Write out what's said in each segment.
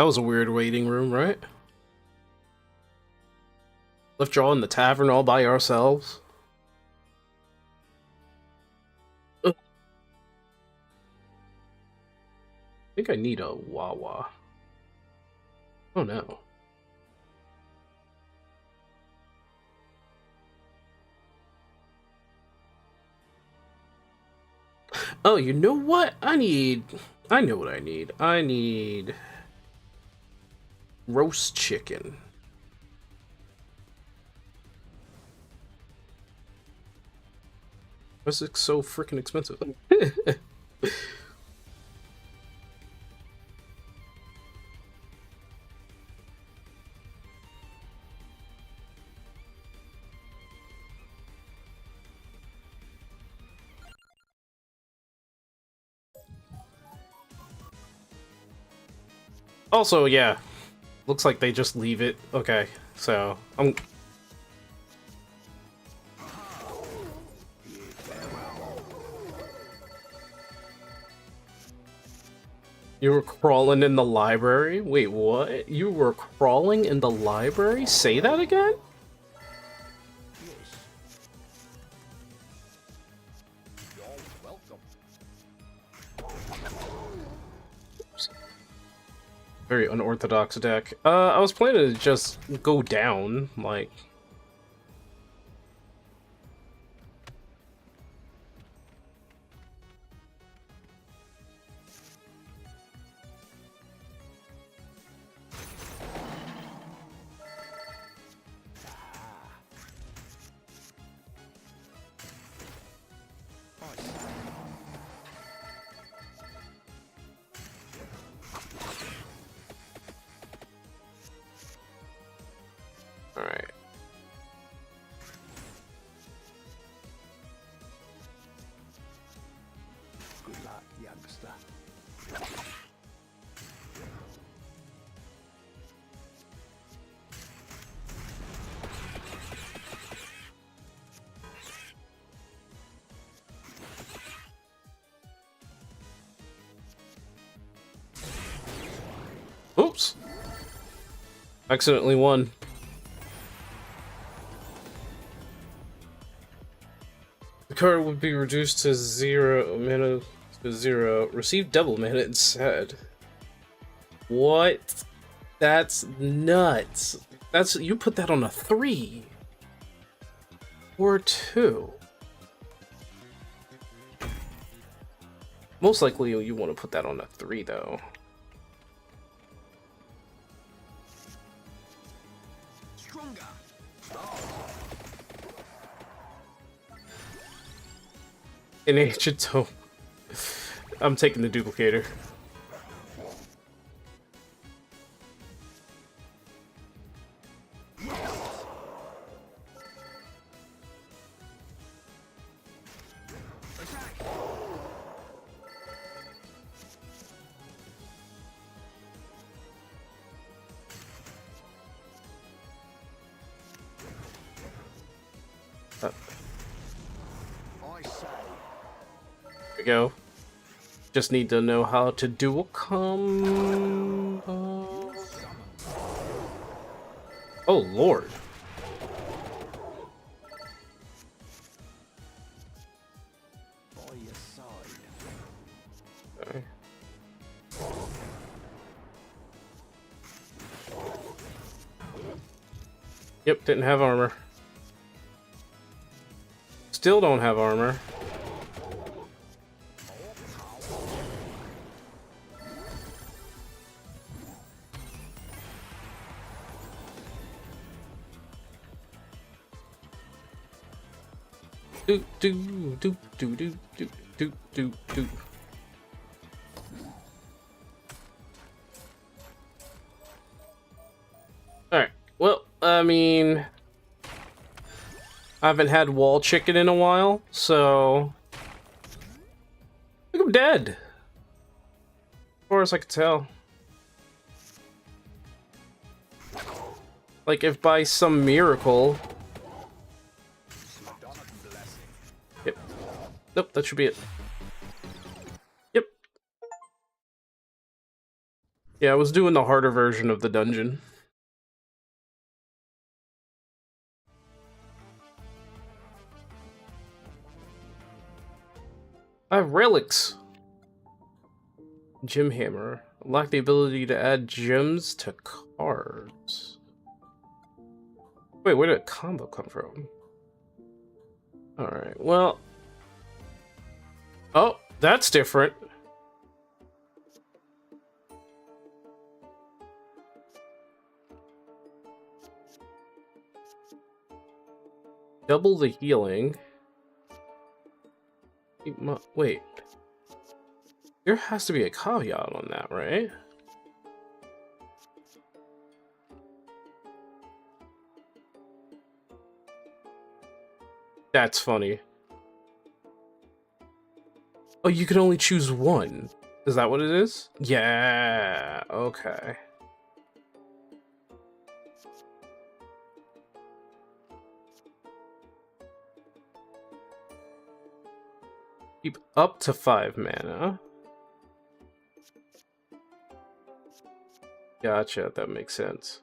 That was a weird waiting room, right? Left y'all in the tavern all by ourselves? Ugh. I think I need a Wawa. Oh no. Oh, you know what? I know what I need. I need roast chicken. Why is it so freaking expensive? Also, yeah. Looks like they just leave it. Okay, so You were crawling in the library? Wait, what? You were crawling in the library? Say that again? Very unorthodox deck. I was planning to just go down, like... Alright. Good luck, youngster. Oops! Accidentally won. The card would be reduced to 0 mana to 0. Receive double mana instead. What? That's nuts. That's you put that on a 3 or 2. Most likely you want to put that on a 3 though. Stronger. In Ancient Tome. I'm taking the duplicator. I say. There we go. Just need to know how to do a combo. Oh lord. By your side. Okay. Yep, didn't have armor. Still don't have armor. Do do do do do do do do do. Alright, well, I mean... I haven't had wall chicken in a while, so... I think I'm dead. As far as I can tell. Like, if by some miracle... Yep. Nope, that should be it. Yep. Yeah, I was doing the harder version of the dungeon. I have relics. Gem hammer. Lack the ability to add gems to cards. Wait, where did a combo come from? Alright, well. Oh, that's different. Double the healing. Wait. There has to be a caveat on that, right? That's funny. Oh, you can only choose one. Is that what it is? Yeah, okay. Keep up to 5 mana. Gotcha, that makes sense.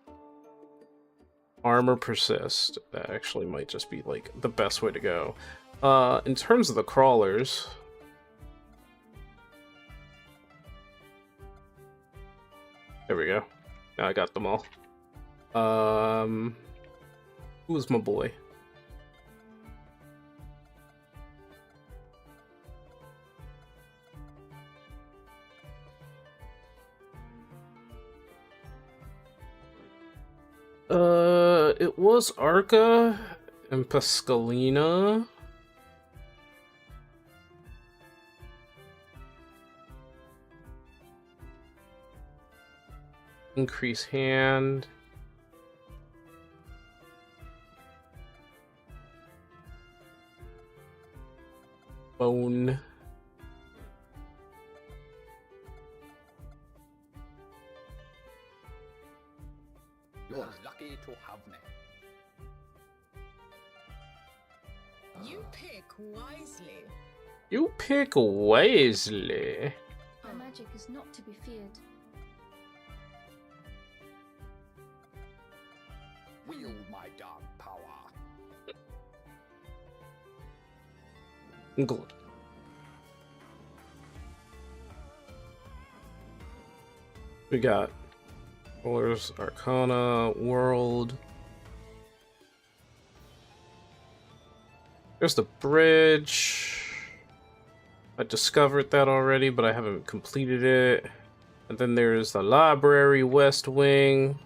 Armor persist. That actually might just be like the best way to go. In terms of the crawlers, there we go. Now I got them all. Who was my boy? It was Arca and Pascalina. Increase hand. Bone. You're lucky to have me. You pick wisely. You pick wisely. My magic is not to be feared. Wield my dark power. Good. We got Colors, Arcana, World. There's the bridge. I discovered that already, but I haven't completed it. And then there's the library, West Wing.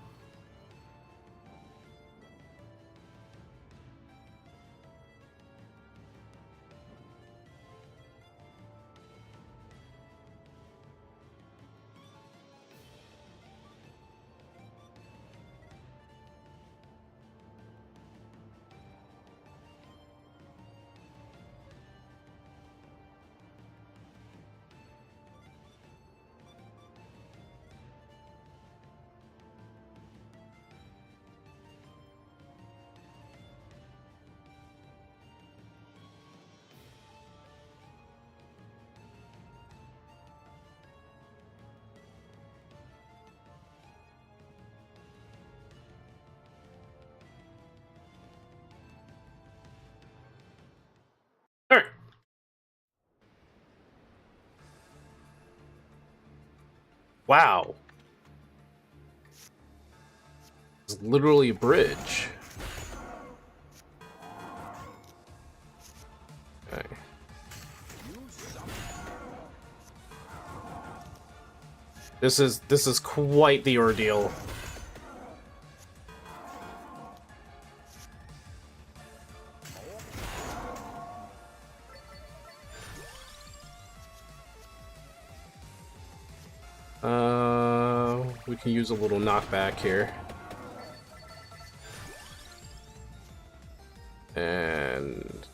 All right. Wow. It's literally a bridge. Okay. This is quite the ordeal. We can use a little knockback here. And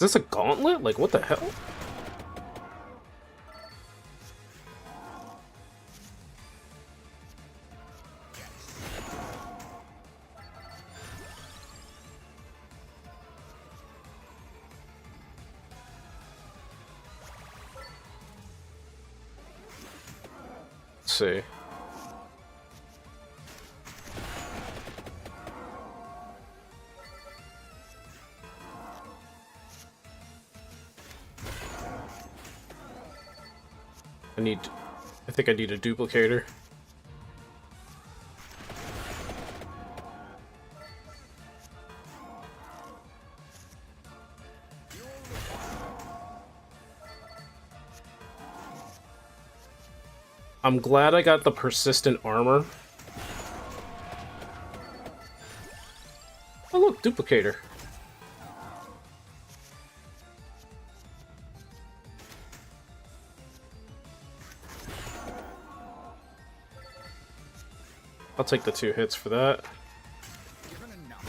this a gauntlet? Like, what the hell? Let's see. I think I need a duplicator. I'm glad I got the persistent armor. Oh look, duplicator. I'll take the 2 hits for that. Given enough.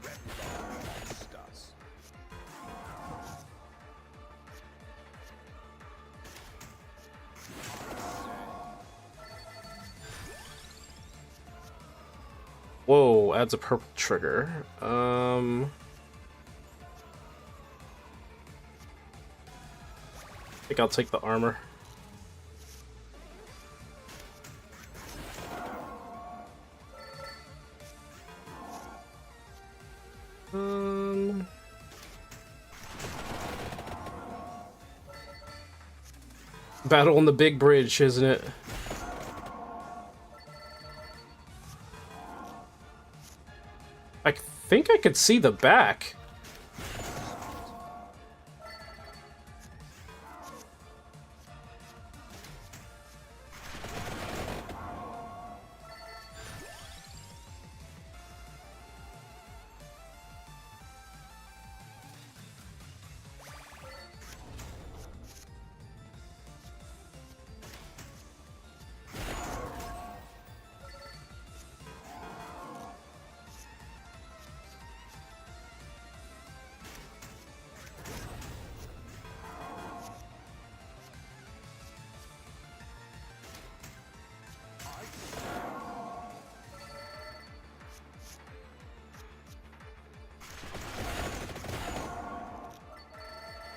Red monsters. Whoa, adds a purple trigger. I think I'll take the armor. Battle on the big bridge, isn't it? I think I could see the back.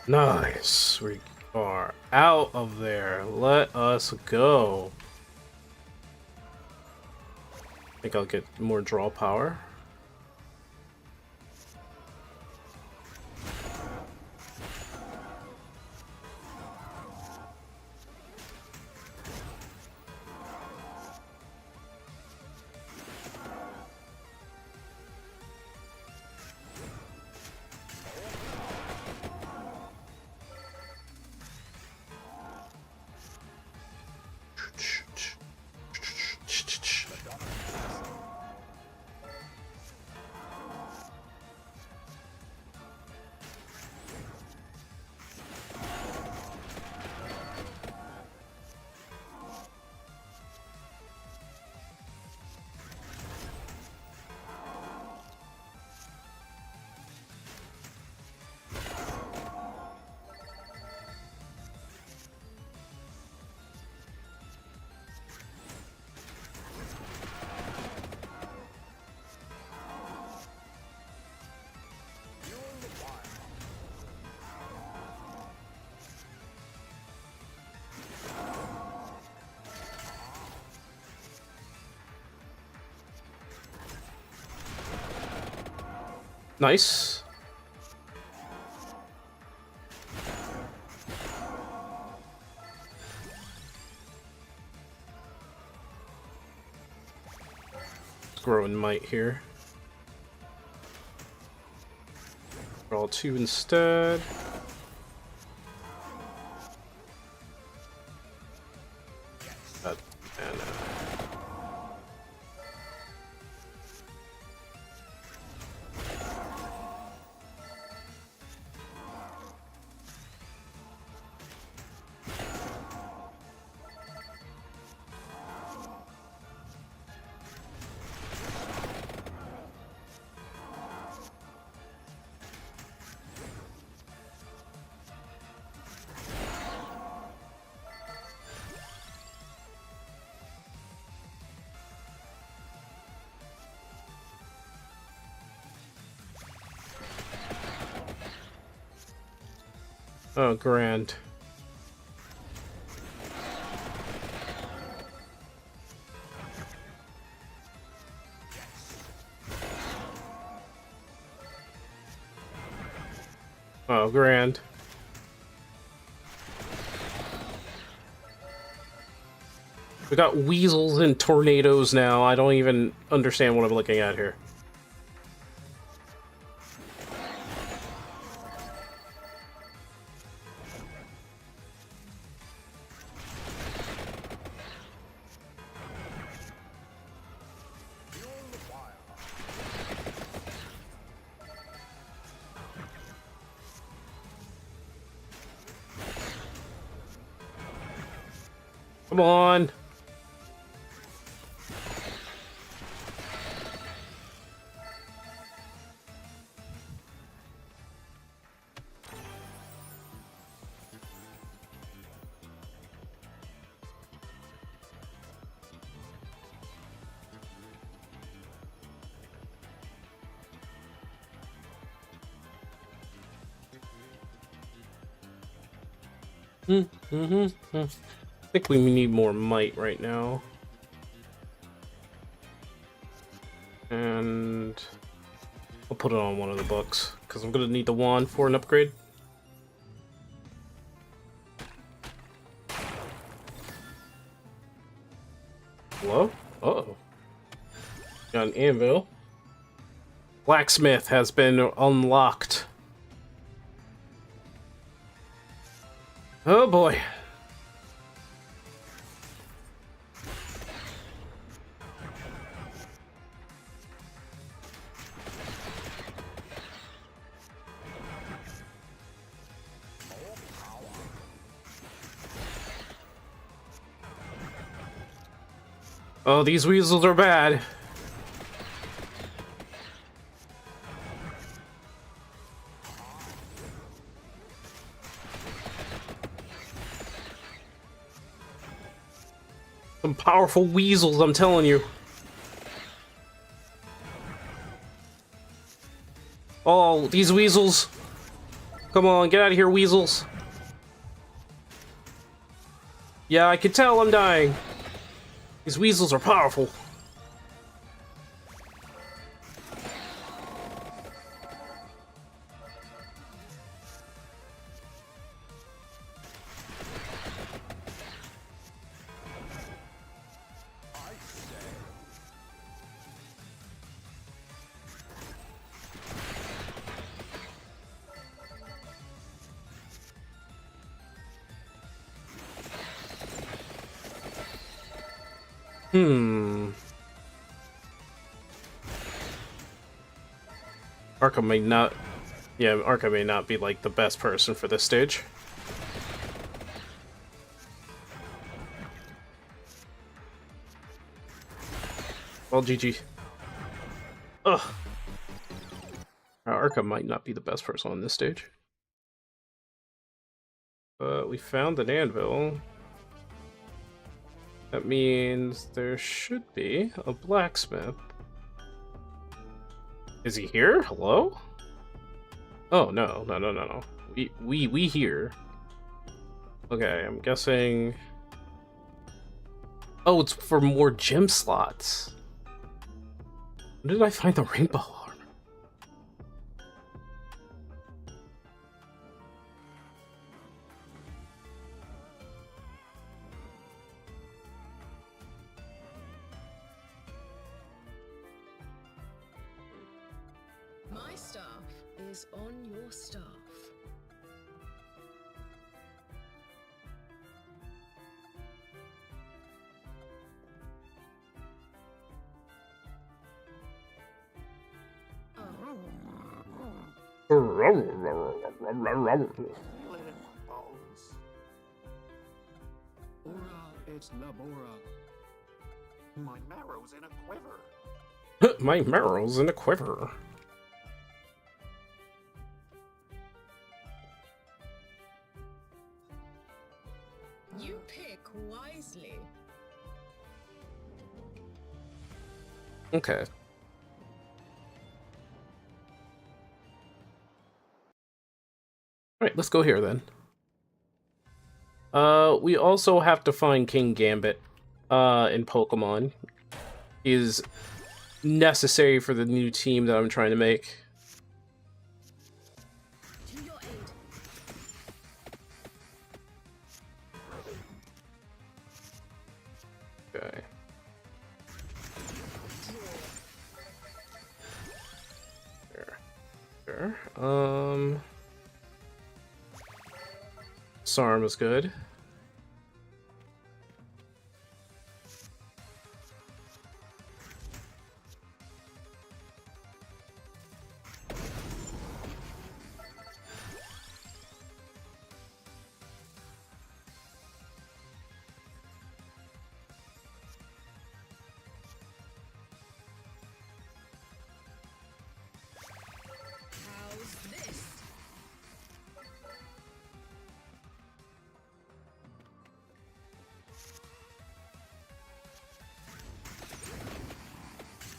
Nice. We are out of there. Let us go. I think I'll get more draw power. Nice. Growing might here. Draw 2 instead. And Oh, grand. Oh, grand. We got weasels and tornadoes now. I don't even understand what I'm looking at here. Fuel the fire. Come on. I think we need more might right now. And I'll put it on one of the books, because I'm going to need the wand for an upgrade. Hello? Uh-oh. Got an anvil. Blacksmith has been unlocked. Oh boy. Oh, these weasels are bad. Some powerful weasels, I'm telling you. Oh, these weasels. Come on, get out of here, weasels. Yeah, I can tell I'm dying. These weasels are powerful. Arkham may not... Yeah, Arkham may not be, like, the best person for this stage. Well, GG. Ugh. Arkham might not be the best person on this stage. But we found an anvil. That means there should be a blacksmith. Is he here? Hello? Oh, no. We here. Okay, I'm guessing... Oh, it's for more gem slots. When did I find the rainbow armor? My staff is on your staff. Ora, it's Labora. My marrow's in a quiver. My marrow's in a quiver. You pick wisely. Okay. Alright, let's go here then. We also have to find King Gambit, in Pokemon. He is necessary for the new team that I'm trying to make. To your aid. Okay. There. Sarm is good. How's this?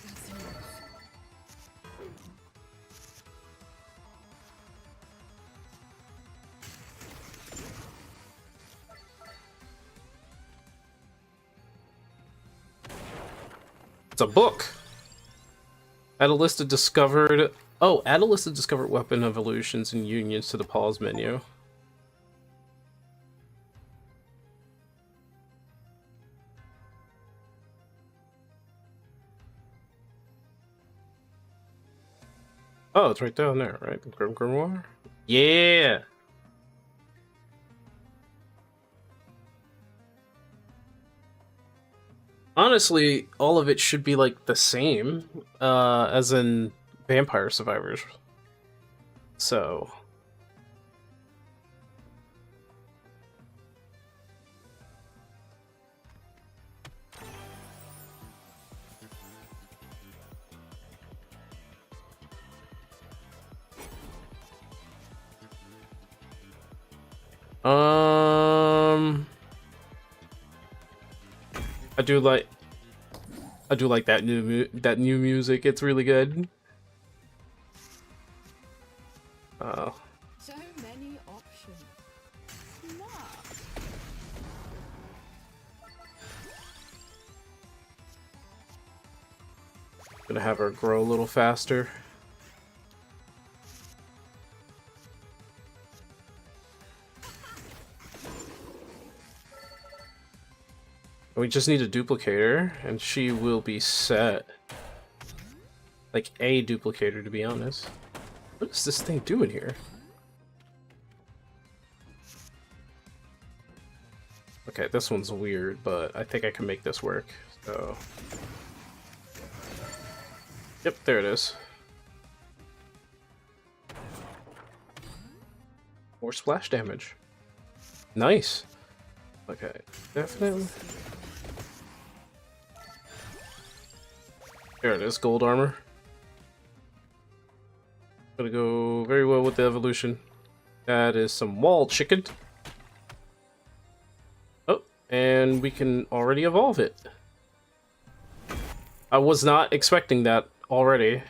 That's enough. It's a book. Add a list of discovered. Oh, add a list of discovered weapon evolutions and unions to the pause menu. Oh, it's right down there, right? Grim Grimoire? Yeah! Honestly, all of it should be like the same, as in Vampire Survivors. So. I do like that new music. It's really good. So many options. Smart. Gonna have her grow a little faster. We just need a duplicator, and she will be set. Like a duplicator, to be honest. What is this thing doing here? Okay, this one's weird, but I think I can make this work. So. Yep, there it is. More splash damage. Nice. Okay, definitely. There it is, gold armor. Gonna go very well with the evolution. That is some wall chicken. Oh, and we can already evolve it. I was not expecting that already.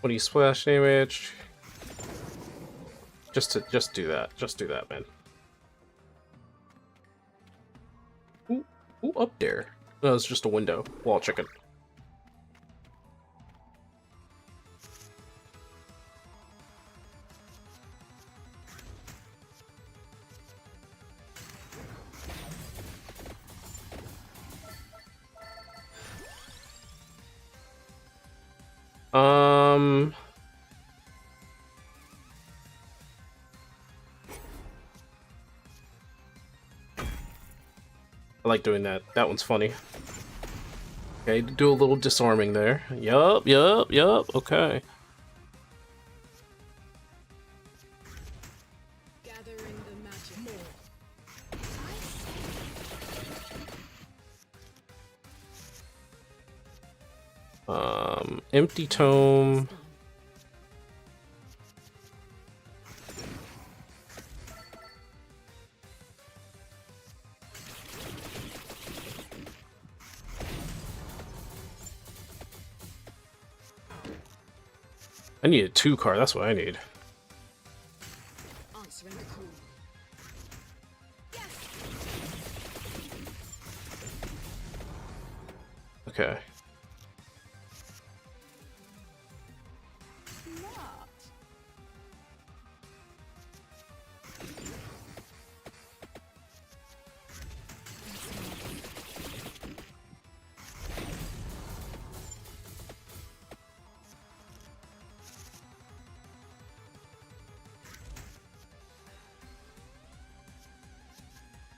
What do you splash damage? Just do that. Just do that, man. Ooh, up there. No, it's just a window. Wall chicken. I like doing that. That one's funny. Okay, do a little disarming there. Yup. Okay. Gathering the magic. Empty tome. I need a 2 card, that's what I need. Answering the call. Yes. Okay. Smart.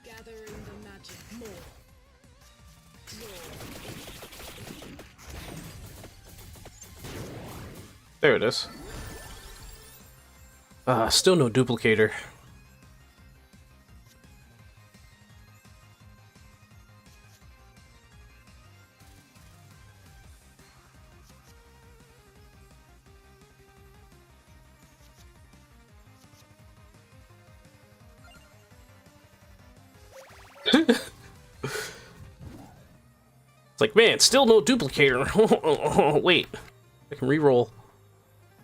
Gathering the magic. More. There it is. Still no duplicator. It's like, man, still no duplicator. Wait, I can re-roll.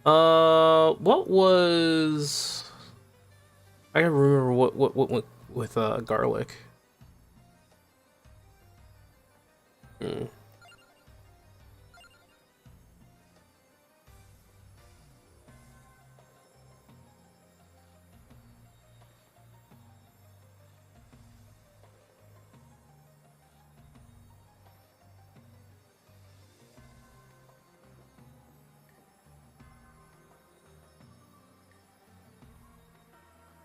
What was? I gotta remember what went with garlic.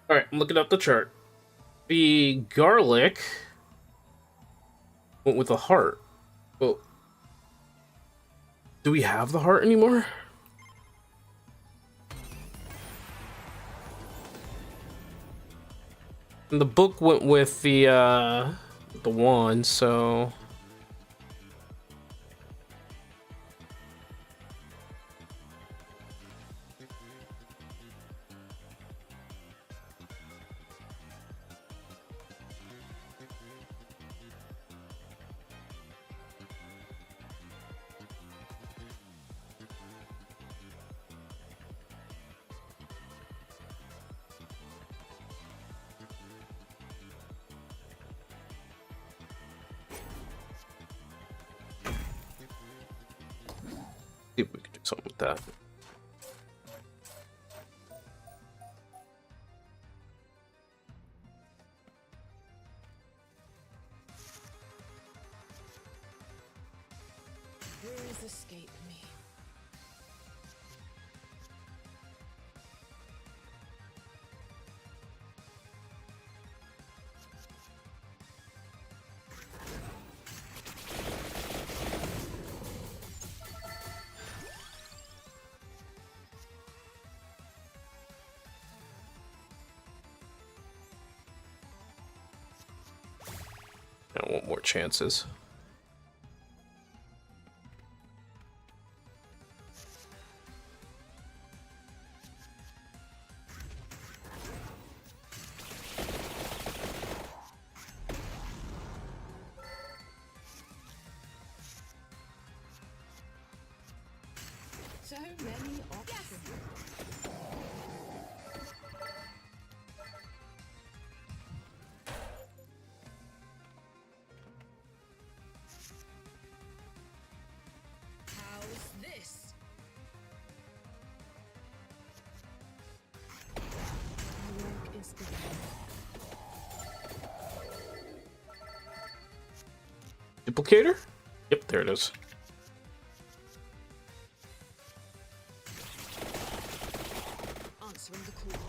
All right, I'm looking up the chart. The garlic went with the heart. Well, do we have the heart anymore? And the book went with the wand, so see if we can do something with that. Rules escape me. I want more chances. So many options. How's this? My work is done. Duplicator? Yep, there it is. Answering the call.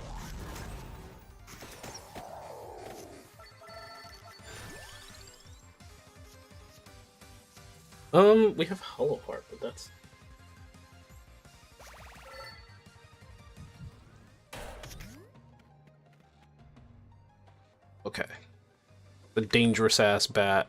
We have Hollow Heart, but that's okay. The dangerous ass bat.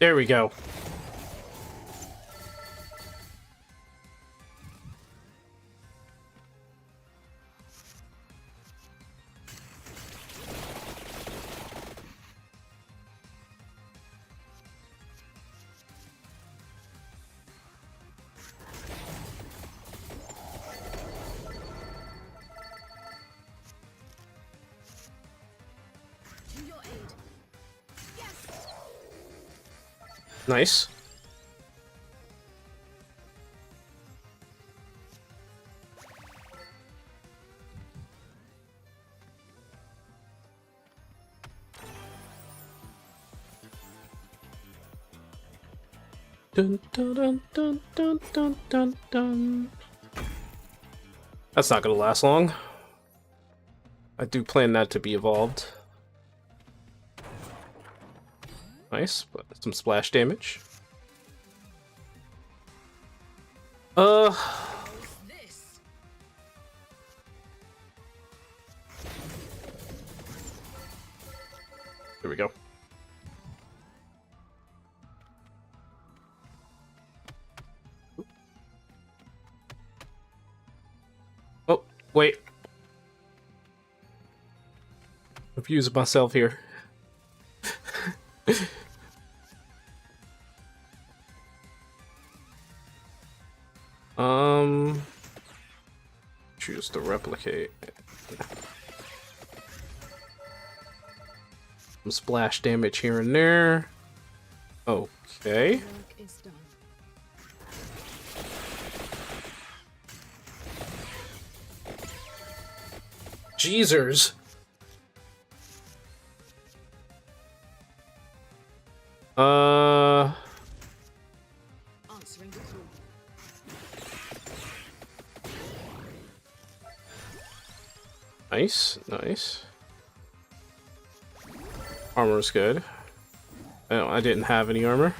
There we go. To your aid. Yes. Nice. Dun, dun, dun, dun, dun, dun, dun, dun. That's not gonna last long. I do plan that to be evolved. Nice, but some splash damage. How's this? Here we go. Oh, wait. Confused myself here. Choose to replicate. Some splash damage here and there. Okay. Work is done. Jeezers. Answering the call. Nice, nice. Armor's good. I didn't have any armor.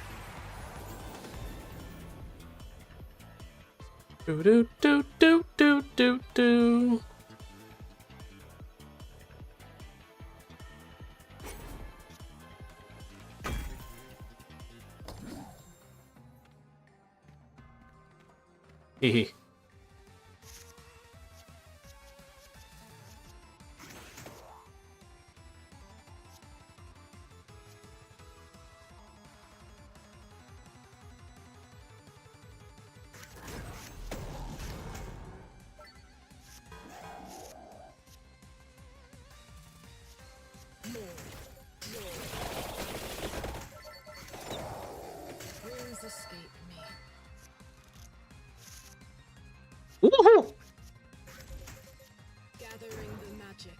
Do do do do do do do. Hee hee. Runes escape me. Woohoo! Gathering the magic.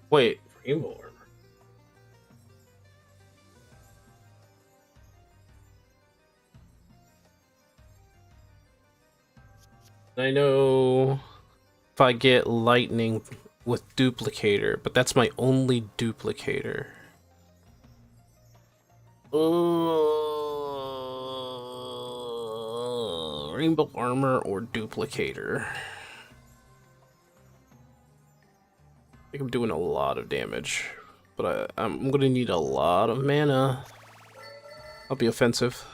Wait, rainbow armor. I know if I get lightning with duplicator, but that's my only duplicator. Rainbow armor or duplicator. I think I'm doing a lot of damage, but I'm gonna need a lot of mana. I'll be offensive.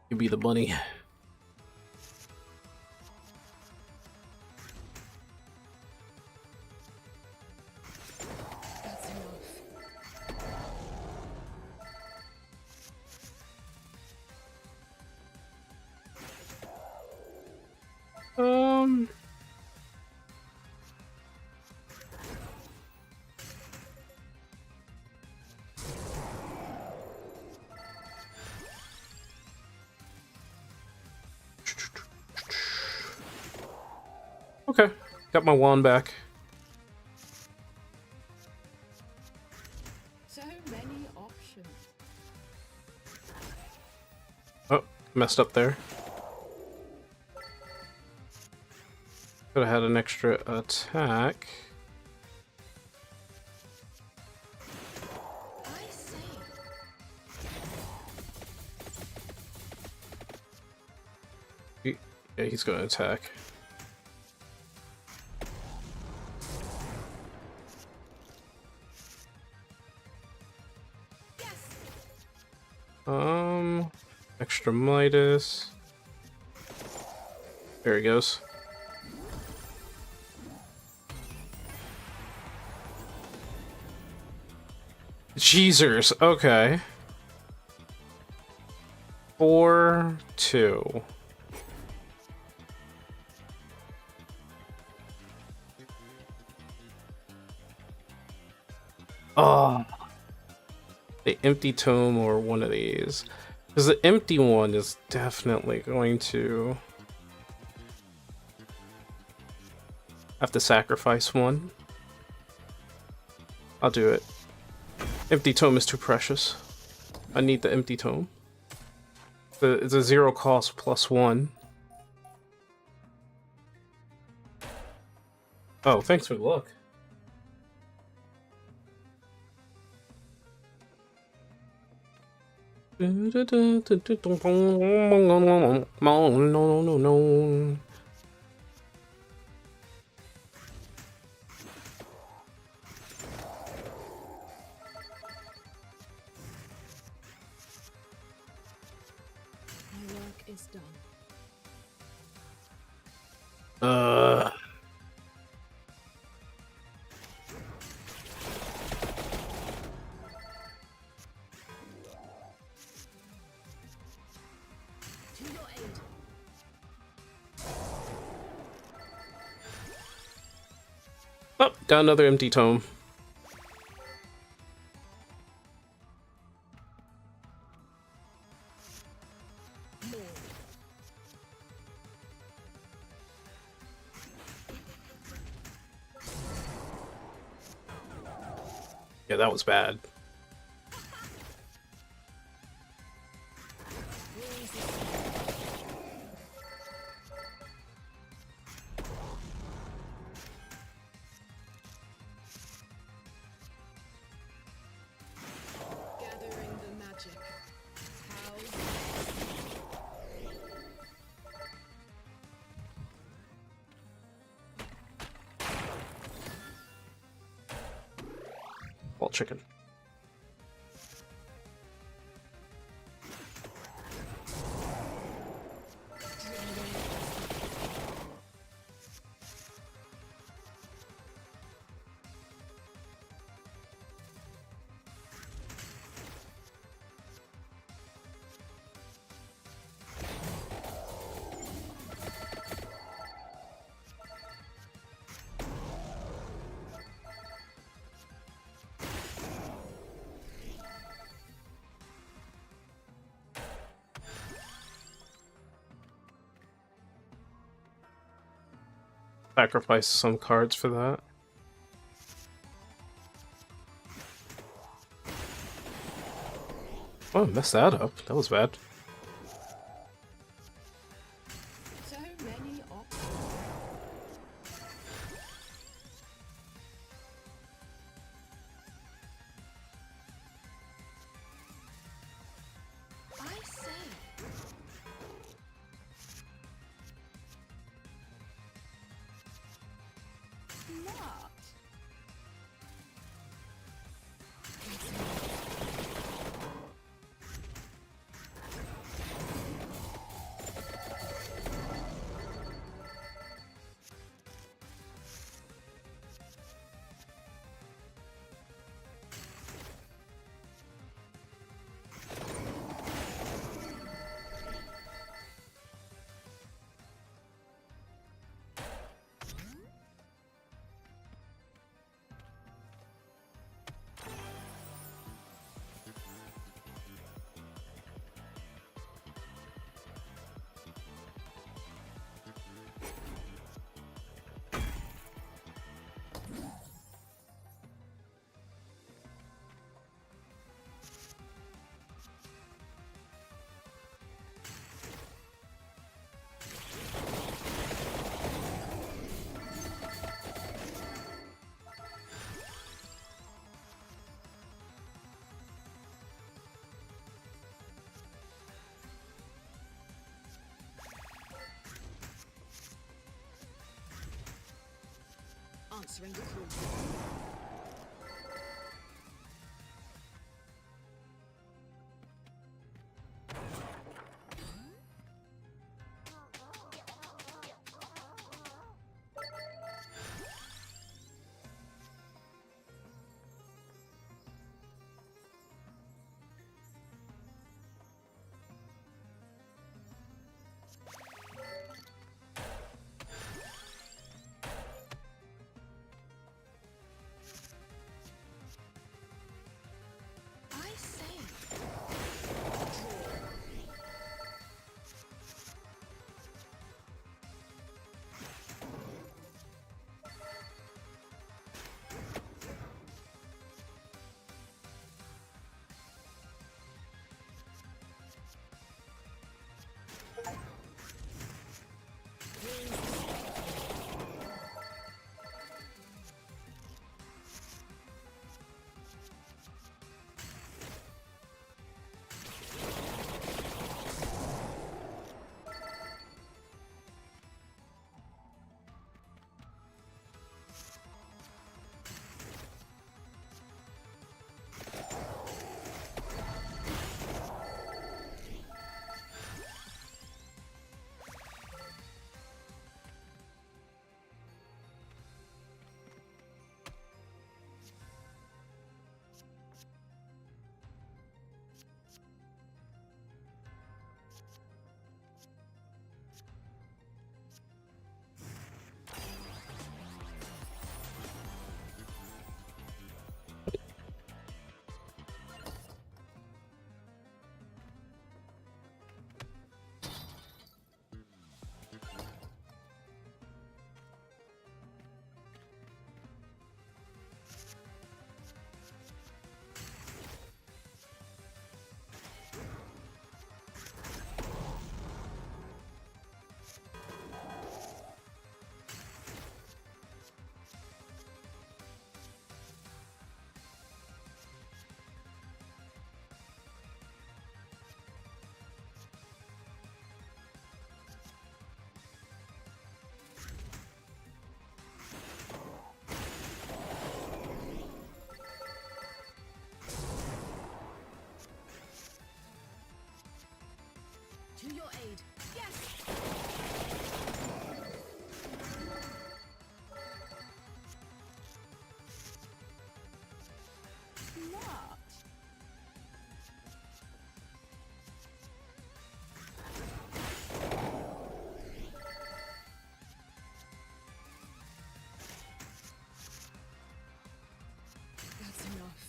You be the bunny. That's enough. Um. Okay, got my wand back. So many options. Oh, messed up there. Could have had an extra attack. I say. Yeah, he's gonna attack. Extra Midas. There he goes. Jeezers, okay. 4-2. Oh. The empty tome or one of these. Because the empty one is definitely going to have to sacrifice one. I'll do it. Empty tome is too precious. I need the empty tome. It's a 0 cost +1. Oh, thanks for the luck. No. My work is done. To your aid. Oh, got another empty tome. More. Yeah, that was bad. Gathering the magic. How's Wall chicken. Sacrifice some cards for that. Oh, messed that up. That was bad. so many options? I say. Not. Answering the call. I say. To your aid. Yes! Not. That's enough.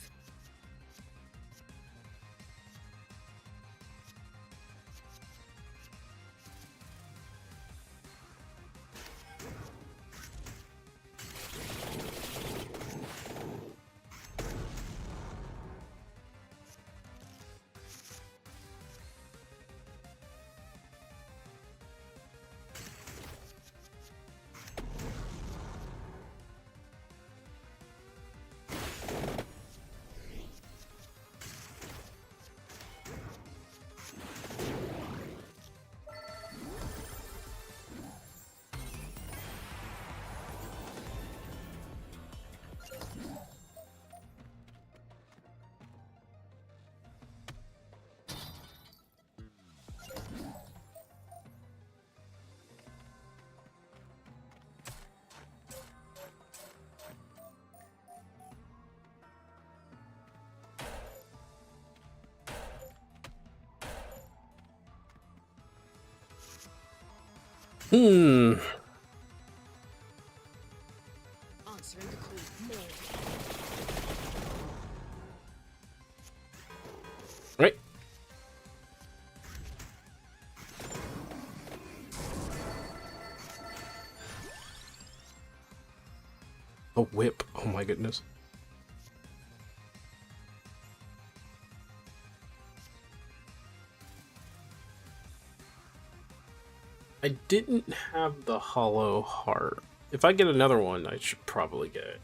Hmm. Answering the call. More. Right. A whip. Oh my goodness. I didn't have the hollow heart. If I get another one, I should probably get it.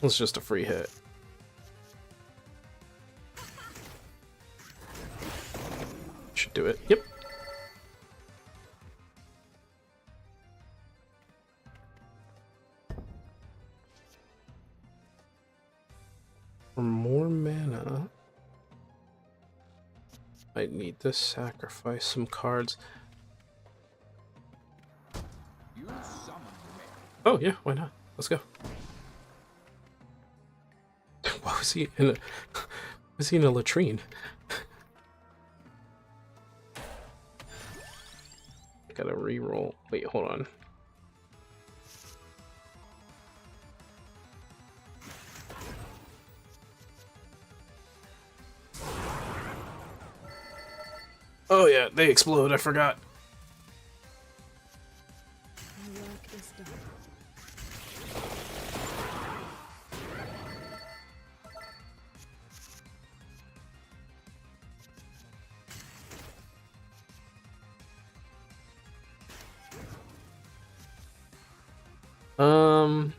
It's just a free hit. it. Yep. For more mana, I need to sacrifice some cards. You summoned me. Oh yeah, why not? Let's go. Why was he in a was he in a latrine? Gotta re-roll. Wait, hold on. Oh yeah, they explode, I forgot. My work is done. Um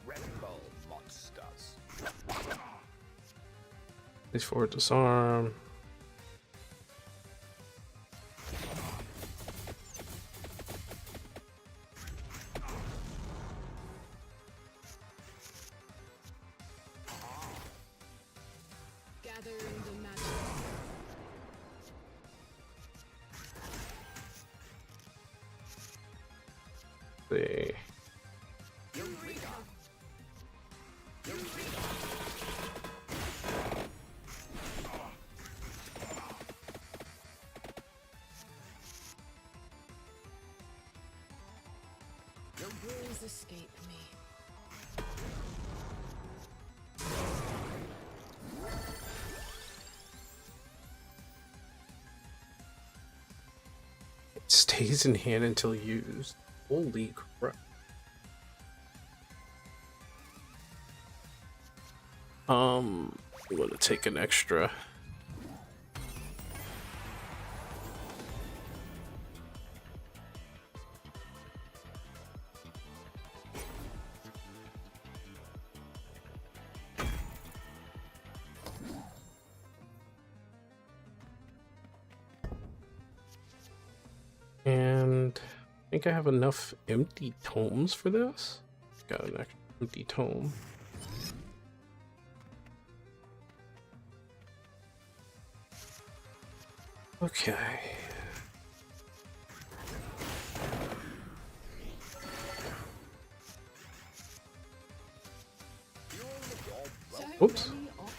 Tremble, monsters. Place forward disarm. Gathering the magic. See. Your rules escape me. It stays in hand until used. Holy crap. I'm gonna take an extra. And I think I have enough empty tomes for this. Got an extra empty tome. Okay. So Oops. many options.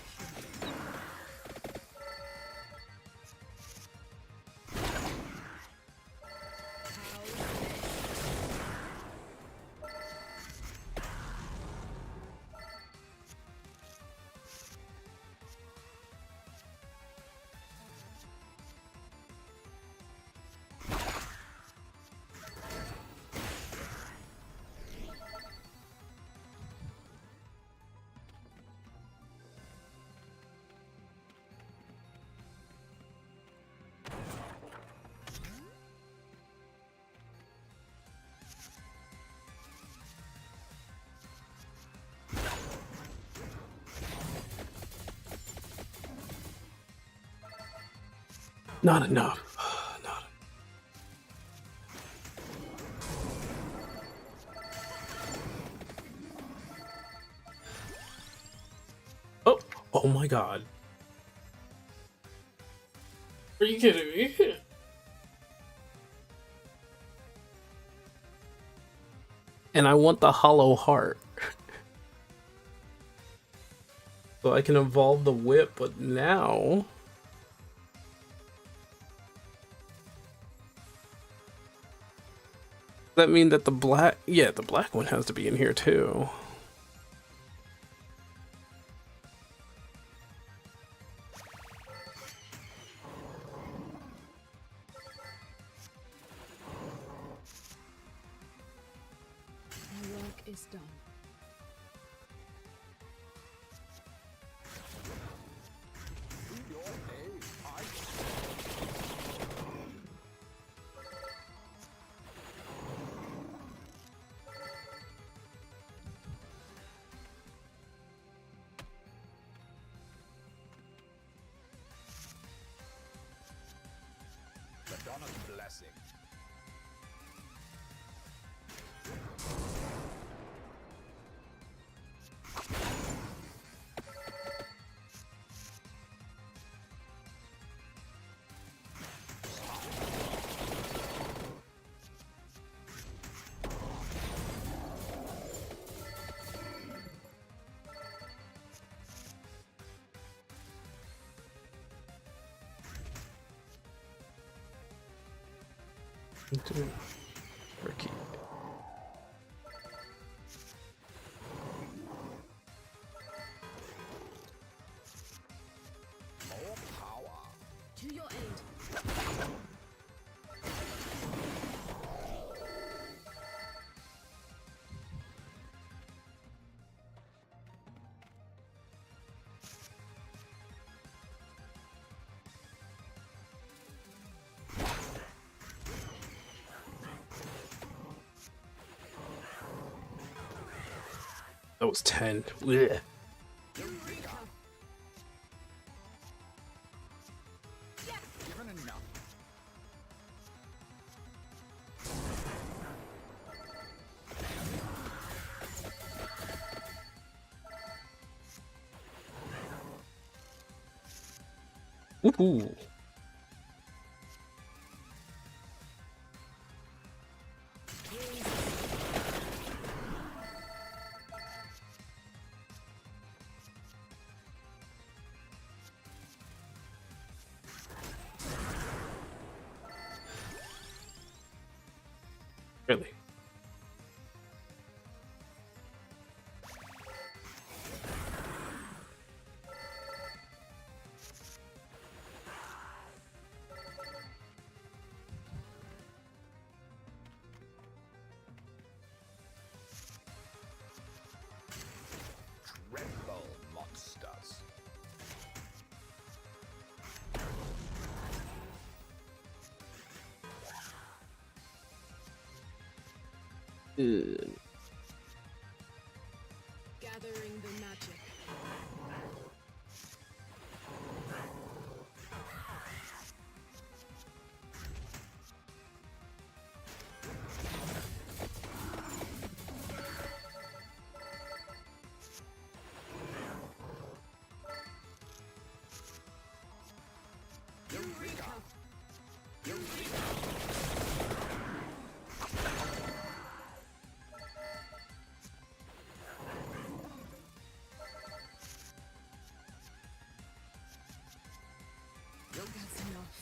Not enough. Not. Oh, oh my god. Are you kidding me? And I want the hollow heart. So I can evolve the whip, but now... Does that mean that the black... Yeah, the black one has to be in here too. My work is done. To your aid, I Ricky. More power. To your aid. That was 10. Ugh. Eureka. Given enough. Woohoo! Really? Dreadful monsters. Ugh. Gathering the magic. Eureka. That's enough.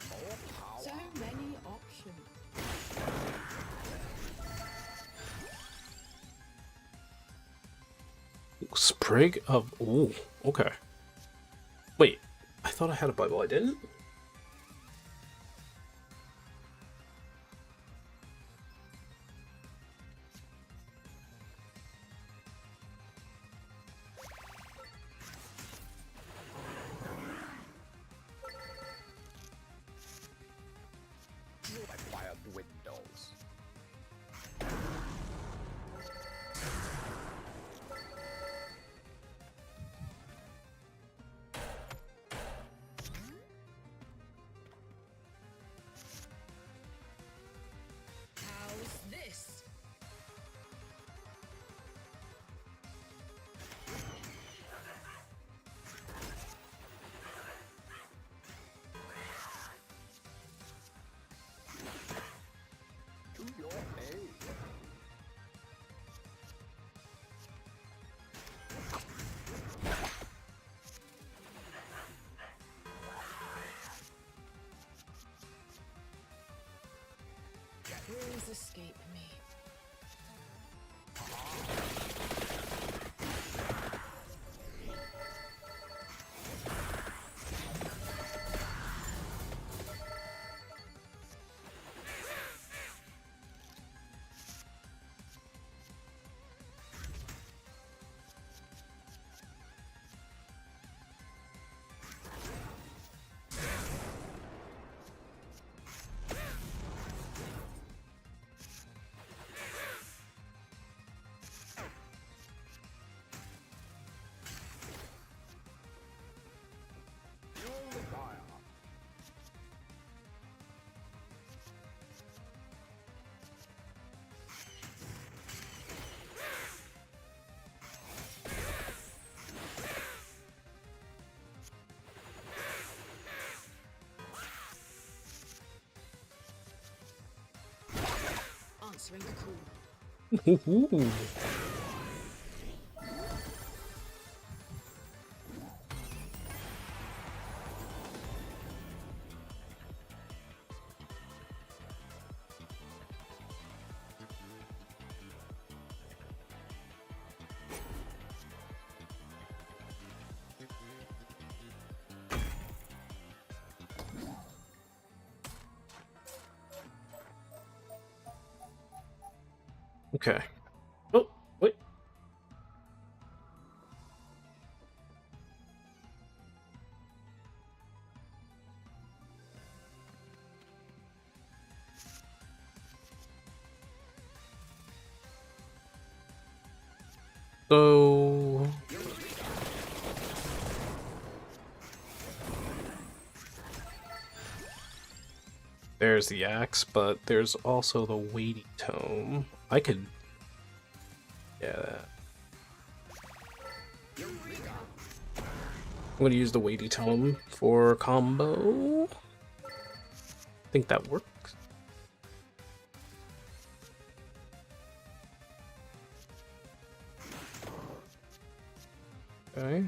More power. So many options. Sprig of. Ooh, okay. Wait, I thought I had a Bible. I didn't? My fire dwindles. How's this? To your aid. Rules escape me. Answering the call. Ooh. Okay. Oh, wait. So there's the axe, but there's also the weighty tome. I could, yeah. I'm gonna use the weighty tome for combo. I think that works. Okay.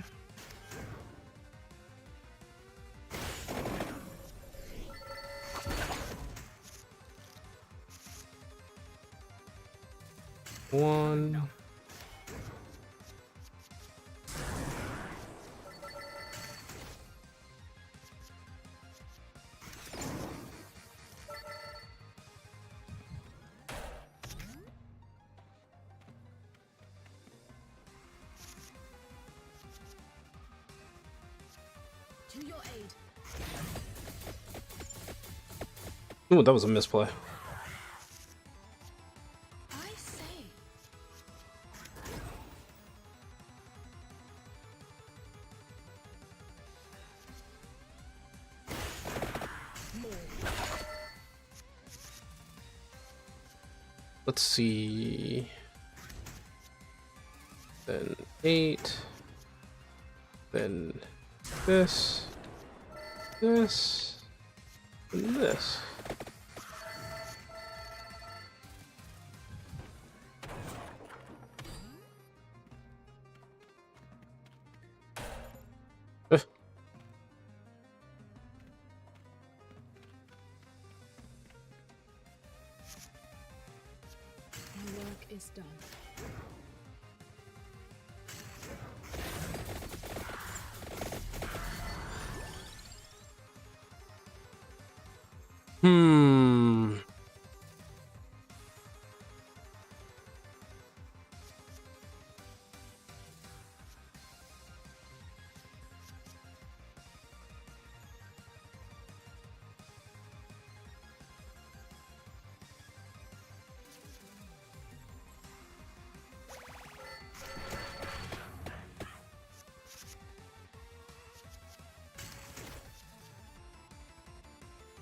One. To your aid. Ooh, that was a misplay. I say. More. Let's see. Then 8. Then this. This. And this. My work is done. Hmm.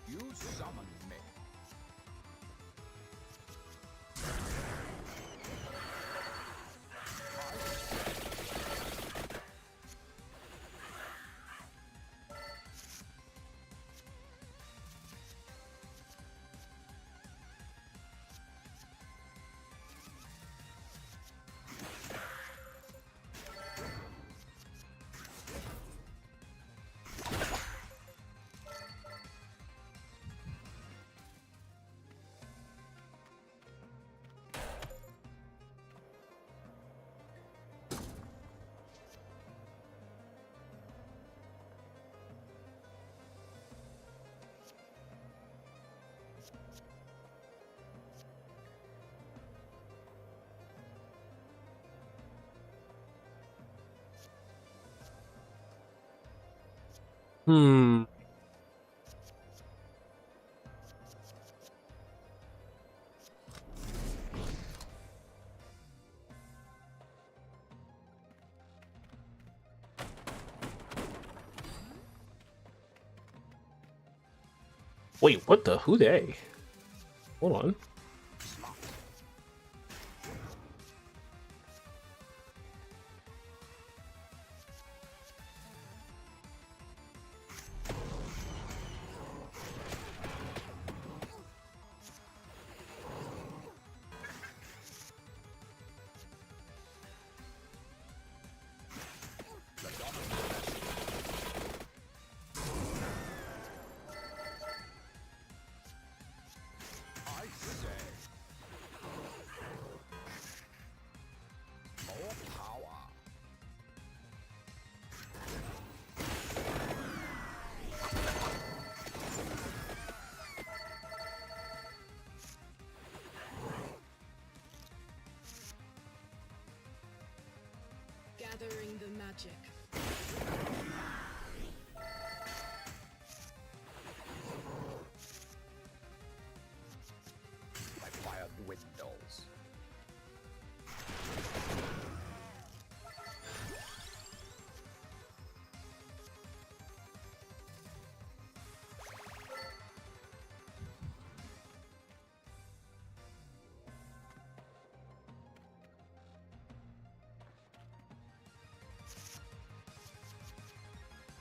You summoned me. Hmm. Wait, what the? Who they? Hold on. magic. My fire dwindles.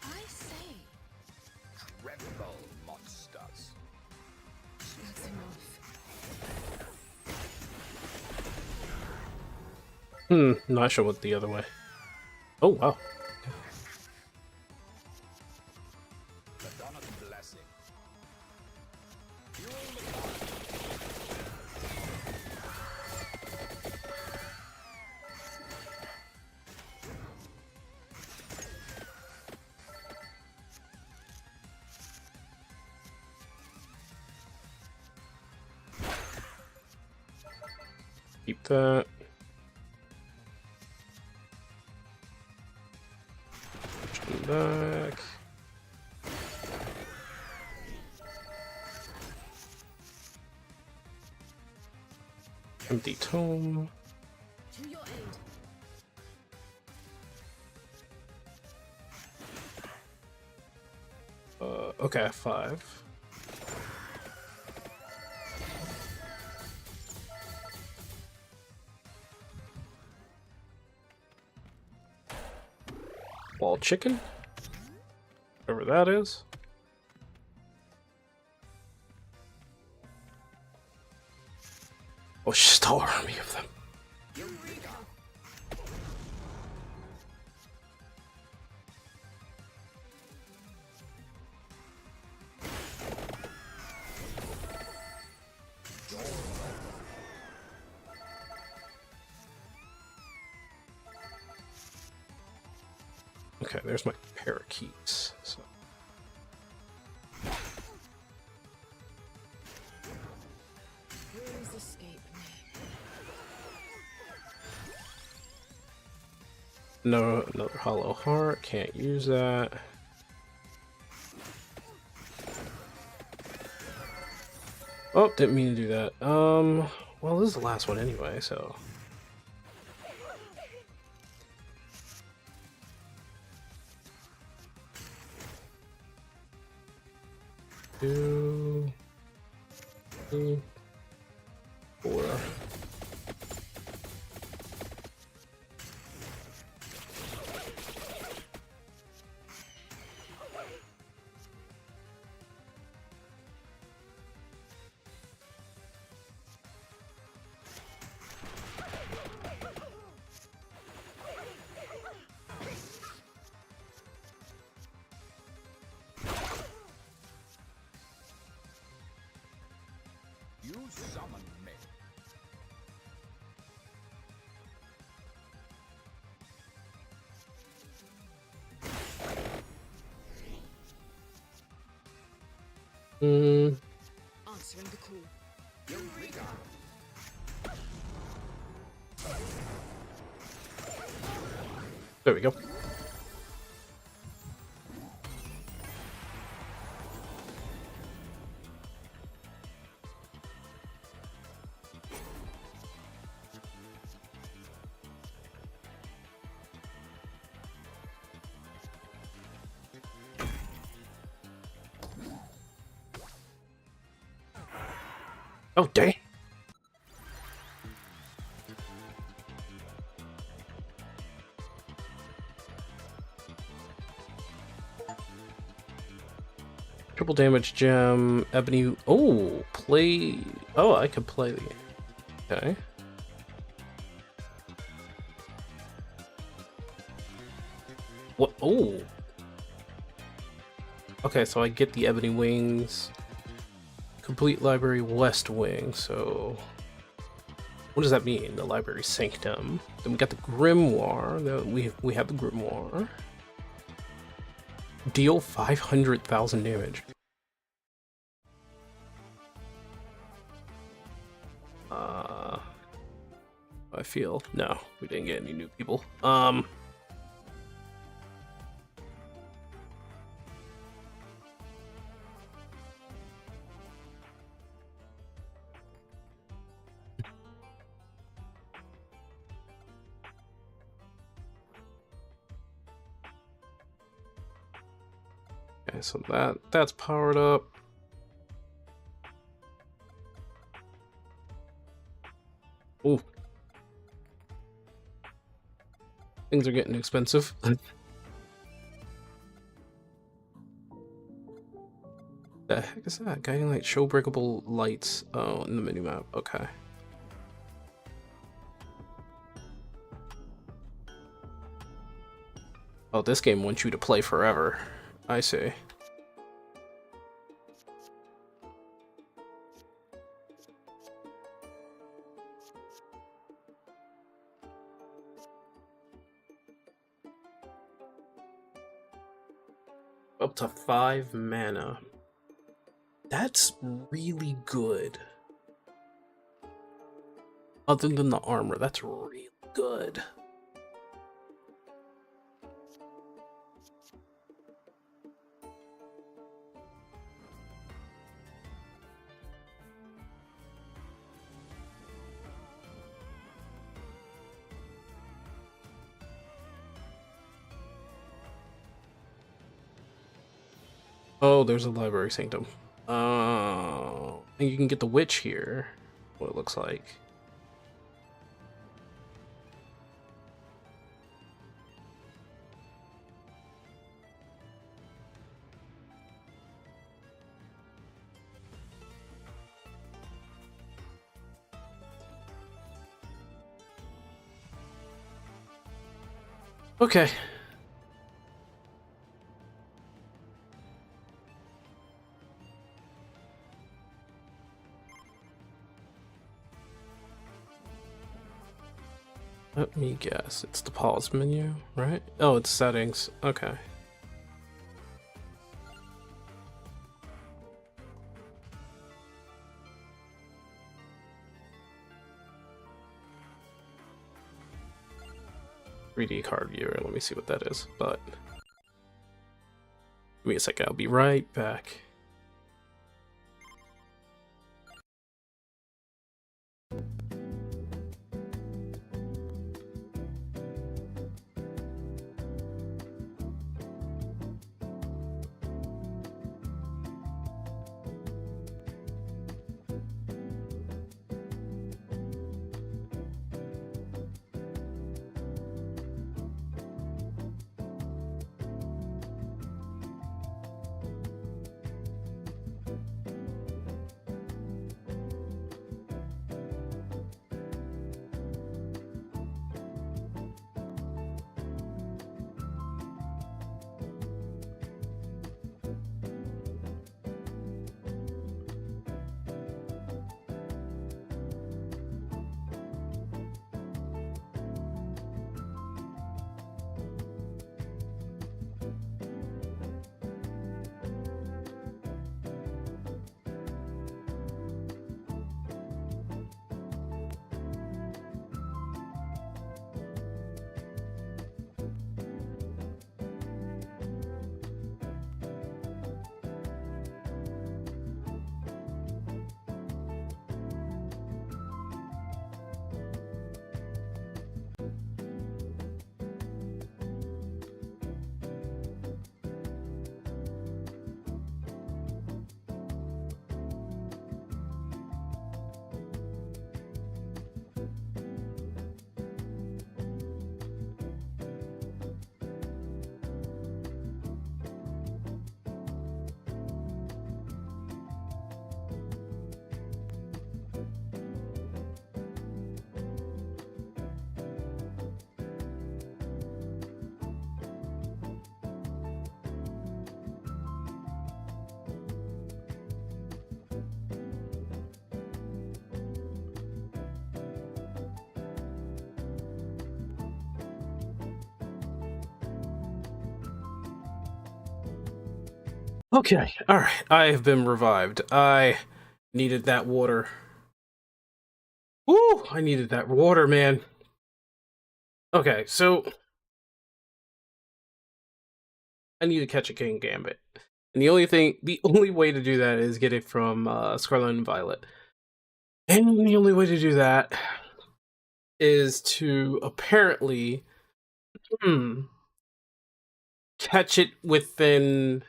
I say, Tremble, monsters. that's enough. No, I should went the other way. Oh, wow. Madonna's blessing. Fuel the fire. Keep that. Push them back. Empty tome. To your aid. Okay, 5. Wall chicken? Whatever that is. Oh, just a whole army of them. Okay, there's my parakeets. So. Rules escape me. No, another hollow heart. Can't use that. Oh, didn't mean to do that. Well, this is the last one anyway, so. Two, 3, 4. You summoned me. Hmm. Answering the call. Eureka! There we go. Oh, dang. Triple damage gem, ebony. Oh, play. Oh, I could play the. Okay. What? Oh. Okay, so I get the ebony wings. Complete library west wing. So, what does that mean? The library sanctum. Then we got the grimoire. We have the grimoire. Deal 500,000 damage. I feel no, we didn't get any new people. so that's powered up. Ooh. Things are getting expensive. The heck is that? Guiding light, show breakable lights. Oh, in the minimap. Okay. Oh, this game wants you to play forever. I see. Up to 5 mana. That's really good. Other than the armor, that's really good. Oh, there's a library sanctum. Oh, and you can get the witch here. What it looks like. Okay. Let me guess. It's the pause menu, right? Oh, it's settings. Okay. .3D card viewer. Let me see what that is. But give me a second. I'll be right back. Okay, alright. I have been revived. I needed that water. Woo! I needed that water, man. Okay, so I need to catch a King Gambit. And the only way to do that is get it from Scarlet and Violet. And the only way to do that is to apparently catch it within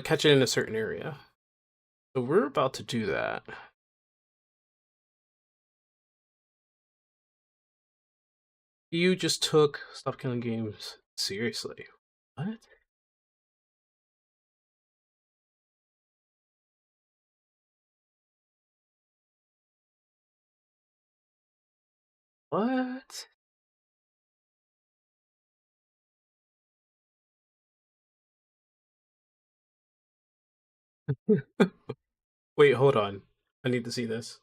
catch it in a certain area. So we're about to do that. You just took Stop Killing Games seriously. What? What? Wait, hold on. I need to see this.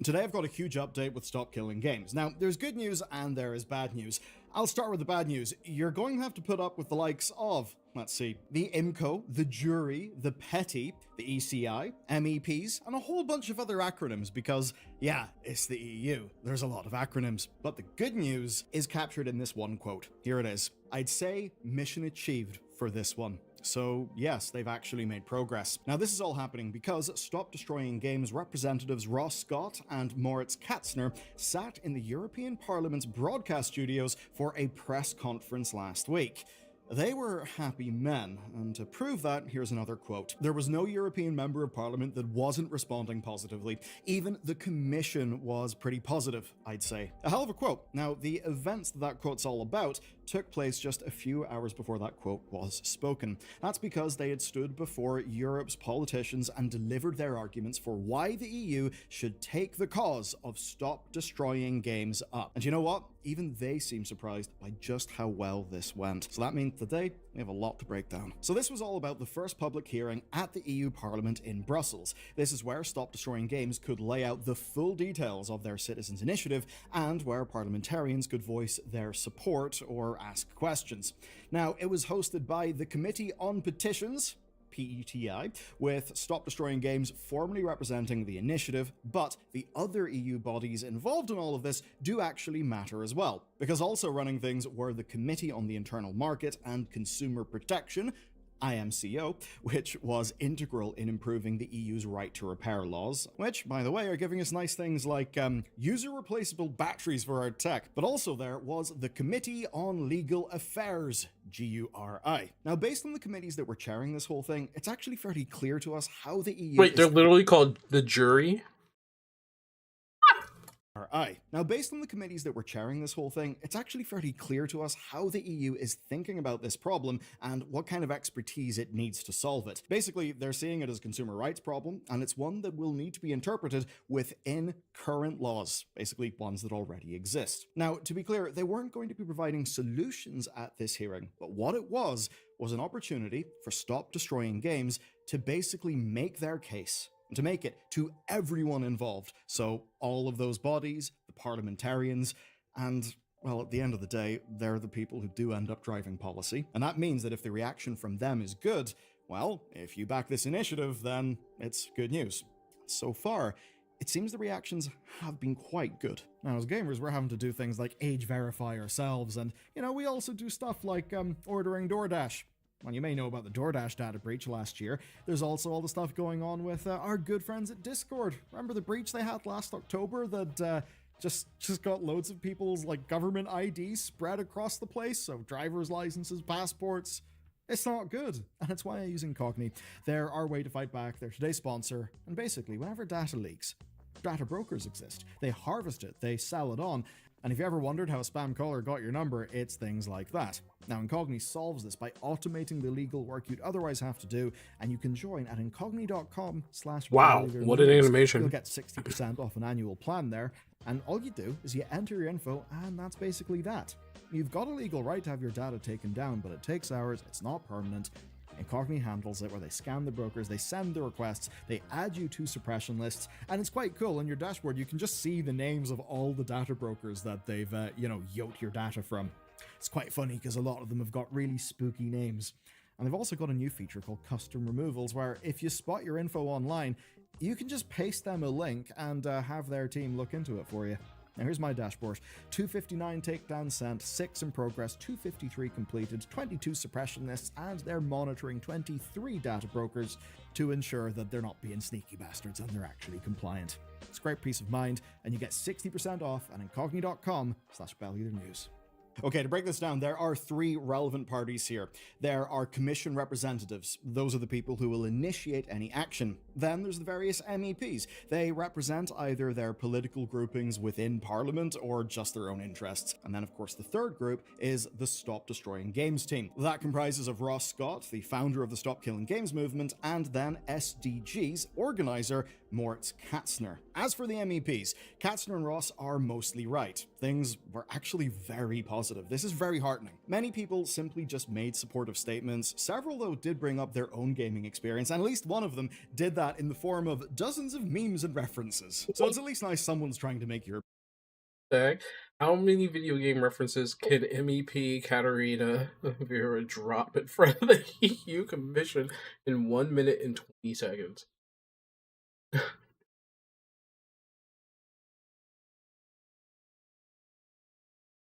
Today I've got a huge update with Stop Killing Games. Now, there's good news and there is bad news. I'll start with the bad news. You're going to have to put up with the likes of, let's see, the IMCO, the jury, the petty, the ECI, MEPs, and a whole bunch of other acronyms because, yeah, it's the EU. There's a lot of acronyms. But the good news is captured in this one quote. Here it is. I'd say mission achieved for this one. So yes, they've actually made progress. Now this is all happening because Stop Destroying Games representatives Ross Scott and Moritz Katzner sat in the European Parliament's broadcast studios for a press conference last week. They were happy men, and to prove that, here's another quote. There was no European Member of Parliament that wasn't responding positively. Even the Commission was pretty positive, I'd say. A hell of a quote. Now, the events that quote's all about took place just a few hours before that quote was spoken. That's because they had stood before Europe's politicians and delivered their arguments for why the EU should take the cause of Stop Destroying Games up. And you know what? Even they seem surprised by just how well this went. So that means today we have a lot to break down. So this was all about the first public hearing at the EU Parliament in Brussels. This is where Stop Destroying Games could lay out the full details of their citizens' initiative and where parliamentarians could voice their support or ask questions. Now, it was hosted by the Committee on Petitions, PETI, with Stop Destroying Games formally representing the initiative, but the other EU bodies involved in all of this do actually matter as well, because also running things were the Committee on the Internal Market and Consumer Protection, IMCO, which was integral in improving the EU's right to repair laws, which, by the way, are giving us nice things like user-replaceable batteries for our tech. But also there was the Committee on Legal Affairs, GURI. Now, based on the committees that were chairing this whole thing, it's actually fairly clear to us how the EU Wait, they're literally called the jury? Now, based on the committees that were chairing this whole thing, it's actually fairly clear to us how the EU is thinking about this problem and what kind of expertise it needs to solve it. Basically, they're seeing it as a consumer rights problem, and it's one that will need to be interpreted within current laws, basically ones that already exist. Now, to be clear, they weren't going to be providing solutions at this hearing, but what it was an opportunity for Stop Destroying Games to basically make their case, to make it to everyone involved. So all of those bodies, the parliamentarians, and, well, at the end of the day, they're the people who do end up driving policy. And that means that if the reaction from them is good, well, if you back this initiative, then it's good news. So far, it seems the reactions have been quite good. Now, as gamers, we're having to do things like age verify ourselves, and, we also do stuff like ordering DoorDash. Well, you may know about the DoorDash data breach last year. There's also all the stuff going on with our good friends at Discord. Remember the breach they had last October that just got loads of people's government IDs spread across the place? So driver's licenses, passports. It's not good, and it's why I use Incogni. They're our way to fight back. They're today's sponsor, and basically, whenever data leaks, data brokers exist. They harvest it, they sell it on, and if you ever wondered how a spam caller got your number, it's things like that. Now, Incogni solves this by automating the legal work you'd otherwise have to do, and you can join at incogni.com/. Wow, what an animation. You'll get 60% off an annual plan there, and all you do is you enter your info, and that's basically that. You've got a legal right to have your data taken down, but it takes hours, it's not permanent. Incogni handles it, where they scan the brokers, they send the requests, they add you to suppression lists, and it's quite cool. On your dashboard, you can just see the names of all the data brokers that they've, yoked your data from. It's quite funny because a lot of them have got really spooky names. And they've also got a new feature called custom removals, where if you spot your info online, you can just paste them a link and have their team look into it for you. Now here's my dashboard. 259 takedowns sent, 6 in progress, 253 completed, 22 suppression lists, and they're monitoring 23 data brokers to ensure that they're not being sneaky bastards and they're actually compliant. It's great peace of mind, and you get 60% off at incogni.com/BellEtherNews. Okay, to break this down, there are three relevant parties here. There are commission representatives. Those are the people who will initiate any action. Then there's the various MEPs. They represent either their political groupings within Parliament or just their own interests. And then, of course, the third group is the Stop Destroying Games team. That comprises of Ross Scott, the founder of the Stop Killing Games movement, and then SDG's organizer, Moritz Katzner. As for the MEPs, Katzner and Ross are mostly right. Things were actually very positive. This is very heartening. Many people simply just made supportive statements. Several, though, did bring up their own gaming experience, and at least one of them did that in the form of dozens of memes and references. So it's at least nice someone's trying to make your Okay. How many video game references can MEP Katarina Vera drop in front of the EU Commission in 1 minute and 20 seconds?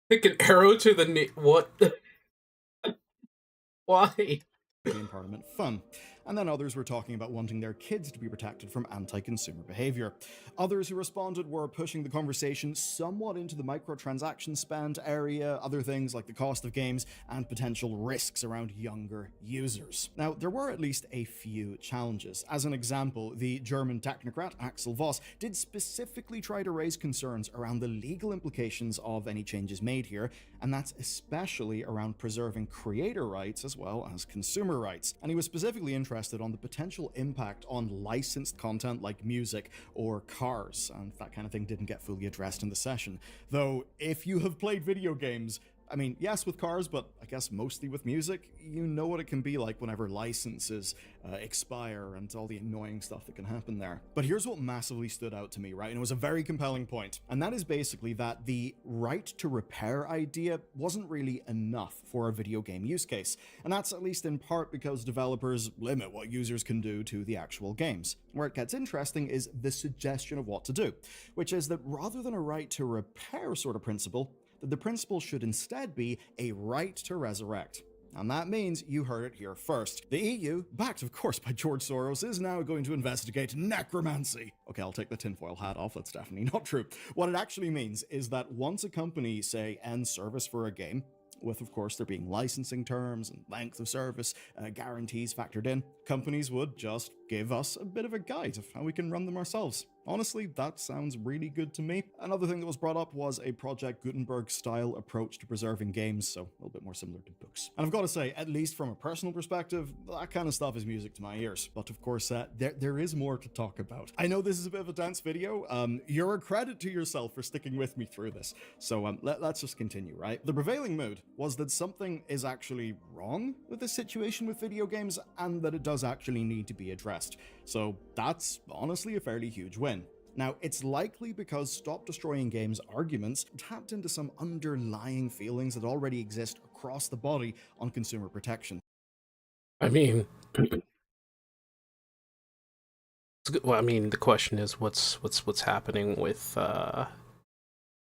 Pick an arrow to the what? Why? game Parliament fun. And then others were talking about wanting their kids to be protected from anti-consumer behavior. Others who responded were pushing the conversation somewhat into the microtransaction spend area, other things like the cost of games, and potential risks around younger users. Now, there were at least a few challenges. As an example, the German technocrat Axel Voss did specifically try to raise concerns around the legal implications of any changes made here, and that's especially around preserving creator rights as well as consumer rights. And he was specifically interested on the potential impact on licensed content like music or cars, and that kind of thing didn't get fully addressed in the session. Though, if you have played video games, I mean, yes, with cars, but I guess mostly with music, you know what it can be like whenever licenses expire and all the annoying stuff that can happen there. But here's what massively stood out to me, right? And it was a very compelling point. And that is basically that the right to repair idea wasn't really enough for a video game use case. And that's at least in part because developers limit what users can do to the actual games. Where it gets interesting is the suggestion of what to do, which is that rather than a right to repair sort of principle, that the principle should instead be a right to resurrect. And that means you heard it here first. The EU, backed of course by George Soros, is now going to investigate necromancy. Okay, I'll take the tinfoil hat off, that's definitely not true. What it actually means is that once a company, say, ends service for a game, with of course there being licensing terms and length of service, guarantees factored in, companies would just give us a bit of a guide of how we can run them ourselves. Honestly, that sounds really good to me. Another thing that was brought up was a Project Gutenberg-style approach to preserving games, so a little bit more similar to books. And I've got to say, at least from a personal perspective, that kind of stuff is music to my ears. But of course, there is more to talk about. I know this is a bit of a dense video. You're a credit to yourself for sticking with me through this. So let's just continue, right? The prevailing mood was that something is actually wrong with the situation with video games, and that it does actually need to be addressed. So that's honestly a fairly huge win. Now, it's likely because Stop Destroying Games arguments tapped into some underlying feelings that already exist across the body on consumer protection. I mean, well, I mean, the question is, what's happening with the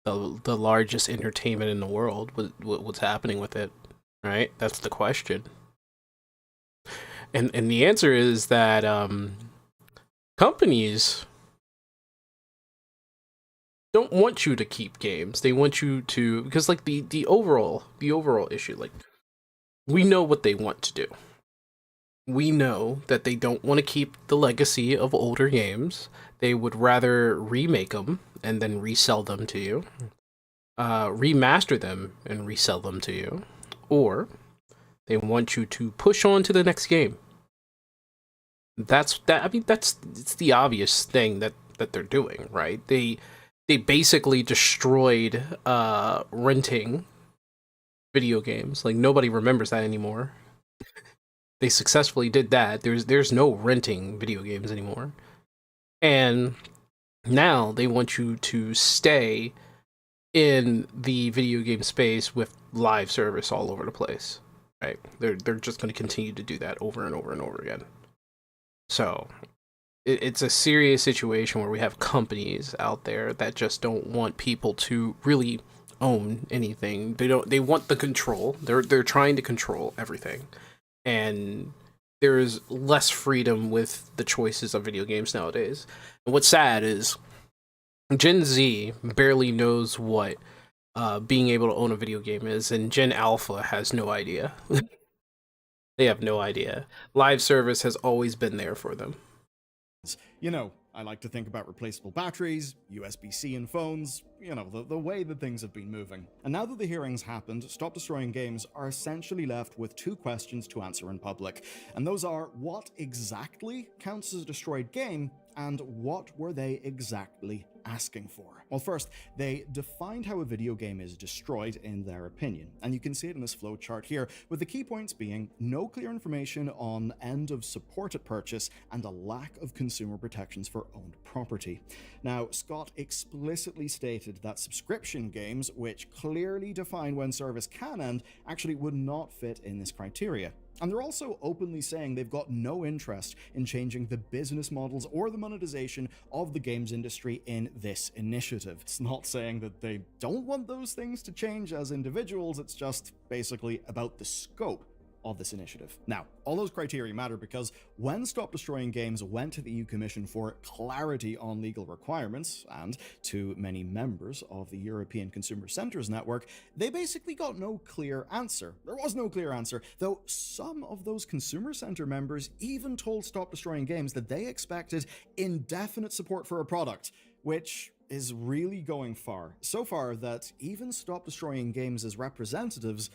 largest entertainment in the world? What's happening with it, right? That's the question. And the answer is that companies don't want you to keep games. They want you to, because like the overall issue, like, we know what they want to do. We know that they don't want to keep the legacy of older games. They would rather remake them and then resell them to you, remaster them and resell them to you, or they want you to push on to the next game. That's it's the obvious thing that they're doing, right? They basically destroyed renting video games. Like, nobody remembers that anymore. They successfully did that. There's no renting video games anymore. And now they want you to stay in the video game space with live service all over the place, right? They're just going to continue to do that over and over and over again. So it's a serious situation where we have companies out there that just don't want people to really own anything. They want the control. They're trying to control everything. And there's less freedom with the choices of video games nowadays. And what's sad is Gen Z barely knows what being able to own a video game is, and Gen Alpha has no idea. They have no idea. Live service has always been there for them. You know, I like to think about replaceable batteries, USB-C in phones, you know, the way that things have been moving. And now that the hearings happened, Stop Destroying Games are essentially left with two questions to answer in public. And those are, what exactly counts as a destroyed game, and what were they exactly asking for? Well, first, they defined how a video game is destroyed in their opinion, and you can see it in this flow chart here, with the key points being no clear information on end of support at purchase and a lack of consumer protections for owned property. Now, Scott explicitly stated that subscription games, which clearly define when service can end, actually would not fit in this criteria. And they're also openly saying they've got no interest in changing the business models or the monetization of the games industry in this initiative. It's not saying that they don't want those things to change as individuals, it's just basically about the scope of this initiative. Now, all those criteria matter because when Stop Destroying Games went to the EU Commission for clarity on legal requirements, and to many members of the European Consumer Centres Network, they basically got no clear answer. There was no clear answer, though some of those Consumer Centre members even told Stop Destroying Games that they expected indefinite support for a product, which is really going far. So far that even Stop Destroying Games' representatives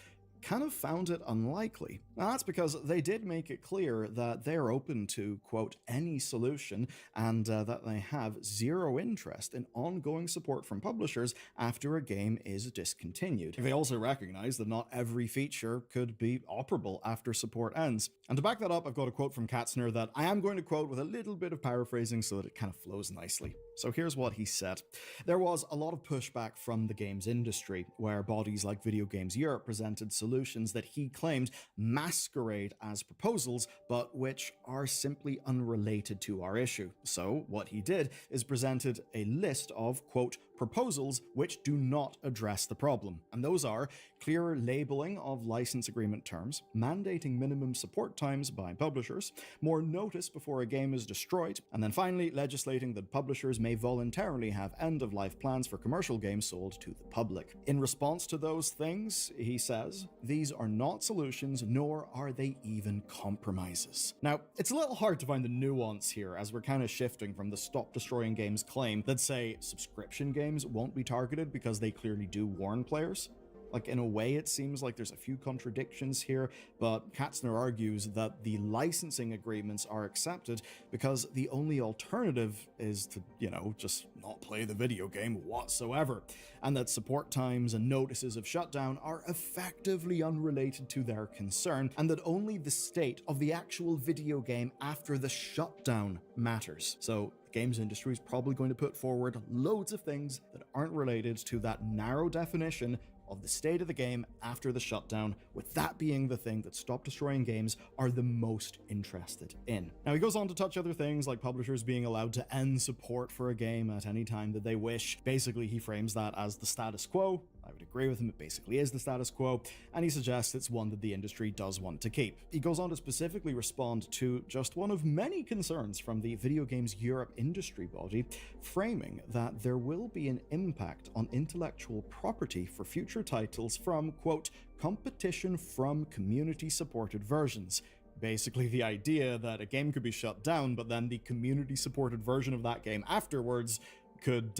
kind of found it unlikely. Now, that's because they did make it clear that they're open to, quote, any solution, and that they have zero interest in ongoing support from publishers after a game is discontinued. They also recognize that not every feature could be operable after support ends. And to back that up, I've got a quote from Katzner that I am going to quote with a little bit of paraphrasing so that it kind of flows nicely. So here's what he said. There was a lot of pushback from the games industry, where bodies like Video Games Europe presented solutions that he claimed masquerade as proposals, but which are simply unrelated to our issue. So what he did is presented a list of, quote, proposals which do not address the problem. And those are clearer labeling of license agreement terms, mandating minimum support times by publishers, more notice before a game is destroyed, and then finally legislating that publishers may voluntarily have end-of-life plans for commercial games sold to the public. In response to those things, he says, these are not solutions, nor are they even compromises. Now, it's a little hard to find the nuance here, as we're kind of shifting from the Stop Destroying Games claim that, say, subscription games won't be targeted because they clearly do warn players. Like, in a way, it seems like there's a few contradictions here, but Katzner argues that the licensing agreements are accepted because the only alternative is to, you know, just not play the video game whatsoever, and that support times and notices of shutdown are effectively unrelated to their concern, and that only the state of the actual video game after the shutdown matters. So the games industry is probably going to put forward loads of things that aren't related to that narrow definition of the state of the game after the shutdown, with that being the thing that Stop Destroying Games are the most interested in. Now, he goes on to touch other things like publishers being allowed to end support for a game at any time that they wish. Basically, he frames that as the status quo. I would agree with him, it basically is the status quo, and he suggests it's one that the industry does want to keep. He goes on to specifically respond to just one of many concerns from the Video Games Europe industry body, framing that there will be an impact on intellectual property for future titles from, quote, competition from community-supported versions. Basically the idea that a game could be shut down, but then the community-supported version of that game afterwards could,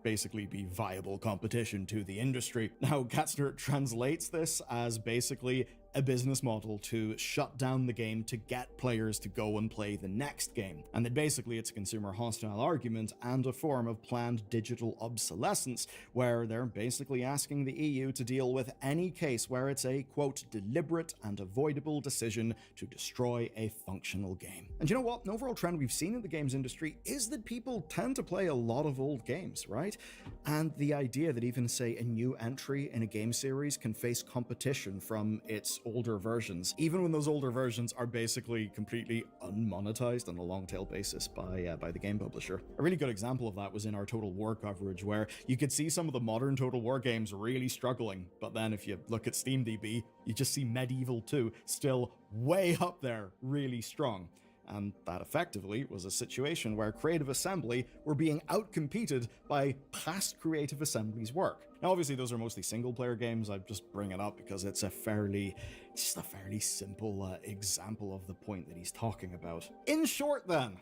basically be viable competition to the industry. Now, Katzner translates this as basically a business model to shut down the game to get players to go and play the next game. And that basically it's a consumer hostile argument and a form of planned digital obsolescence, where they're basically asking the EU to deal with any case where it's a, quote, deliberate and avoidable decision to destroy a functional game. And you know what? An overall trend we've seen in the games industry is that people tend to play a lot of old games, right? And the idea that even, say, a new entry in a game series can face competition from its older versions, even when those older versions are basically completely unmonetized on a long tail basis by the game publisher. A really good example of that was in our Total War coverage, where you could see some of the modern Total War games really struggling, but then if you look at SteamDB, you just see Medieval 2 still way up there, really strong. And that effectively was a situation where Creative Assembly were being outcompeted by past Creative Assembly's work. Now, obviously, those are mostly single-player games. I just bring it up because it's a fairly simple example of the point that he's talking about. In short, then,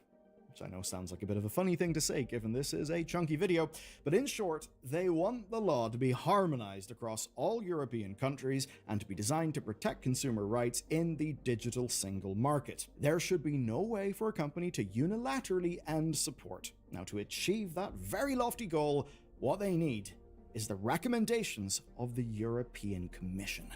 which I know sounds like a bit of a funny thing to say given this is a chunky video, but in short, they want the law to be harmonized across all European countries and to be designed to protect consumer rights in the digital single market. There should be no way for a company to unilaterally end support. Now, to achieve that very lofty goal, what they need is the recommendations of the European Commission.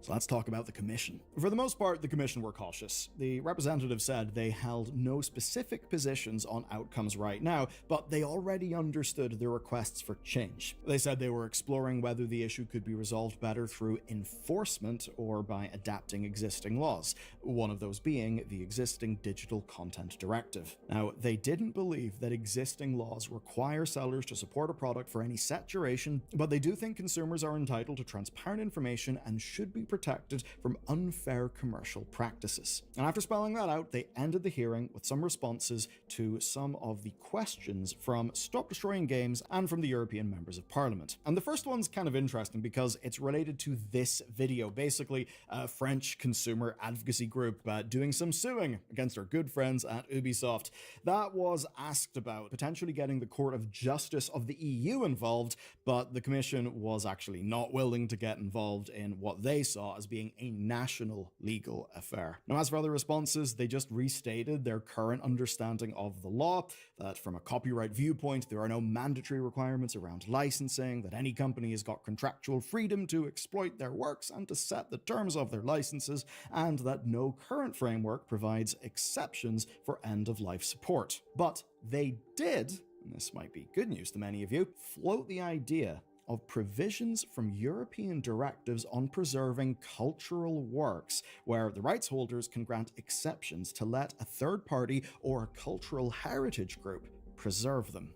So let's talk about the Commission. For the most part, the Commission were cautious. The representative said they held no specific positions on outcomes right now, but they already understood the requests for change. They said they were exploring whether the issue could be resolved better through enforcement or by adapting existing laws, one of those being the existing Digital Content Directive. Now, they didn't believe that existing laws require sellers to support a product for any set duration, but they do think consumers are entitled to transparent information and should be protected from unfair commercial practices. And after spelling that out, they ended the hearing with some responses to some of the questions from Stop Destroying Games and from the European members of Parliament. And the first one's kind of interesting because it's related to this video, basically a French consumer advocacy group doing some suing against our good friends at Ubisoft. That was asked about potentially getting the Court of Justice of the EU involved, but the Commission was actually not willing to get involved in what they saw as being a national legal affair. Now, as for other responses, they just restated their current understanding of the law, that from a copyright viewpoint, there are no mandatory requirements around licensing, that any company has got contractual freedom to exploit their works and to set the terms of their licenses, and that no current framework provides exceptions for end-of-life support. But they did, and this might be good news to many of you, float the idea of provisions from European directives on preserving cultural works, where the rights holders can grant exceptions to let a third party or a cultural heritage group preserve them.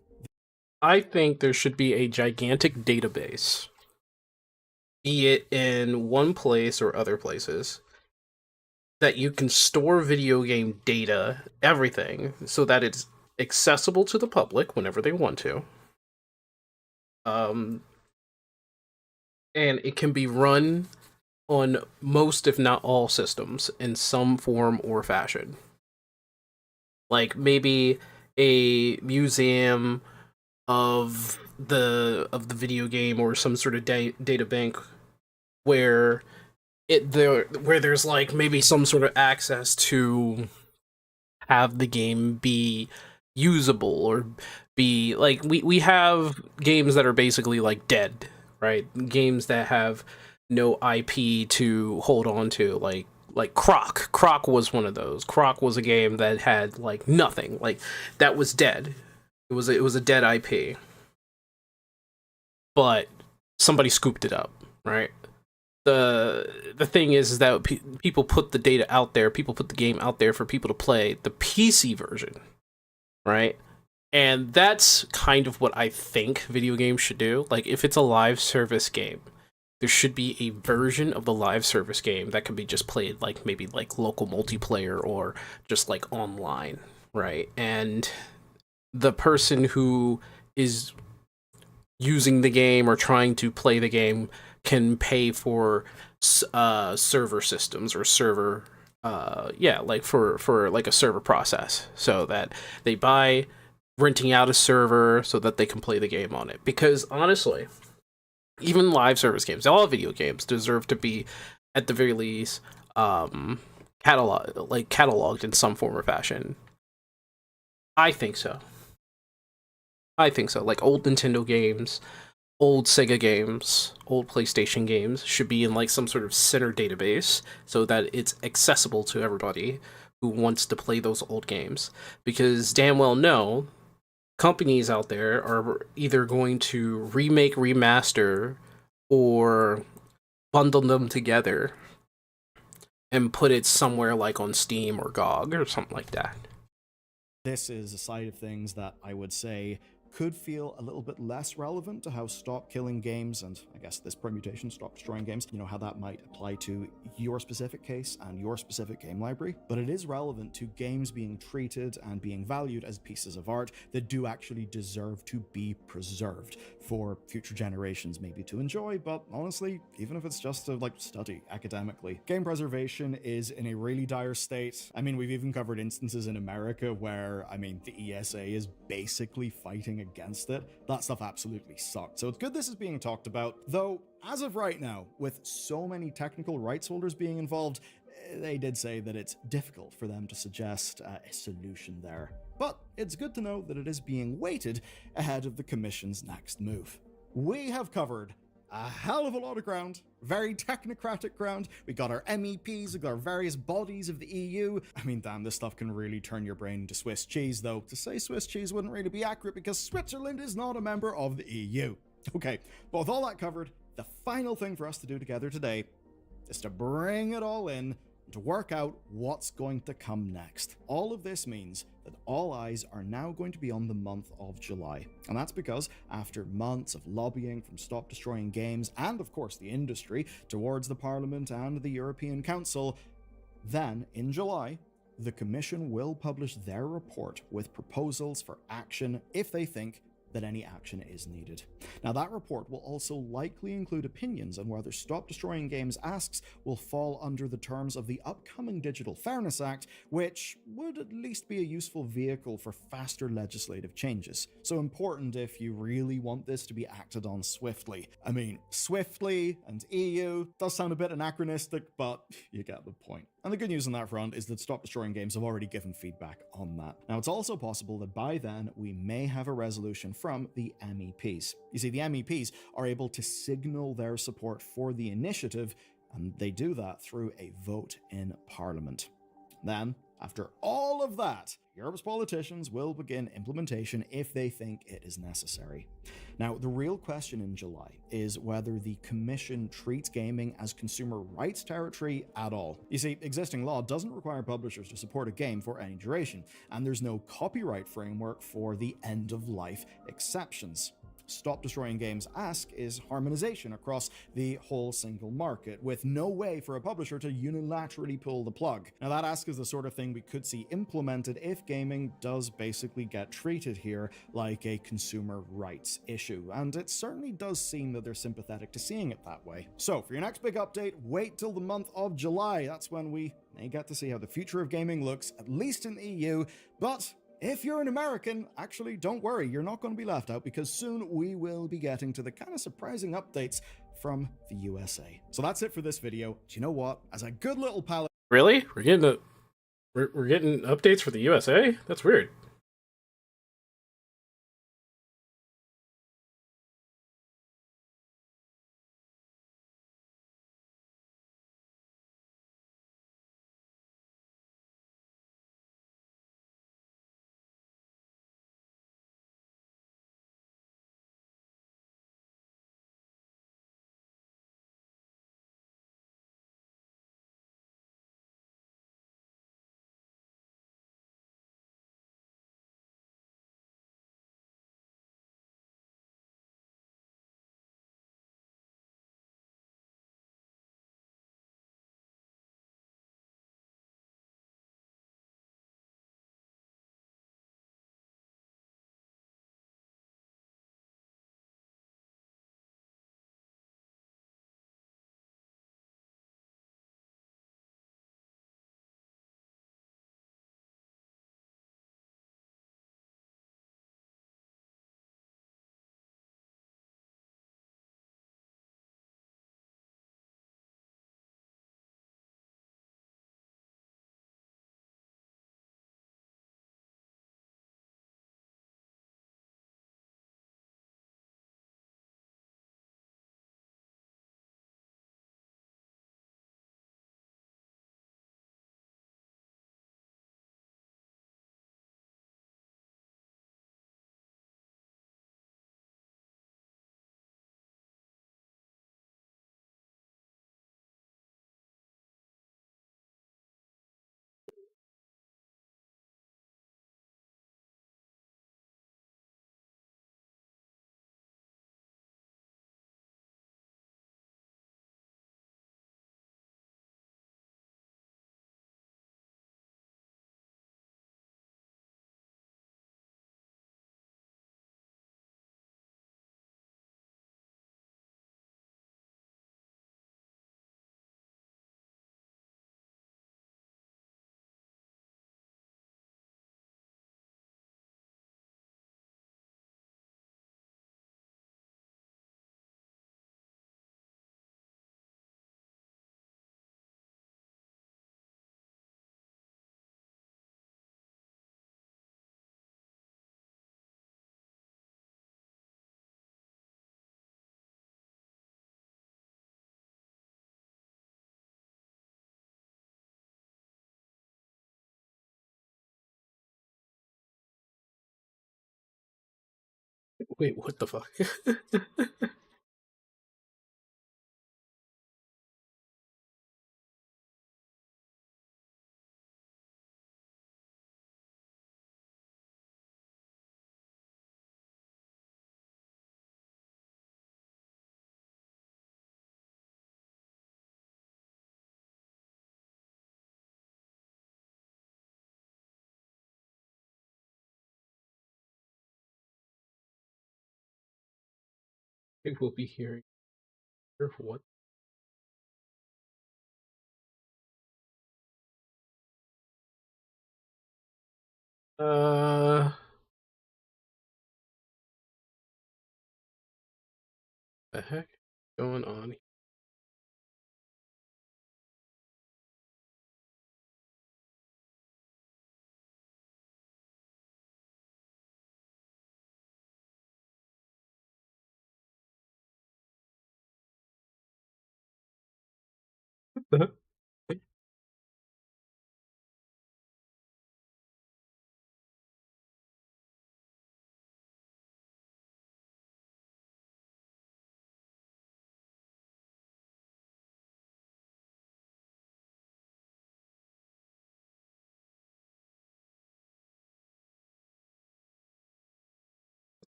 I think there should be a gigantic database, be it in one place or other places, that you can store video game data, everything, so that it's accessible to the public whenever they want to. And it can be run on most, if not all, systems in some form or fashion. Like maybe a museum of the video game or some sort of data bank where there's like maybe some sort of access to have the game be usable or be like we have games that are basically like dead. Right, games that have no IP to hold on to, like Croc. Croc was one of those. Croc was a game that had like nothing, like that was dead. It was a dead IP, but somebody scooped it up, right? The thing is that people put the data out there, people put the game out there for people to play the PC version, right? And that's kind of what I think video games should do. Like, if it's a live service game, there should be a version of the live service game that can be just played, like, maybe, like, local multiplayer or just, like, online, right? And the person who is using the game or trying to play the game can pay for server systems or server, like, for like, a server process. So that they buy renting out a server so that they can play the game on it. Because honestly, even live service games, all video games deserve to be at the very least cataloged in some form or fashion. I think so. Like old Nintendo games, old Sega games, old PlayStation games should be in like some sort of center database so that it's accessible to everybody who wants to play those old games. Because damn well know companies out there are either going to remake, remaster, or bundle them together and put it somewhere like on Steam or GOG or something like that. This is a side of things that I would say could feel a little bit less relevant to how Stop Killing Games, and I guess this permutation, Stop Destroying Games, how that might apply to your specific case and your specific game library, but it is relevant to games being treated and being valued as pieces of art that do actually deserve to be preserved for future generations maybe to enjoy, but honestly, even if it's just to study academically. Game preservation is in a really dire state. I mean, we've even covered instances in America where, the ESA is basically fighting against it. That stuff absolutely sucked. So it's good this is being talked about, though as of right now, with so many technical rights holders being involved, they did say that it's difficult for them to suggest a solution there. But it's good to know that it is being weighted ahead of the Commission's next move. We have covered a hell of a lot of ground, very technocratic ground. We got our MEPs, we got our various bodies of the EU. Damn, this stuff can really turn your brain into Swiss cheese, though. To say Swiss cheese wouldn't really be accurate because Switzerland is not a member of the EU. Okay, but with all that covered, the final thing for us to do together today is to bring it all in, to work out what's going to come next. All of this means that all eyes are now going to be on the month of July. And that's because after months of lobbying from Stop Destroying Games and of course the industry towards the Parliament and the European Council, then in July, the Commission will publish their report with proposals for action if they think that any action is needed. Now, that report will also likely include opinions on whether Stop Destroying Games asks will fall under the terms of the upcoming Digital Fairness Act, which would at least be a useful vehicle for faster legislative changes. So important if you really want this to be acted on swiftly. Swiftly and EU does sound a bit anachronistic, but you get the point. And the good news on that front is that Stop Destroying Games have already given feedback on that. Now, it's also possible that by then we may have a resolution from the MEPs. You see, the MEPs are able to signal their support for the initiative, and they do that through a vote in Parliament. Then, after all of that, Europe's politicians will begin implementation if they think it is necessary. Now, the real question in July is whether the Commission treats gaming as consumer rights territory at all. You see, existing law doesn't require publishers to support a game for any duration, and there's no copyright framework for the end-of-life exceptions. Stop Destroying Games ask is harmonization across the whole single market, with no way for a publisher to unilaterally pull the plug. Now, that ask is the sort of thing we could see implemented if gaming does basically get treated here like a consumer rights issue, and it certainly does seem that they're sympathetic to seeing it that way. So, for your next big update, wait till the month of July. That's when we may get to see how the future of gaming looks, at least in the EU, but if you're an American, actually, don't worry, you're not going to be left out, because soon we will be getting to the kind of surprising updates from the USA. So that's it for this video. Do you know what? As a good little pal— Really? We're getting updates for the USA? That's weird. Wait, what the fuck? I think we'll be hearing here for what? Uh, the heck going on? What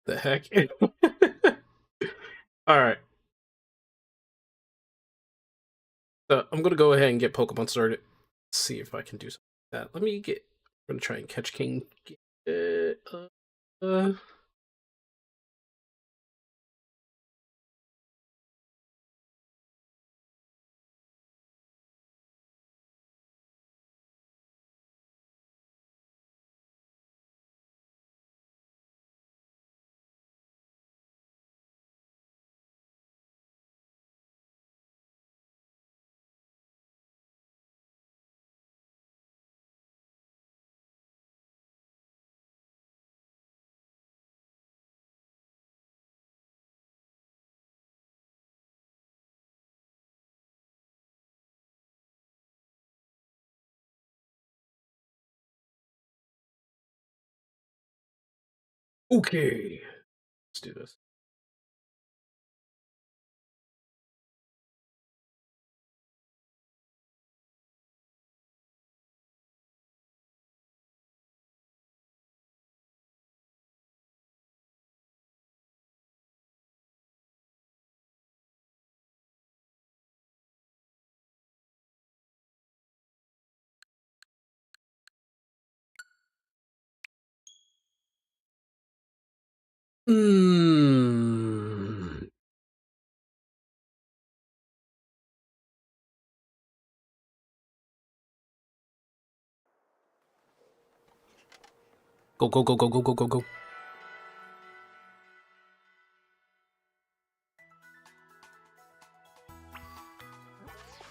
the heck? All right. So I'm gonna go ahead and get Pokemon started. See if I can do something like that. Let me get. I'm gonna try and catch King. Uh, okay. Let's do this. Hmm. Go go go go go go go go.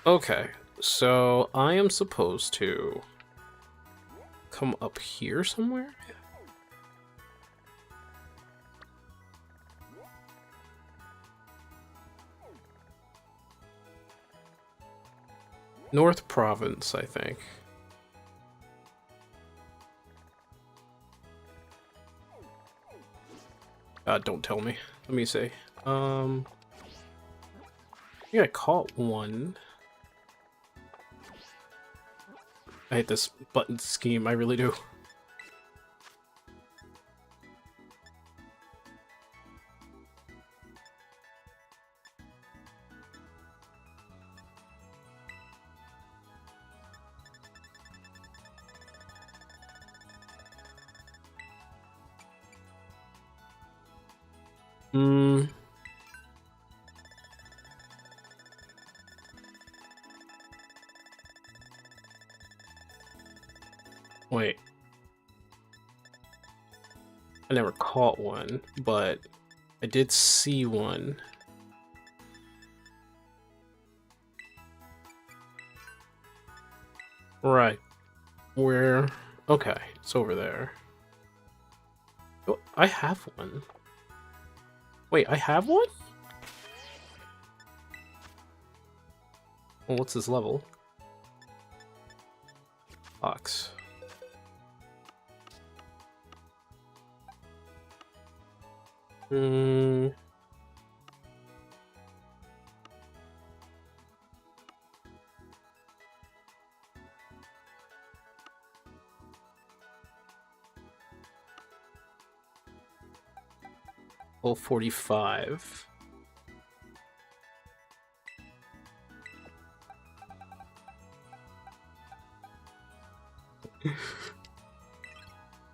Okay, so I am supposed to come up here somewhere? North Province, I think. Don't tell me. Let me see. I think I caught one. I hate this button scheme, I really do. Hmm. Wait. I never caught one, but I did see one. Right. Where? Okay, it's over there. Oh, I have one. Wait, I have one? Well, what's his level? Fox. Hmm. Level 45.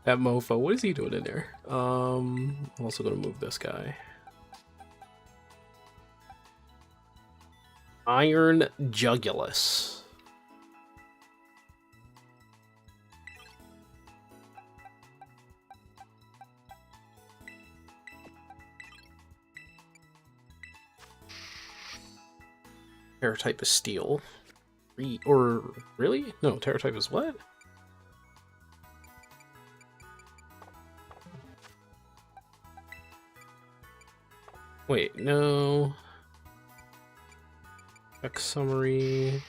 That mofo, what is he doing in there? I'm also gonna move this guy. Iron Jugulus. Terra type is steel. Or really? No, Terra type is what? Wait, no. X summary.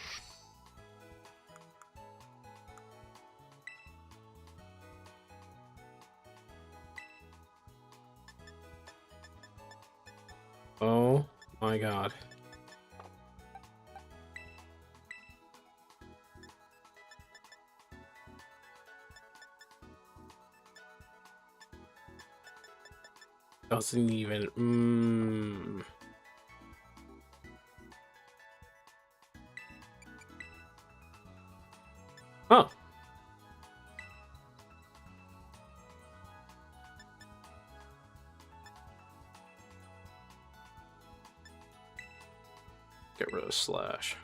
Oh my god. Doesn't even. Huh. Get rid of slash.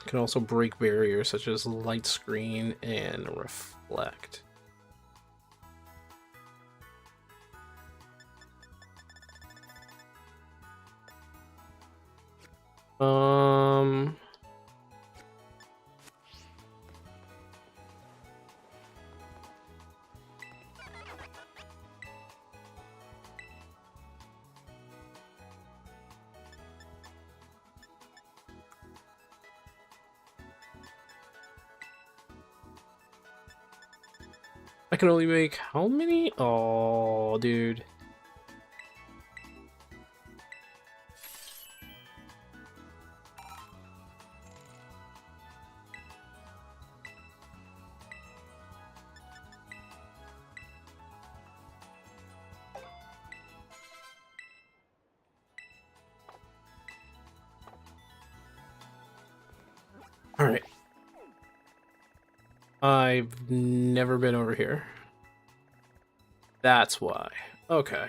Can also break barriers such as light screen and reflect. Um, I can only make how many? Oh, dude. All right. I've never been over here. That's why. Okay.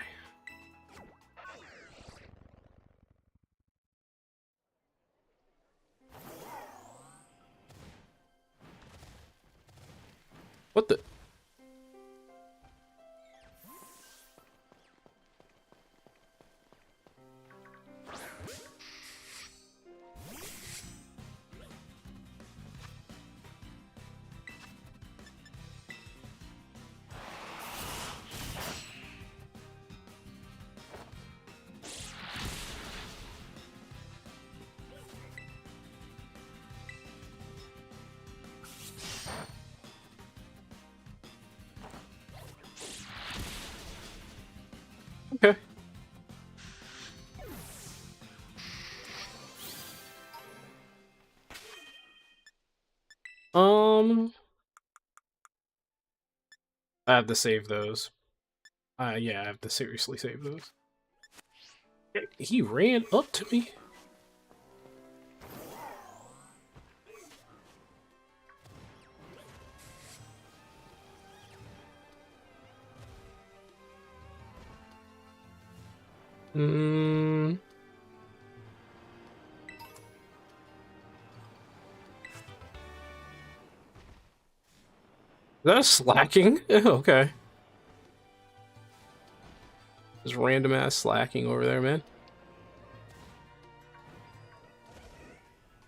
What the? Okay. I have to save those. Yeah, I have to seriously save those. He ran up to me. Hmm. That's slacking. Okay. Just random ass slacking over there, man.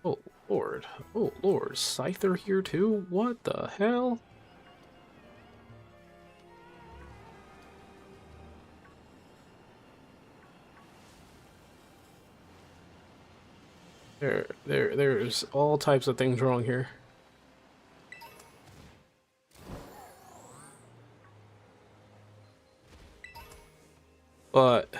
Oh Lord. Oh Lord. Scyther here too? What the hell? There's all types of things wrong here. But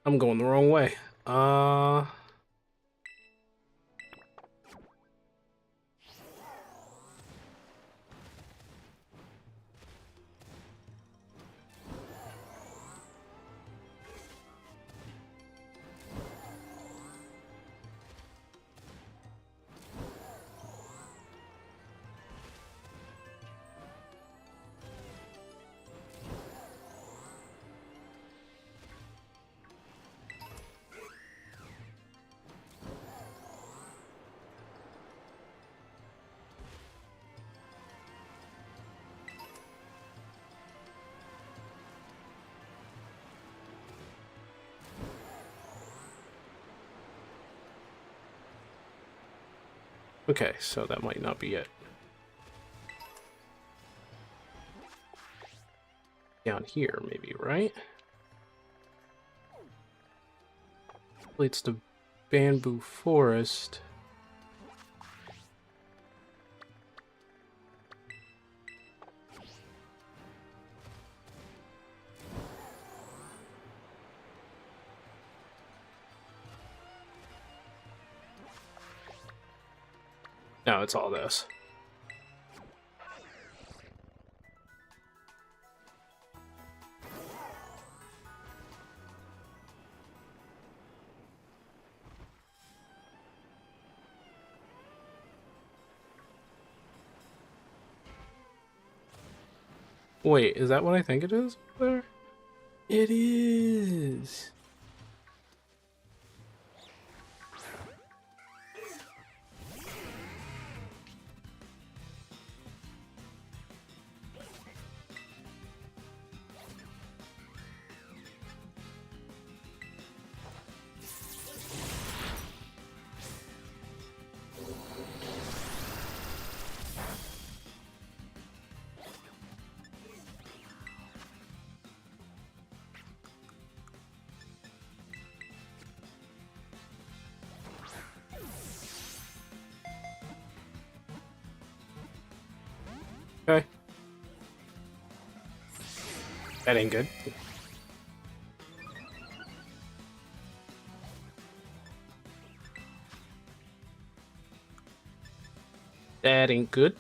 I'm going the wrong way. Okay, so that might not be it. Down here, maybe, right? Leads to Bamboo Forest. No, it's all this. Wait, is that what I think it is? There? It is. Okay. That ain't good. That ain't good.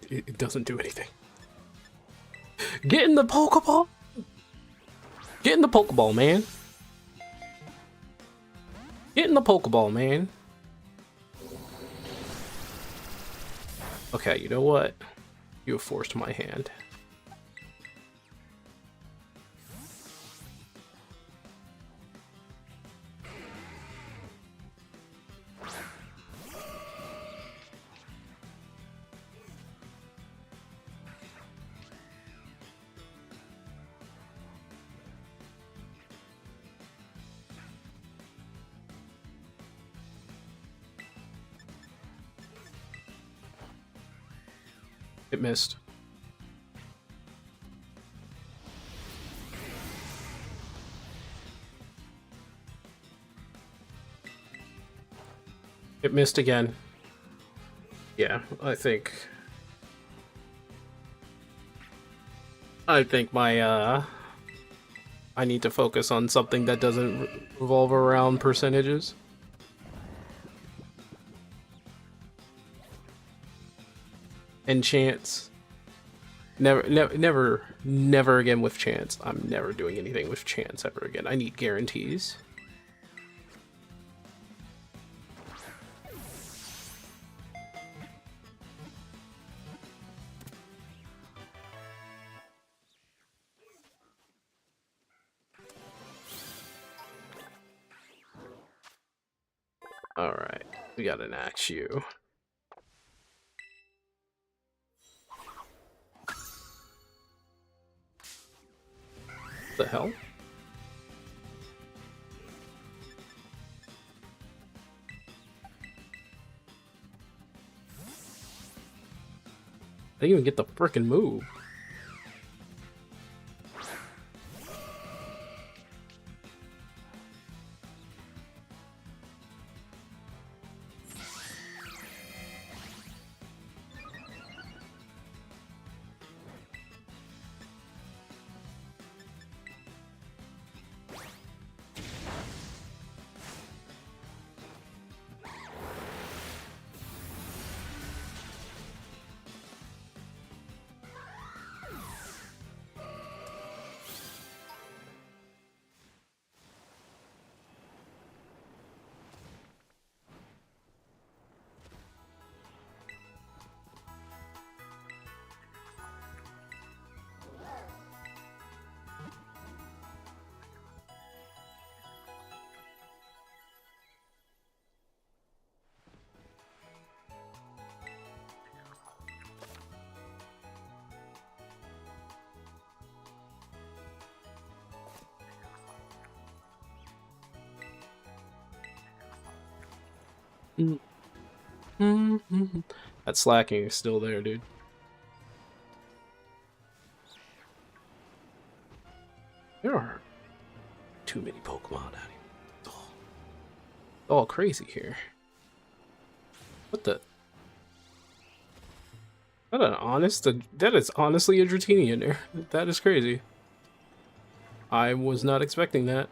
It doesn't do anything. Get in the Pokeball! Get in the Pokeball, man. Get in the Pokeball, man. Okay, you know what? You have forced my hand. It missed. It missed again. Yeah, I think my I need to focus on something that doesn't revolve around percentages. And chance. Never again with chance. I'm never doing anything with chance ever again. I need guarantees. Alright, we got an axe you. The hell? I didn't even get the frickin' move. That slacking is still there, dude. There are too many Pokemon out here. It's all crazy here. What the? That is honestly a Dratini in there. That is crazy. I was not expecting that.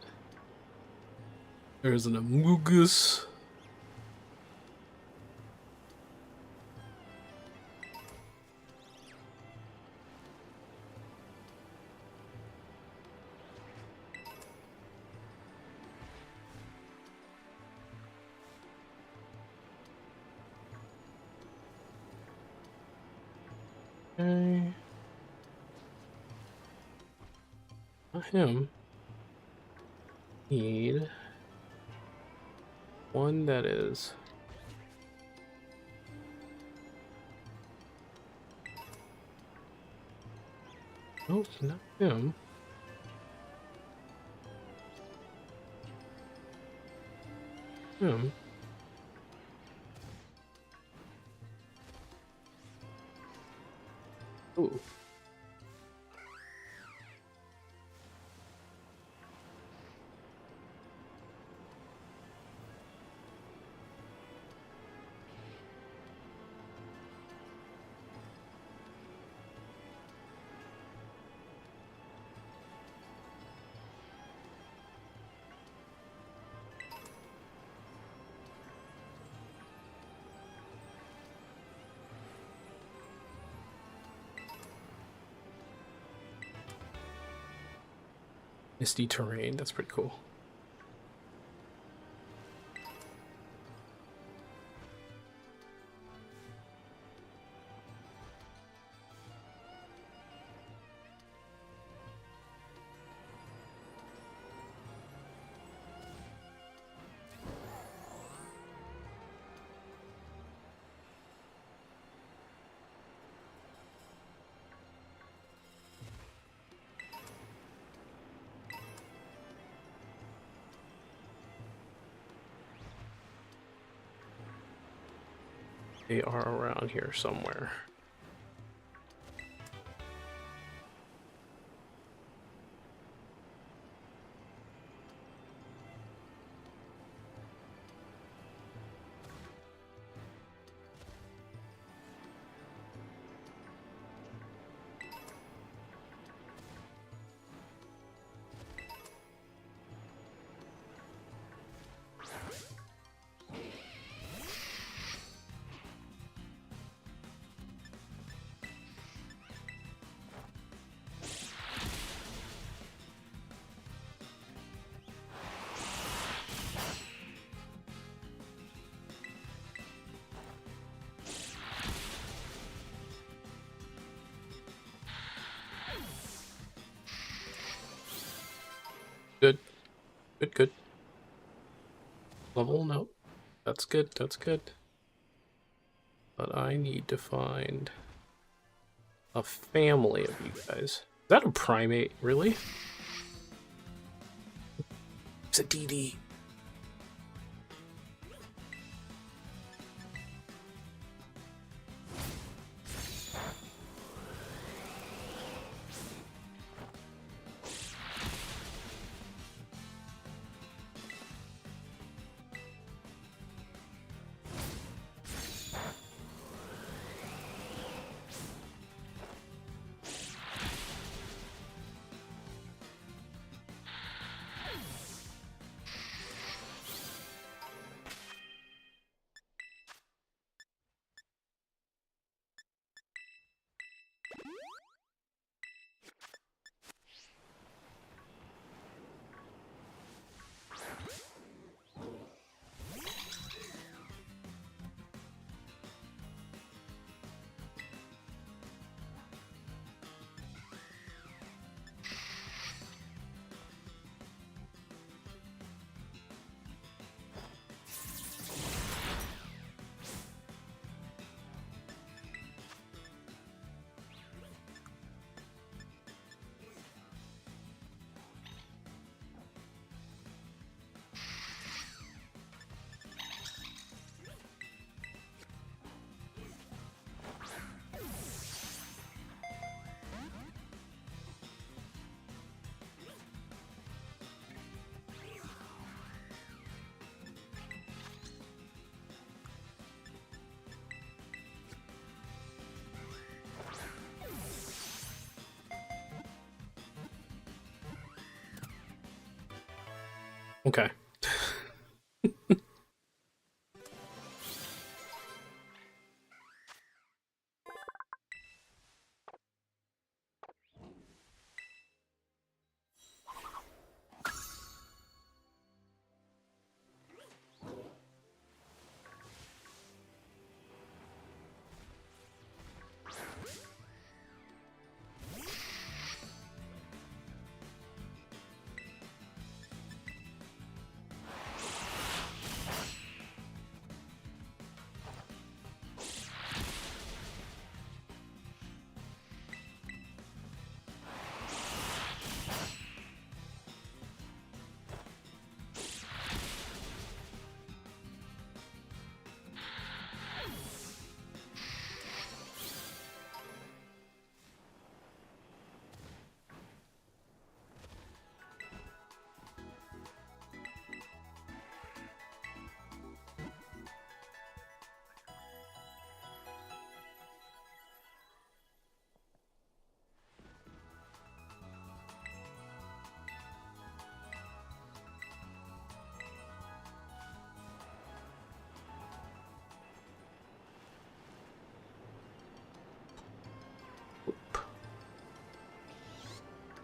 There's an Amogus. Okay. Not him. Need one that is nope, not him. Him. Ooh. Misty terrain, that's pretty cool. They are around here somewhere. Good. Good, good. Level, no. That's good, that's good. But I need to find a family of you guys. Is that a primate, really? It's a DD. Okay.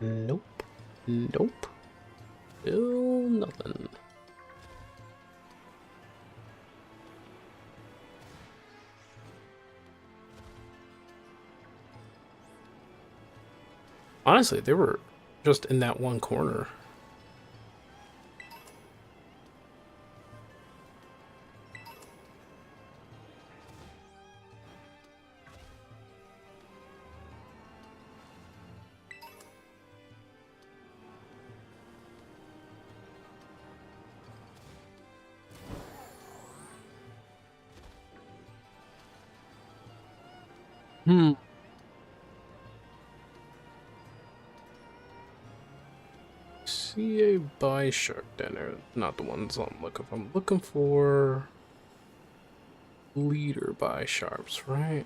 Nope. Nope. Still nothing. Honestly, they were just in that one corner. Hmm. CA buy shark dinner. Not the ones I'm looking for. I'm looking for leader buy sharps, right?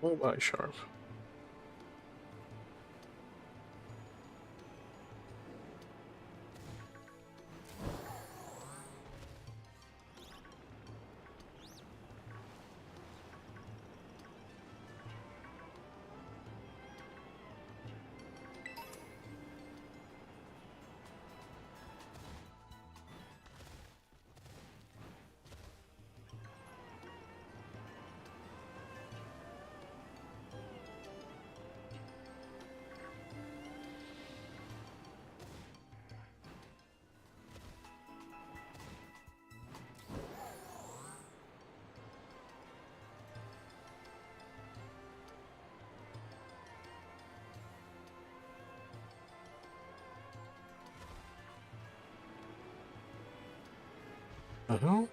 What buy sharp? Uh-huh.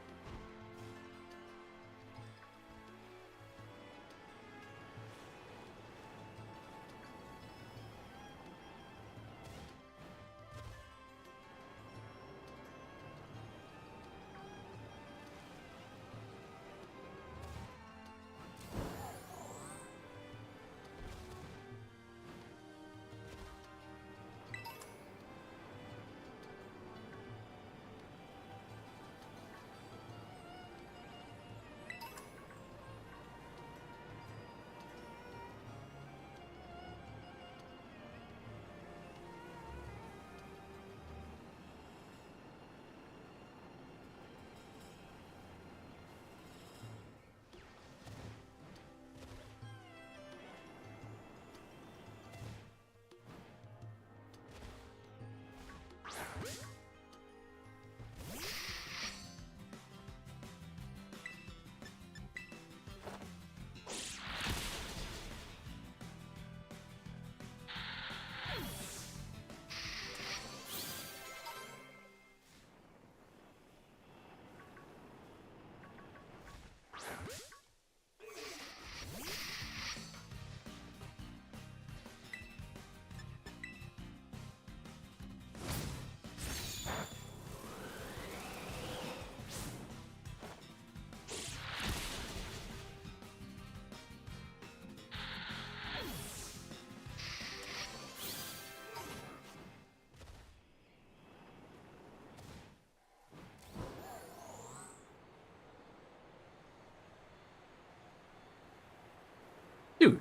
Dude.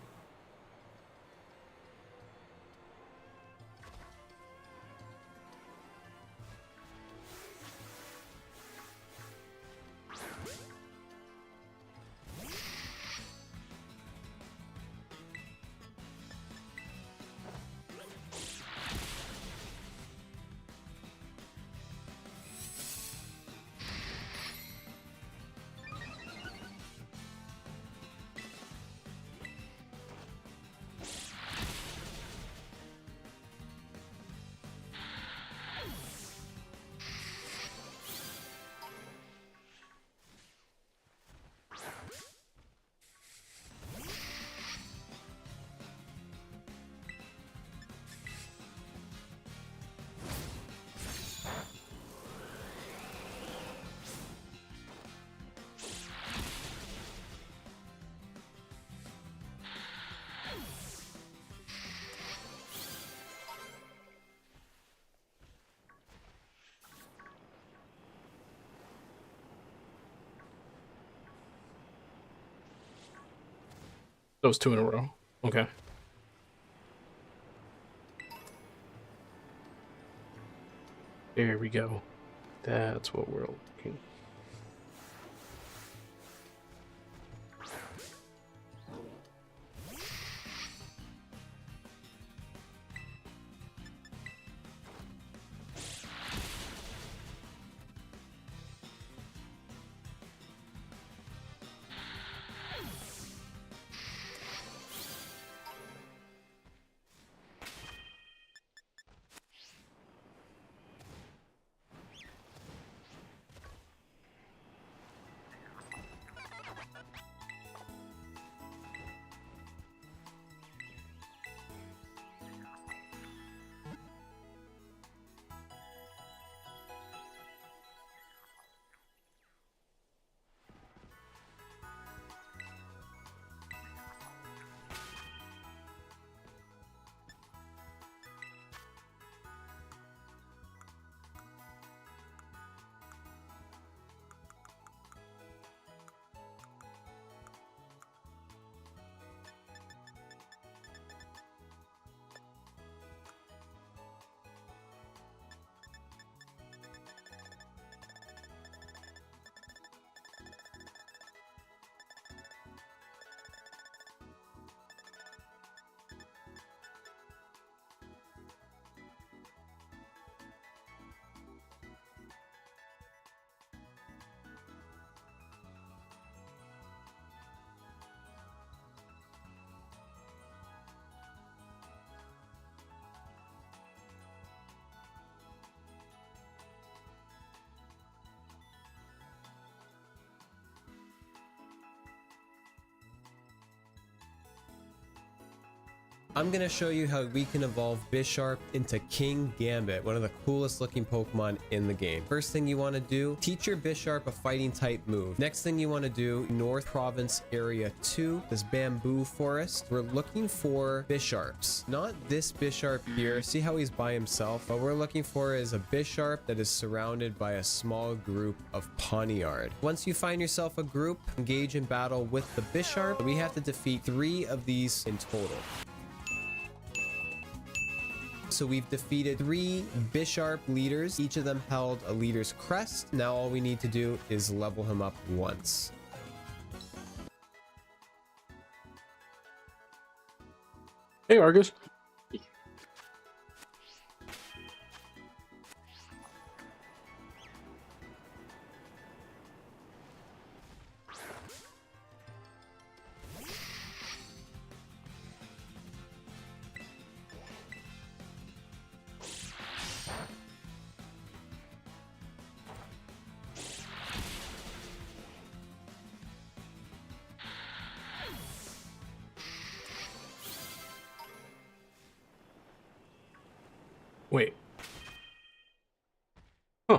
That was 2 in a row. Okay. There we go. That's what we're looking. I'm gonna show you how we can evolve Bisharp into King Gambit, one of the coolest looking Pokemon in the game. First thing you want to do, teach your Bisharp a fighting type move. Next thing you want to do, North Province Area 2, this bamboo forest. We're looking for Bisharps, not this Bisharp here. See how he's by himself? What we're looking for is a Bisharp that is surrounded by a small group of Pawniard. Once you find yourself a group, engage in battle with the Bisharp. We have to defeat 3 of these in total. So we've defeated 3 Bisharp leaders. Each of them held a leader's crest. Now all we need to do is level him up once. Hey, Argus. Wait. Huh.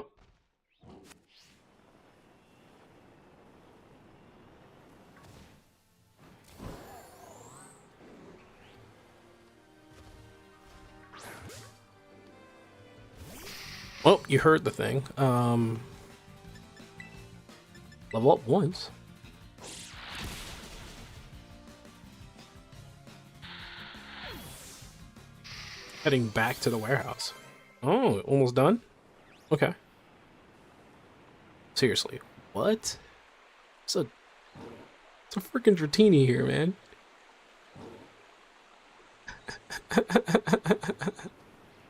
Well, you heard the thing. Level up once. Heading back to the warehouse. Oh, almost done? Okay. Seriously, what? It's a freaking Dratini here, man.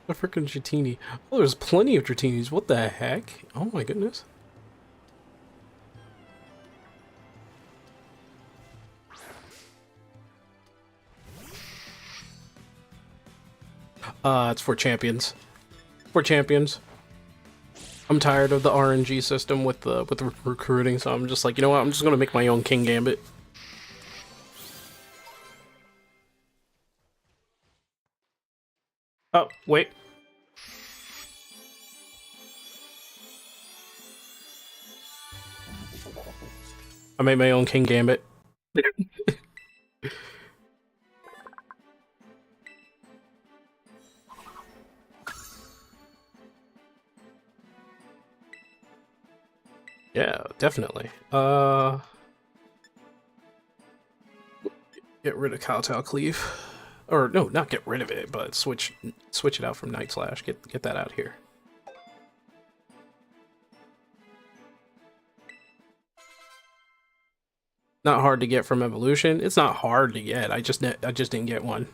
A freaking Dratini. Oh, there's plenty of Dratinis. What the heck? Oh my goodness. It's for champions. For champions. I'm tired of the RNG system with the recruiting, so I'm just like, you know what? I'm just gonna make my own King Gambit. Oh, wait. I made my own King Gambit. Yeah, definitely. Get rid of Kowtow Cleave. Or no, not get rid of it, but switch it out from Night Slash. Get that out here. Not hard to get from Evolution. It's not hard to get. I just didn't get one.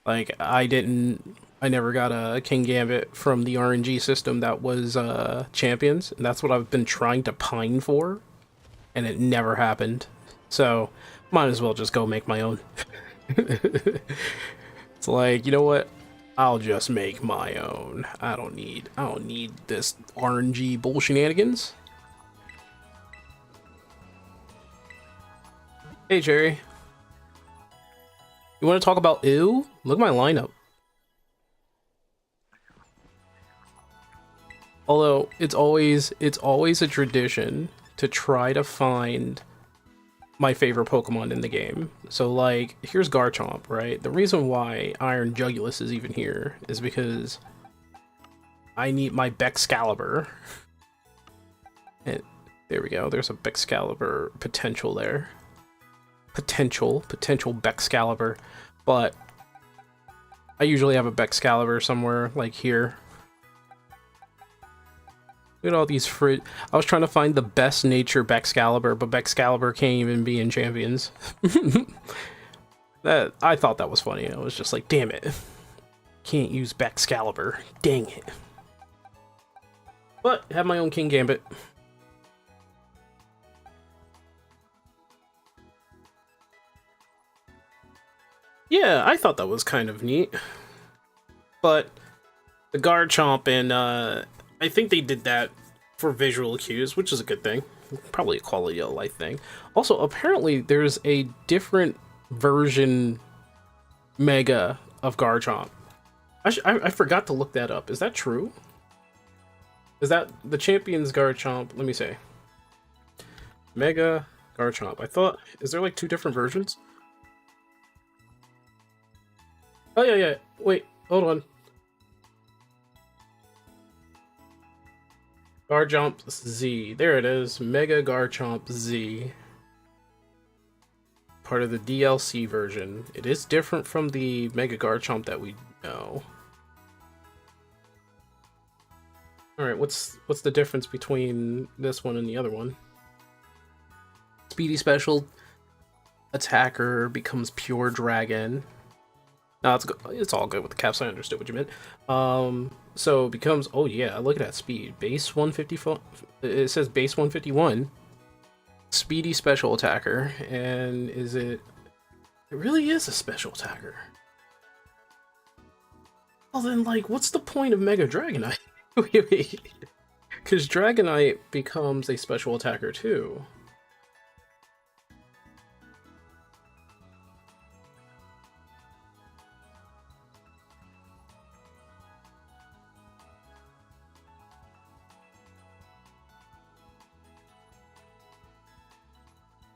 Like I never got a King Gambit from the RNG system that was Champions, and that's what I've been trying to pine for, and it never happened. So might as well just go make my own. It's like, you know what? I'll just make my own. I don't need this RNG bull shenanigans. Hey Jerry. You want to talk about ew? Look at my lineup. Although it's always a tradition to try to find my favorite Pokemon in the game. So like, here's Garchomp, right? The reason why Iron Jugulus is even here is because I need my Bexcalibur. And there we go. There's a Bexcalibur potential there. Potential Bexcalibur, but I usually have a Bexcalibur somewhere like here. Look at all these fruit. I was trying to find the best nature Bexcalibur, but Bexcalibur can't even be in Champions. I thought that was funny. I was just like, damn it. Can't use Bexcalibur. Dang it. But I have my own King Gambit. Yeah, I thought that was kind of neat. But the Garchomp and I think they did that for visual cues, which is a good thing. Probably a quality of life thing. Also, apparently there's a different version Mega of Garchomp. I forgot to look that up. Is that true? Is that the champion's Garchomp? Let me see. Mega Garchomp. I thought, is there like 2 different versions? Oh yeah. Wait, hold on. Garchomp Z. There it is. Mega Garchomp Z. Part of the DLC version. It is different from the Mega Garchomp that we know. Alright, what's the difference between this one and the other one? Speedy special attacker becomes pure dragon. No, it's all good with the caps. I understood what you meant. So it becomes, oh yeah, look at that speed. Base 154. It says base 151. Speedy special attacker, and is it? It really is a special attacker. Well then, like, what's the point of Mega Dragonite? Wait. Because Dragonite becomes a special attacker too.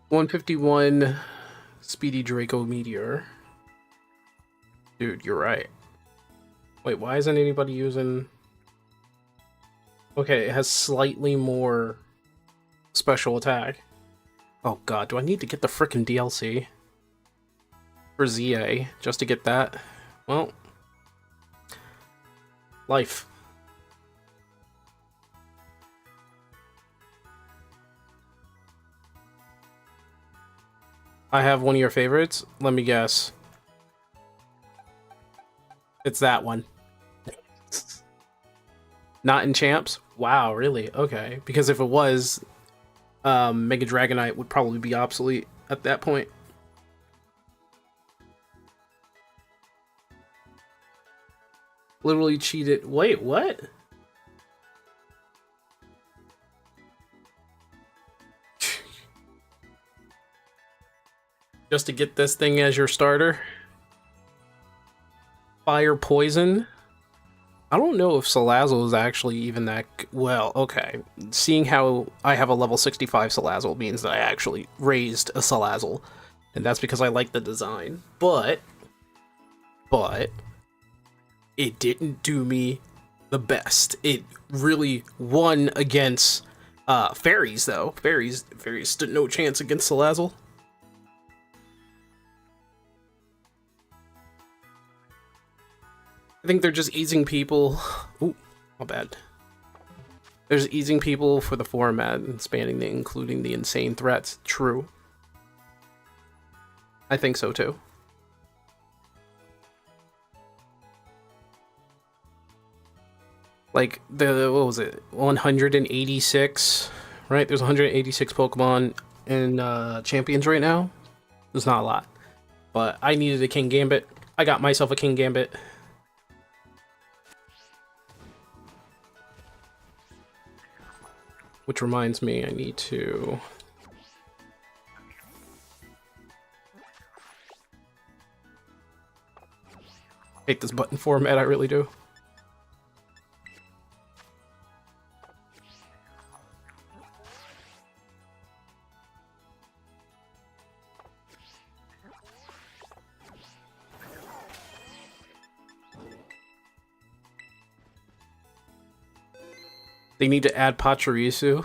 $151 Speedy Draco Meteor. Dude, you're right. Wait, why isn't anybody using... Okay, it has slightly more special attack. Oh god, do I need to get the frickin' DLC for ZA just to get that? Well, life. I have one of your favorites. Let me guess. It's that one. Not in Champs? Wow, really? Okay. Because if it was, Mega Dragonite would probably be obsolete at that point. Literally cheated. Wait, what? Just to get this thing as your starter? Fire Poison? I don't know if Salazzle is actually even that... Well, okay. Seeing how I have a level 65 Salazzle means that I actually raised a Salazzle. And that's because I like the design. But... It didn't do me the best. It really won against Fairies, though. Fairies stood no chance against Salazzle. I think they're just easing people. Ooh, my bad. They're just easing people for the format and expanding including the insane threats. True. I think so too. Like the, what was it? 186, right? There's 186 Pokemon in Champions right now. There's not a lot, but I needed a King Gambit. I got myself a King Gambit. Which reminds me, I need to... hate this button format, I really do. They need to add Pachirisu.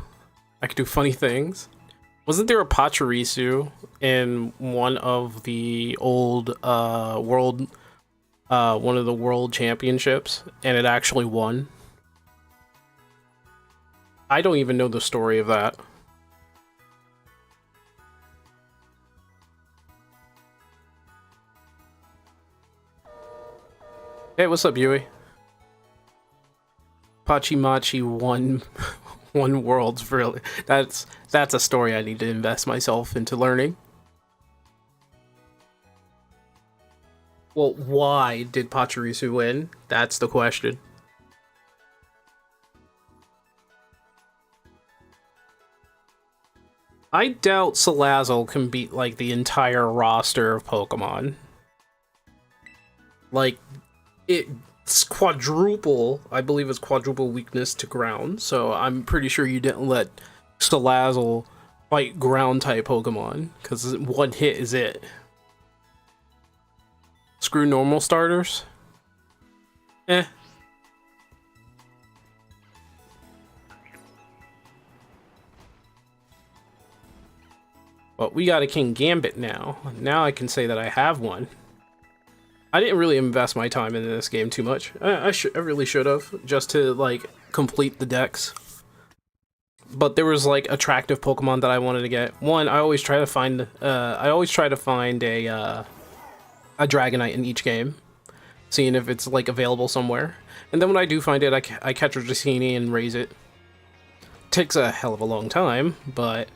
I could do funny things. Wasn't there a Pachirisu in one of the old one of the world championships, and it actually won? I don't even know the story of that. Hey, what's up, Yui? Pachimachi won worlds, really. That's a story I need to invest myself into learning. Well, why did Pachirisu win? That's the question. I doubt Salazzle can beat like the entire roster of Pokemon. Like, it's quadruple, I believe it's quadruple weakness to ground, so I'm pretty sure you didn't let Salazzle fight ground-type Pokemon, because one hit is it. Screw normal starters? Eh. But we got a Kingambit now. Now I can say that I have one. I didn't really invest my time into this game too much. I really should have, just to like complete the decks. But there was like attractive Pokemon that I wanted to get. One, I always try to find a Dragonite in each game, seeing if it's like available somewhere. And then when I do find it, I catch a Dratini and raise it. Takes a hell of a long time, but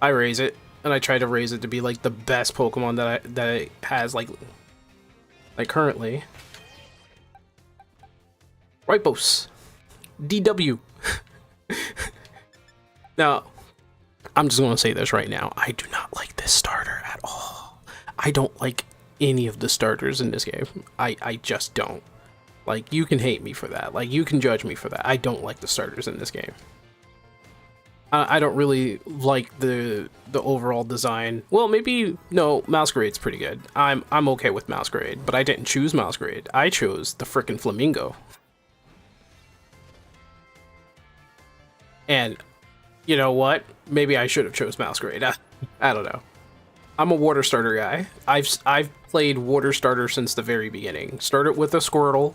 I raise it. And I try to raise it to be like the best Pokemon that it has like currently. Ripos. DW. Now, I'm just gonna say this right now. I do not like this starter at all. I don't like any of the starters in this game. I just don't. Like, you can hate me for that. Like, you can judge me for that. I don't like the starters in this game. I don't really like the overall design. Well, maybe no. Masquerade's pretty good. I'm okay with Masquerade, but I didn't choose Masquerade. I chose the frickin' Flamingo. And you know what? Maybe I should have chose Masquerade. I don't know. I'm a water starter guy. I've played water starter since the very beginning. Started with a Squirtle,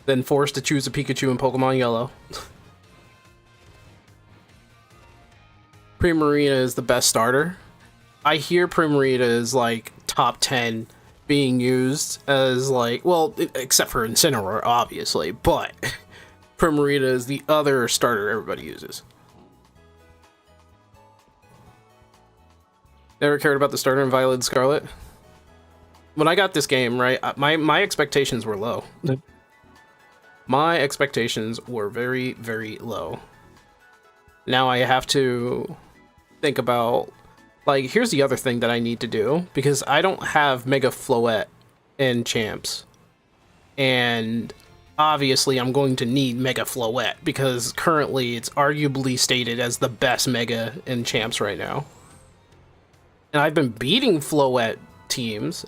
then forced to choose a Pikachu in Pokemon Yellow. Primarina is the best starter. I hear Primarina is like top 10 being used as like, well, except for Incineroar, obviously, but Primarina is the other starter everybody uses. Never cared about the starter in Violet and Scarlet. When I got this game, right, my expectations were low. My expectations were very, very low. Now I have to think about, like, here's the other thing that I need to do, because I don't have Mega Floette in Champs. And obviously I'm going to need Mega Floette, because currently it's arguably stated as the best Mega in Champs right now. And I've been beating Floette teams,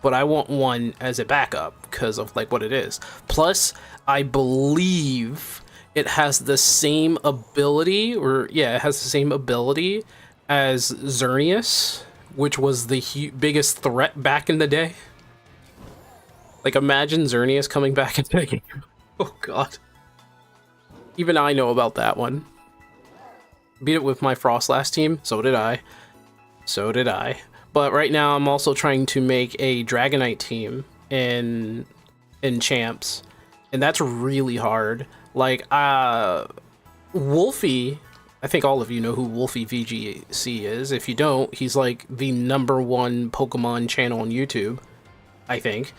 but I want one as a backup because of like what it is. Plus, I believe it has the same ability, or yeah, it has the same ability as Xerneas, which was the biggest threat back in the day. Like, imagine Xerneas coming back into the game. Oh god. Even I know about that one. Beat it with my Frostlass team, so did I. So did I. But right now I'm also trying to make a Dragonite team in Champs, and that's really hard. Like, Wolfie, I think all of you know who Wolfie VGC is. If you don't, he's like the #1 Pokemon channel on YouTube, I think.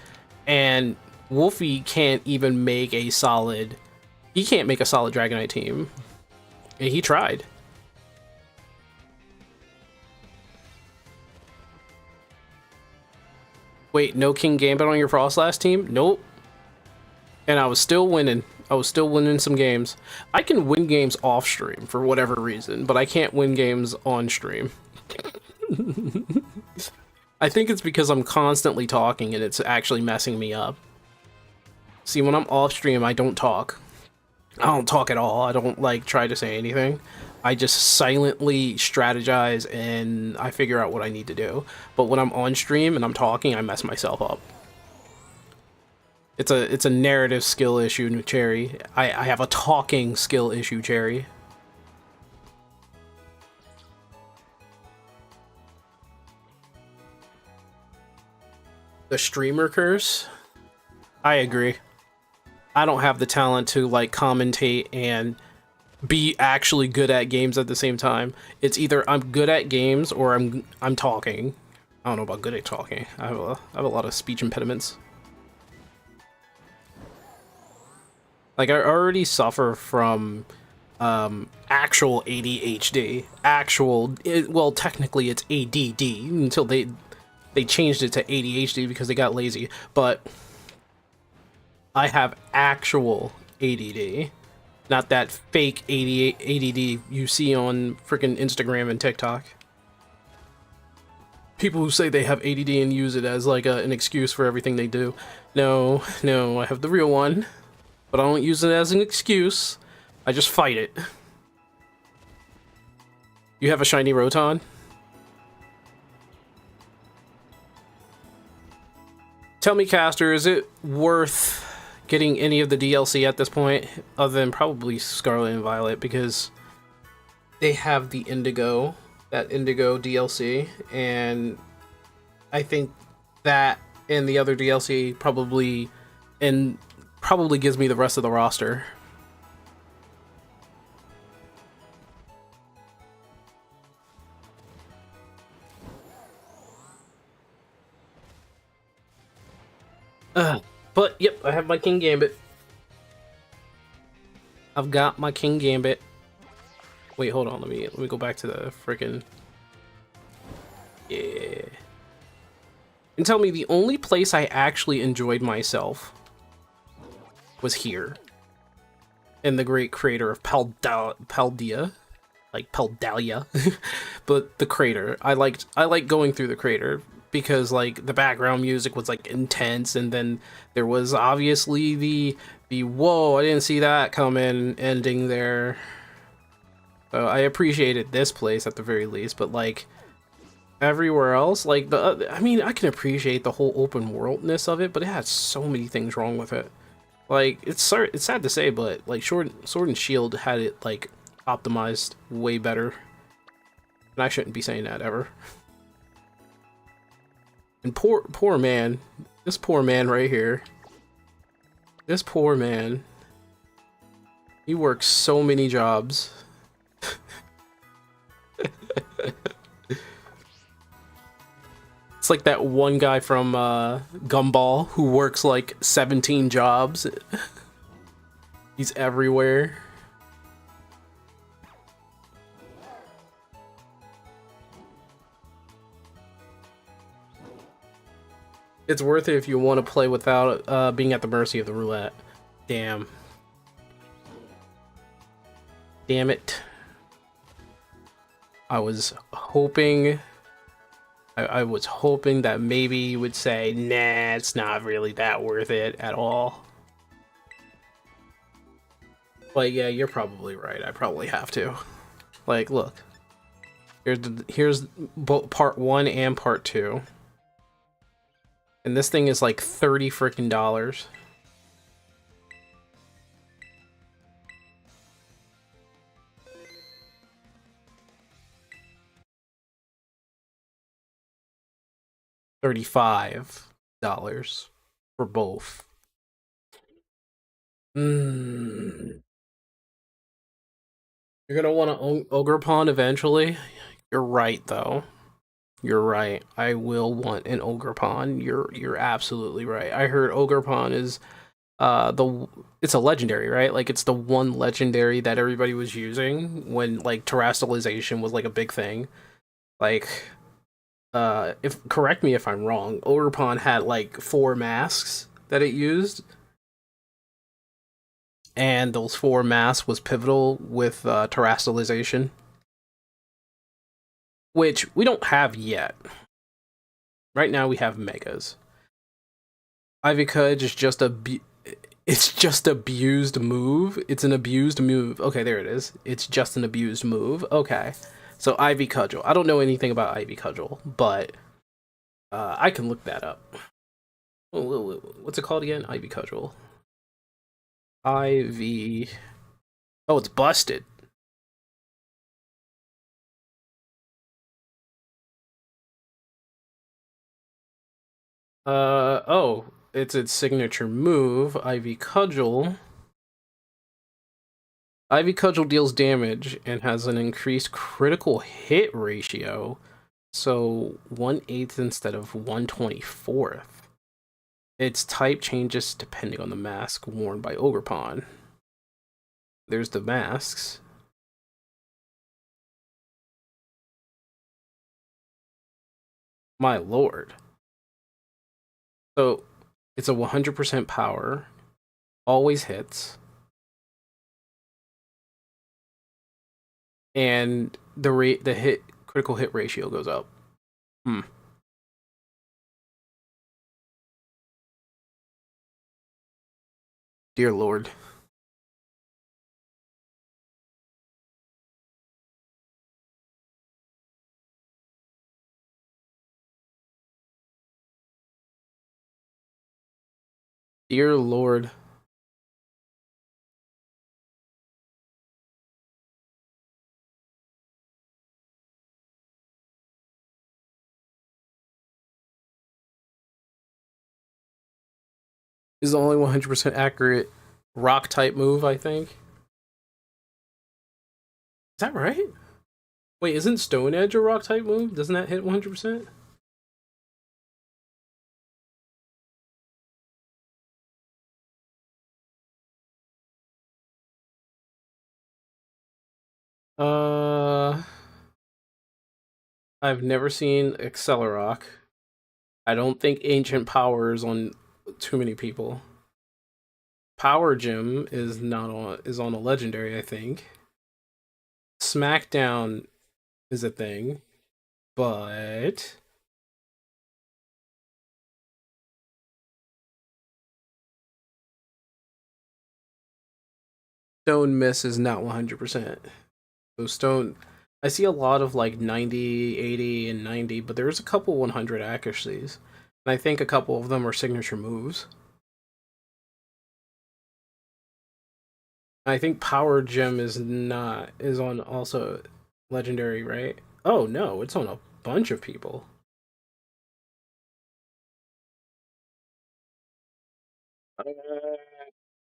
And Wolfie can't even make a solid, he can't make a solid Dragonite team. And he tried. Wait, no Kingambit on your Frostlass team? Nope. And I was still winning. I was still winning some games. I can win games off stream for whatever reason, but I can't win games on stream. I think it's because I'm constantly talking and it's actually messing me up. See, when I'm off stream, I don't talk. I don't talk at all. I don't like try to say anything. I just silently strategize and I figure out what I need to do. But when I'm on stream and I'm talking, I mess myself up. It's a narrative skill issue, Cherry. I have a talking skill issue, Cherry. The streamer curse? I agree. I don't have the talent to like commentate and be actually good at games at the same time. It's either I'm good at games or I'm talking. I don't know about good at talking. I have a lot of speech impediments. Like, I already suffer from actual ADHD. Well, technically it's ADD until they changed it to ADHD because they got lazy. But I have actual ADD, not that fake ADD you see on freaking Instagram and TikTok. People who say they have ADD and use it as like an excuse for everything they do. No, I have the real one, but I don't use it as an excuse. I just fight it. You have a shiny Rotom? Tell me, Caster, is it worth getting any of the DLC at this point, other than probably Scarlet and Violet, because they have the Indigo, that Indigo DLC, and I think that and the other DLC probably gives me the rest of the roster. But yep, I have my King Gambit. I've got my King Gambit. Wait, hold on. Let me go back to the freaking. Yeah. And tell me, the only place I actually enjoyed myself was here, in the great crater of Paldea, like Paldalia, but the crater. I liked going through the crater because like the background music was like intense, and then there was obviously the whoa, I didn't see that coming ending there. So I appreciated this place at the very least, but like everywhere else, like I mean, I can appreciate the whole open worldness of it, but it has so many things wrong with it. Like it's sad to say, but like Sword and Shield had it like optimized way better, and I shouldn't be saying that ever. And poor man, this poor man right here, this poor man, he works so many jobs. It's like that one guy from Gumball who works like 17 jobs. He's everywhere. It's worth it if you want to play without being at the mercy of the roulette. Damn. Damn it. I was hoping that maybe you would say, nah, it's not really that worth it at all. But yeah, you're probably right. I probably have to. Like, look. Here's both part 1 and part 2. And this thing is like $30 freaking dollars. $35 for both. You're gonna want to Ogerpon eventually. You're right, though. You're right. I will want an Ogerpon. You're absolutely right. I heard Ogerpon is it's a legendary, right? Like it's the one legendary that everybody was using when like terrestrialization was like a big thing. Like if correct me if I'm wrong, Ogerpon had like 4 masks that it used. And those 4 masks was pivotal with terrestrialization, which we don't have yet. Right now we have Megas. Ivy is just it's just abused move. It's an abused move. Okay, there it is. It's just an abused move. Okay. So Ivy Cudgel. I don't know anything about Ivy Cudgel, but I can look that up. What's it called again? Ivy Cudgel. Ivy. Oh, it's busted. Oh, it's its signature move, Ivy Cudgel. Ivy Cudgel deals damage and has an increased critical hit ratio, so 1/8 instead of 1/24. Its type changes depending on the mask worn by Ogerpon. There's the masks. My lord. So, it's a 100% power. always hits, and the critical hit ratio goes up. Dear Lord. Dear Lord. Is the only 100% accurate rock type move, I think. Is that right? Wait, isn't Stone Edge a rock type move? Doesn't that hit 100%? I've never seen Accelerock. I don't think Ancient Power is on too many people. Power Gym is on a legendary, I think. Smackdown is a thing, but Stone Miss is not 100%. So Stone, I see a lot of like 90, 80, and 90, but there's a couple 100 accuracies. And I think a couple of them are signature moves. I think Power Gem is on also legendary, right? Oh no, it's on a bunch of people.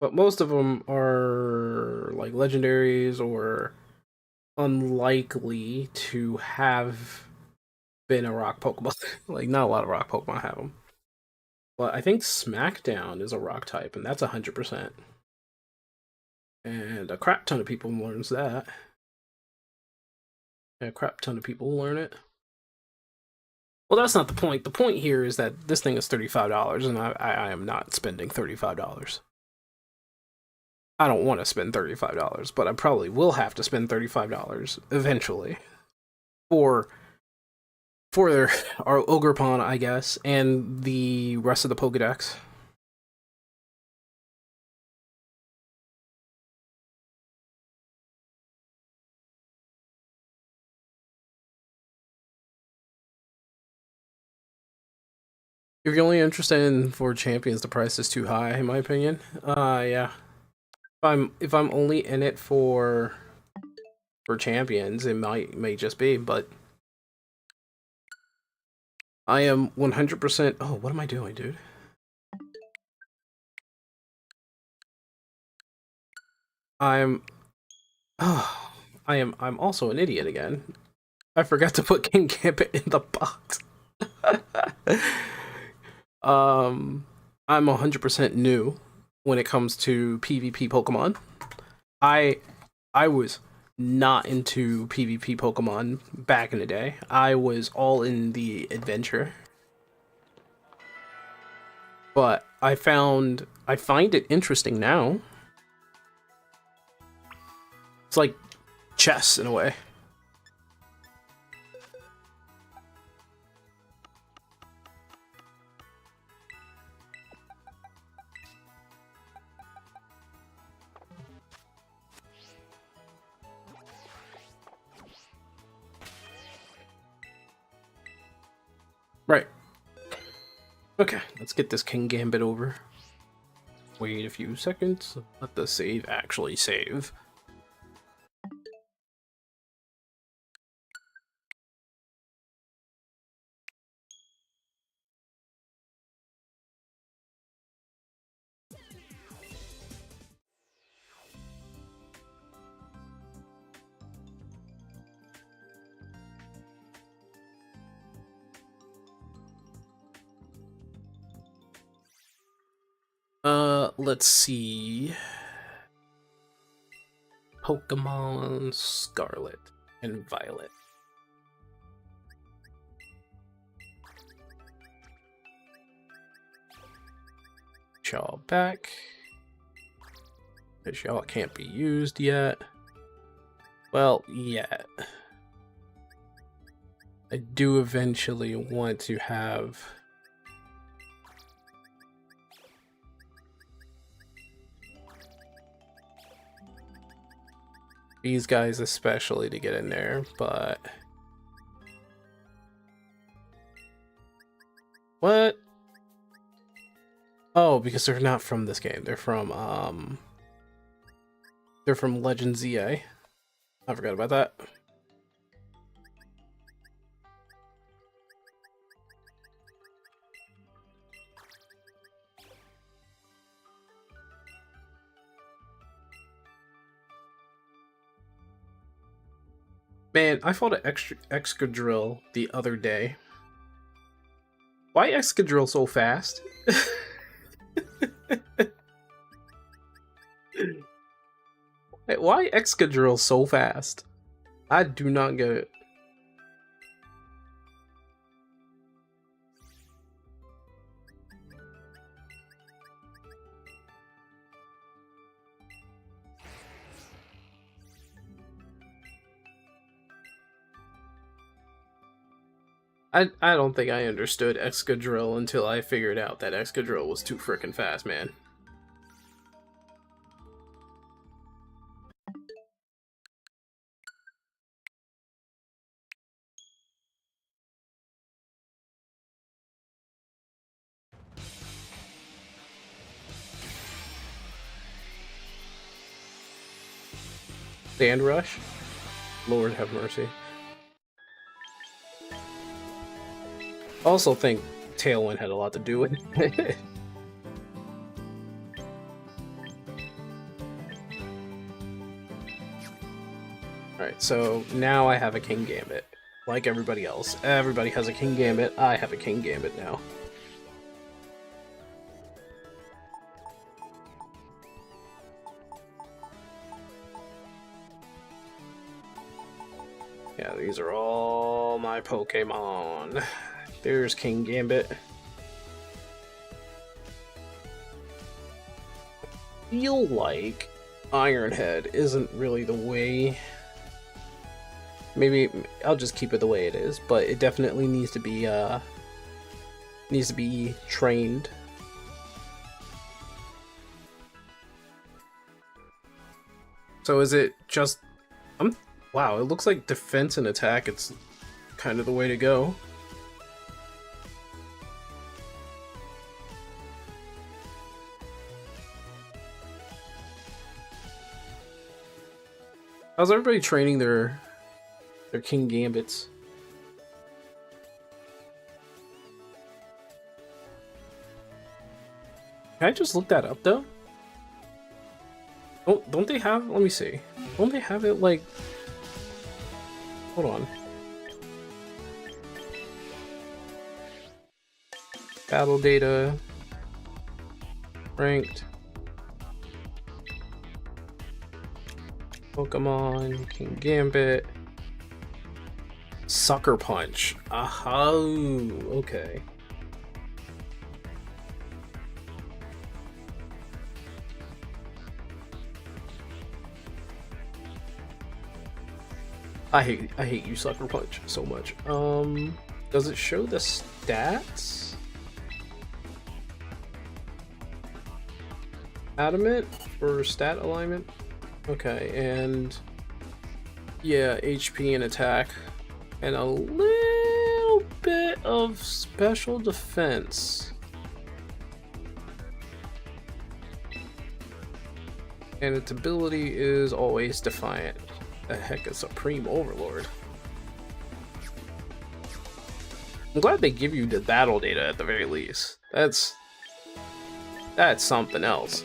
But most of them are like legendaries or unlikely to have been a rock Pokemon. Like, not a lot of rock Pokemon have them. But I think Smackdown is a rock type, and that's 100%. And a crap ton of people learns that. And a crap ton of people learn it. Well, that's not the point. The point here is that this thing is $35, and I am not spending $35. I don't want to spend $35, but I probably will have to spend $35 eventually for our Ogerpon, I guess, and the rest of the Pokedex. If you're only interested in for champions, the price is too high, in my opinion. Yeah. If I'm only in it for champions, it may just be, but I am 100%. Oh, what am I doing, dude? I'm also an idiot again. I forgot to put King Gambit in the box. I'm 100% new when it comes to PvP Pokemon. I was not into PvP Pokemon back in the day. I was all in the adventure. But I find it interesting now. It's like chess in a way. Right. Okay, let's get this King Gambit over. Wait a few seconds. Let the save actually save. Let's see. Pokemon Scarlet and Violet. Chaw back. Which y'all can't be used yet. Well, yet. I do eventually want to have these guys especially to get in there, but what? Oh, because they're not from this game. They're from Legends EA. I forgot about that. Man, I fought an Excadrill the other day. Why Excadrill so fast? Why Excadrill so fast? I do not get it. I don't think I understood Excadrill until I figured out that Excadrill was too frickin' fast, man. Sand Rush? Lord have mercy. Also think Tailwind had a lot to do with it. Alright, so now I have a King Gambit. Like everybody else. Everybody has a King Gambit. I have a King Gambit now. Yeah, these are all my Pokemon. There's King Gambit. I feel like Ironhead isn't really the way. Maybe I'll just keep it the way it is, but it definitely needs to be trained. So is it just wow, it looks like defense and attack, it's kind of the way to go. How's everybody training their King Gambits? Can I just look that up though? Don't they have, let me see. Don't they have it like, hold on. Battle data, ranked, Pokemon, King Gambit, Sucker Punch. Aha, okay. I hate you, Sucker Punch, so much. Does it show the stats? Adamant for stat alignment? Okay, and yeah, HP and attack, and a little bit of special defense. And its ability is always defiant. The heck is Supreme Overlord? I'm glad they give you the battle data at the very least. That's something else.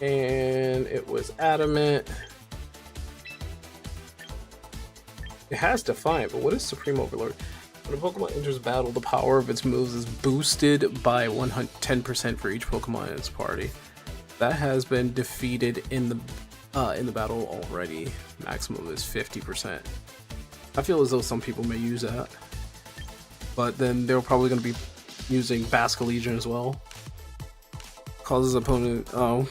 And it was Adamant. It has Defiant, but what is Supreme Overlord? When a Pokemon enters battle, the power of its moves is boosted by 10% for each Pokemon in its party. That has been defeated in the battle already. Maximum is 50%. I feel as though some people may use that, but then they're probably going to be using Basculegion as well. Causes opponent. Oh.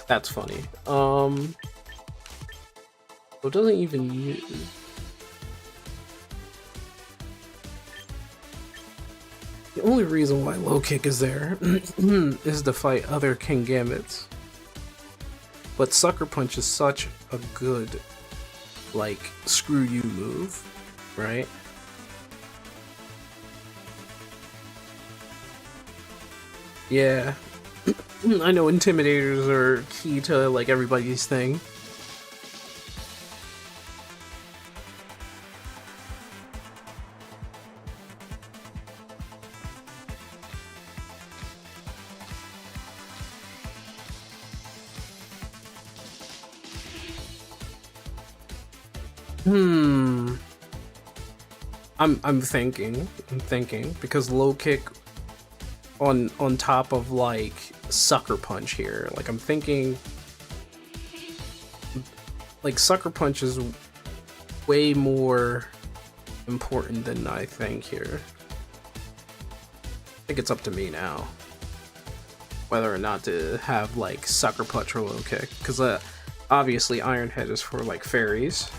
That's funny. It doesn't even use. The only reason why Low Kick is there is to fight other Kingambits. But Sucker Punch is such a good, like, screw you move, right? Yeah. I know Intimidators are key to, like, everybody's thing. I'm thinking because Low Kick on top of like Sucker Punch here, like I'm thinking like Sucker Punch is way more important than I think here. I think it's up to me now whether or not to have like Sucker Punch or Low Kick, because obviously Iron Head is for like fairies.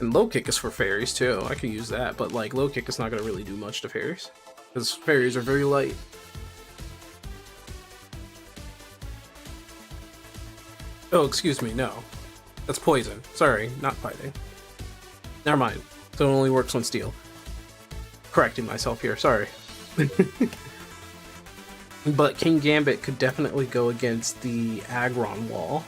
And Low Kick is for fairies too. I could use that, but like Low Kick is not going to really do much to fairies because fairies are very light. Oh, excuse me, no. That's poison. Sorry, not fighting. Never mind. So it only works on steel. Correcting myself here, sorry. But Kingambit could definitely go against the Aggron wall.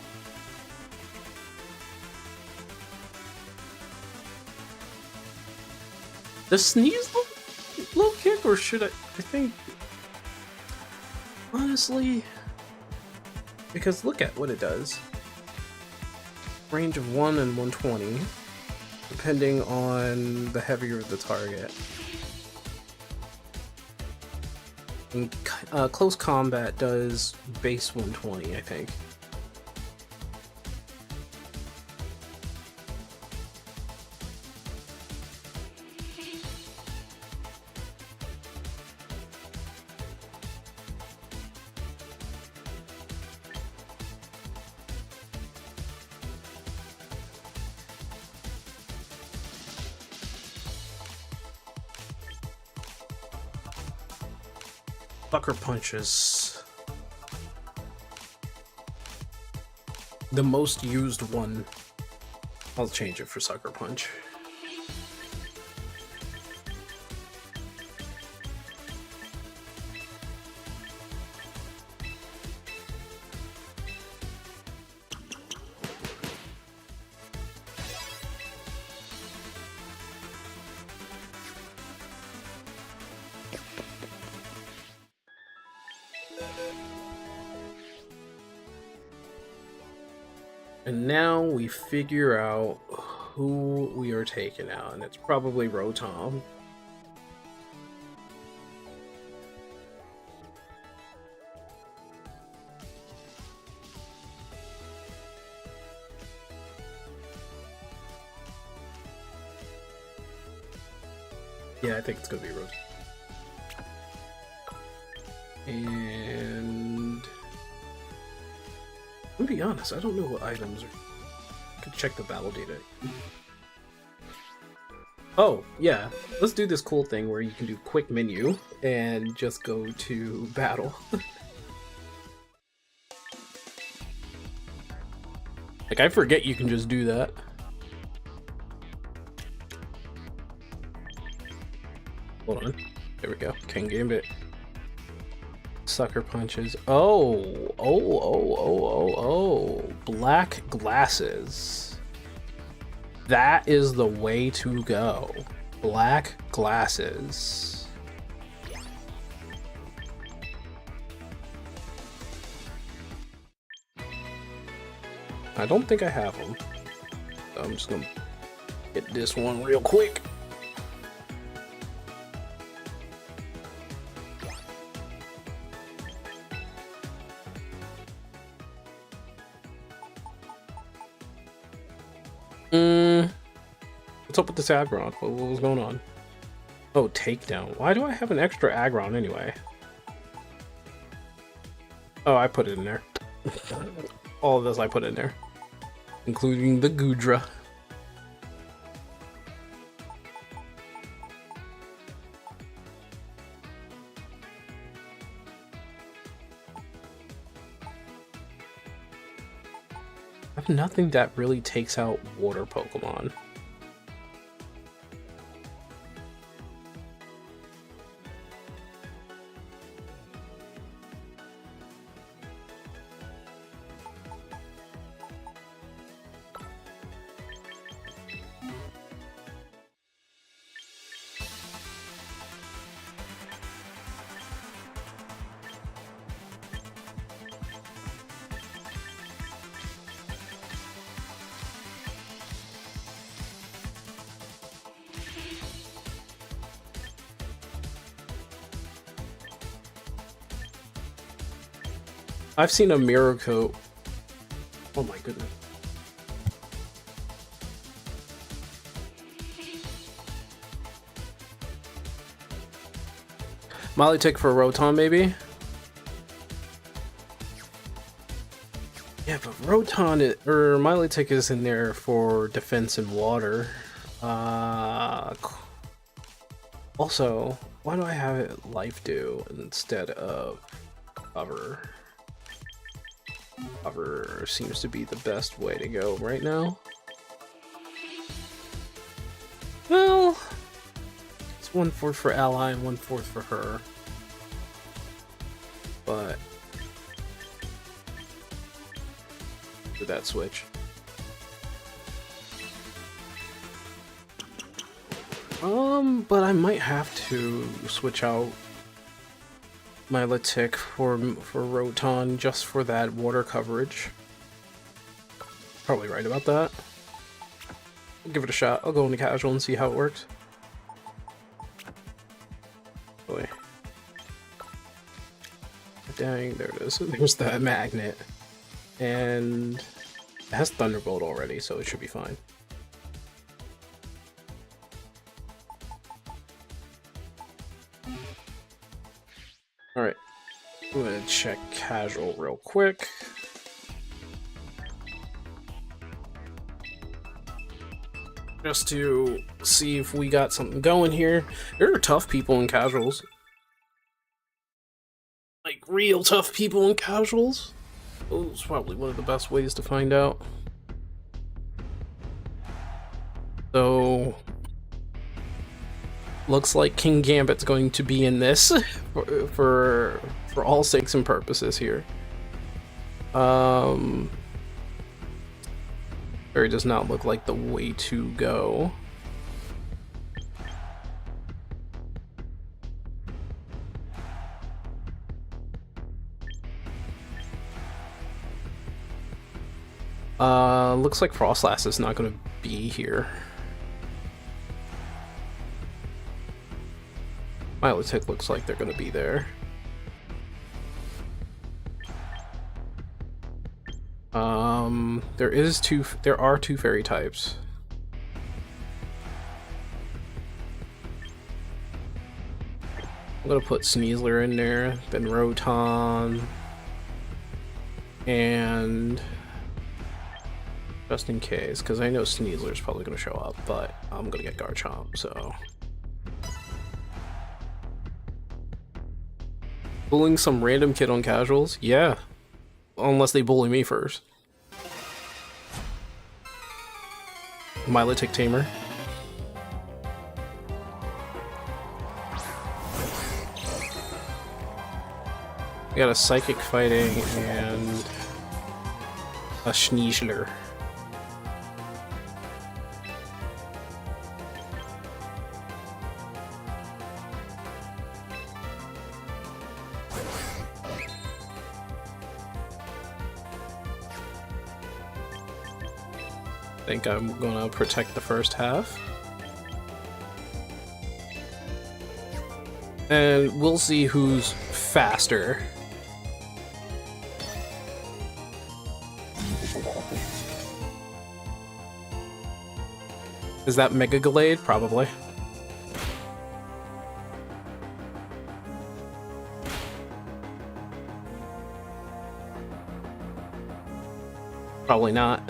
Does Sneeze Low Kick, or should I think... Honestly... Because look at what it does. Range of 1 and 120, depending on the heavier the target. And, close combat does base 120, I think. Sucker Punch is the most used one. I'll change it for Sucker Punch. And now we figure out who we are taking out, and it's probably Rotom. Yeah, I think it's gonna be Rotom. And I'm gonna be honest, I don't know what items are. I could check the battle data. Oh, yeah. Let's do this cool thing where you can do quick menu and just go to battle. Like, I forget you can just do that. Hold on. There we go. Kingambit. Sucker Punches. Oh. Black glasses. That is the way to go. Black glasses. I don't think I have them. So I'm just gonna get this one real quick. What's up with this Aggron? What was going on? Oh, takedown. Why do I have an extra Aggron anyway? Oh, I put it in there. All of this I put in there. Including the Goodra. I have nothing that really takes out water Pokemon. I've seen a mirror coat. Oh my goodness. Milotic for Rotom, maybe? Yeah, but Rotom or Milotic is in there for defense and water. Also, why do I have it Life Dew instead of Cover? Cover seems to be the best way to go right now. Well, it's 1/4 for Ally and 1/4 for her. But for that switch. But I might have to switch out Milotic for Rotom just for that water coverage. Probably right about that. I'll give it a shot. I'll go into casual and see how it works. Boy. Dang, there it is. There's that magnet. And it has Thunderbolt already, so it should be fine. Alright, I'm gonna check casual real quick. Just to see if we got something going here. There are tough people in casuals. Like, real tough people in casuals. Oh, it's probably one of the best ways to find out. So looks like King Gambit's going to be in this for all sakes and purposes here. Fairy does not look like the way to go. Looks like Frostlass is not going to be here. Milotic looks like they're going to be there. There are two fairy types. I'm gonna put Sneasler in there, then Rotom, and just in case, because I know Sneasler's probably gonna show up, but I'm gonna get Garchomp, so. Bullying some random kid on casuals? Yeah. Unless they bully me first. Milotic Tamer. We got a Psychic Fighting and a Sneasler. think I'm gonna protect the first half. And we'll see who's faster. Is that Mega Gallade? Probably. Probably not.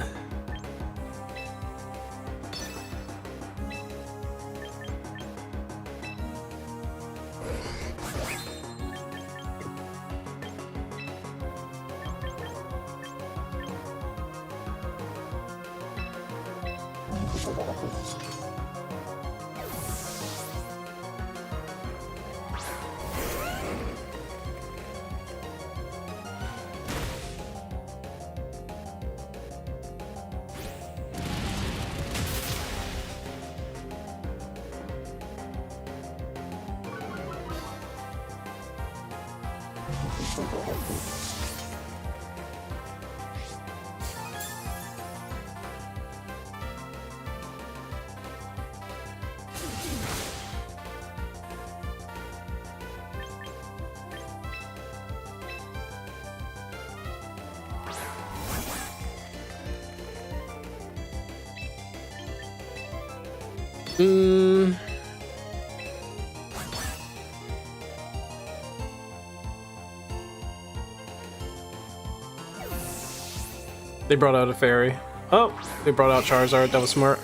They brought out a fairy. Oh, they brought out Charizard. That was smart.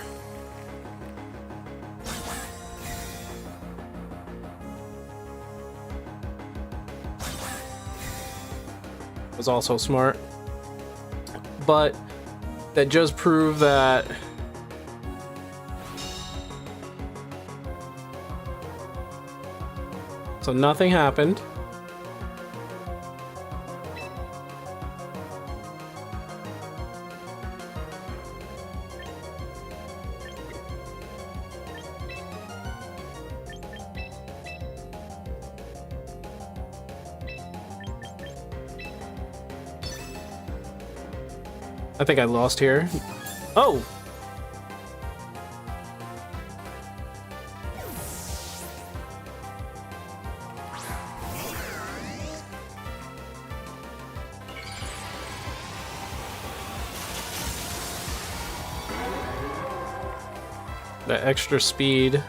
Was also smart. But that just proved that so nothing happened. I think I lost here. Oh! That extra speed.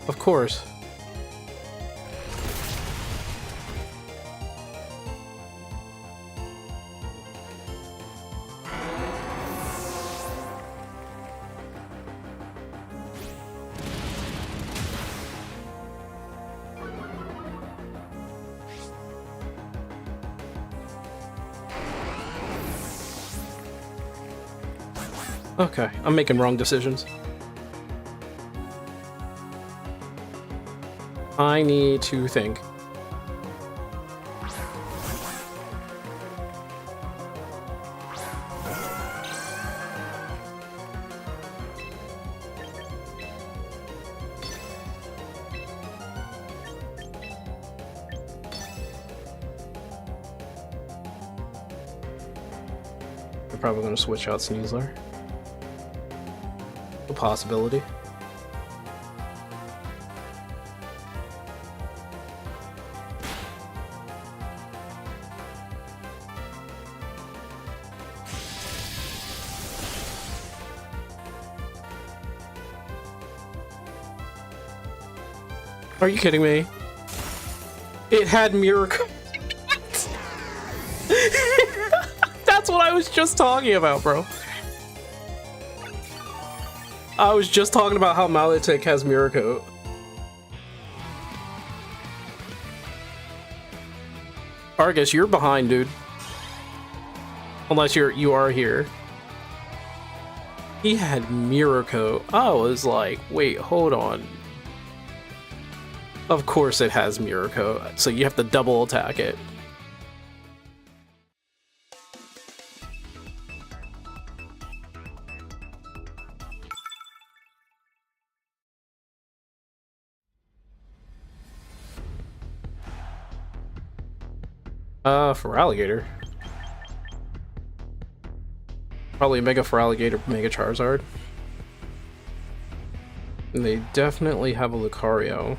Of course. Okay, I'm making wrong decisions. I need to think. I'm probably going to switch out Sneasler. A possibility. Are you kidding me? It had Miracle. That's what I was just talking about, bro. I was just talking about how Milotic has Miracle. Argus, you're behind, dude. Unless you are here. He had Miracle. I was like, wait, hold on. Of course it has Miracle, so you have to double attack it. For Alligator. Probably Mega for Alligator, Mega Charizard. And they definitely have a Lucario.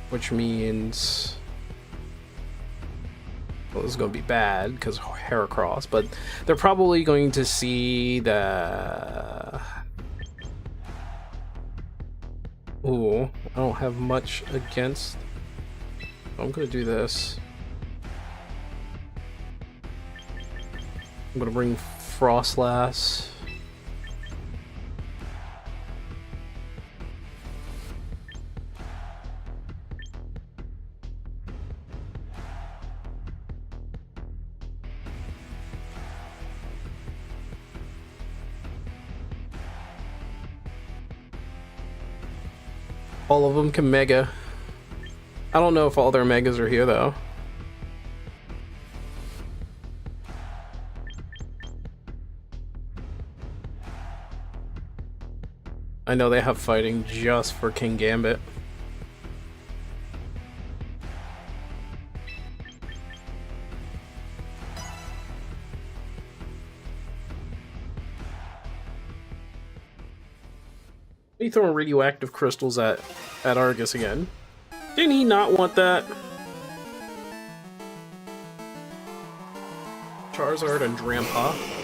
Which means... well, this is going to be bad because Heracross, but they're probably going to see the... ooh, I don't have much against... I'm going to do this. I'm going to bring Frostlass. All of them can Mega. I don't know if all their Megas are here though. I know they have fighting just for King Gambit. He throwing radioactive crystals at Argus again. Didn't he not want that? Charizard and Drampa.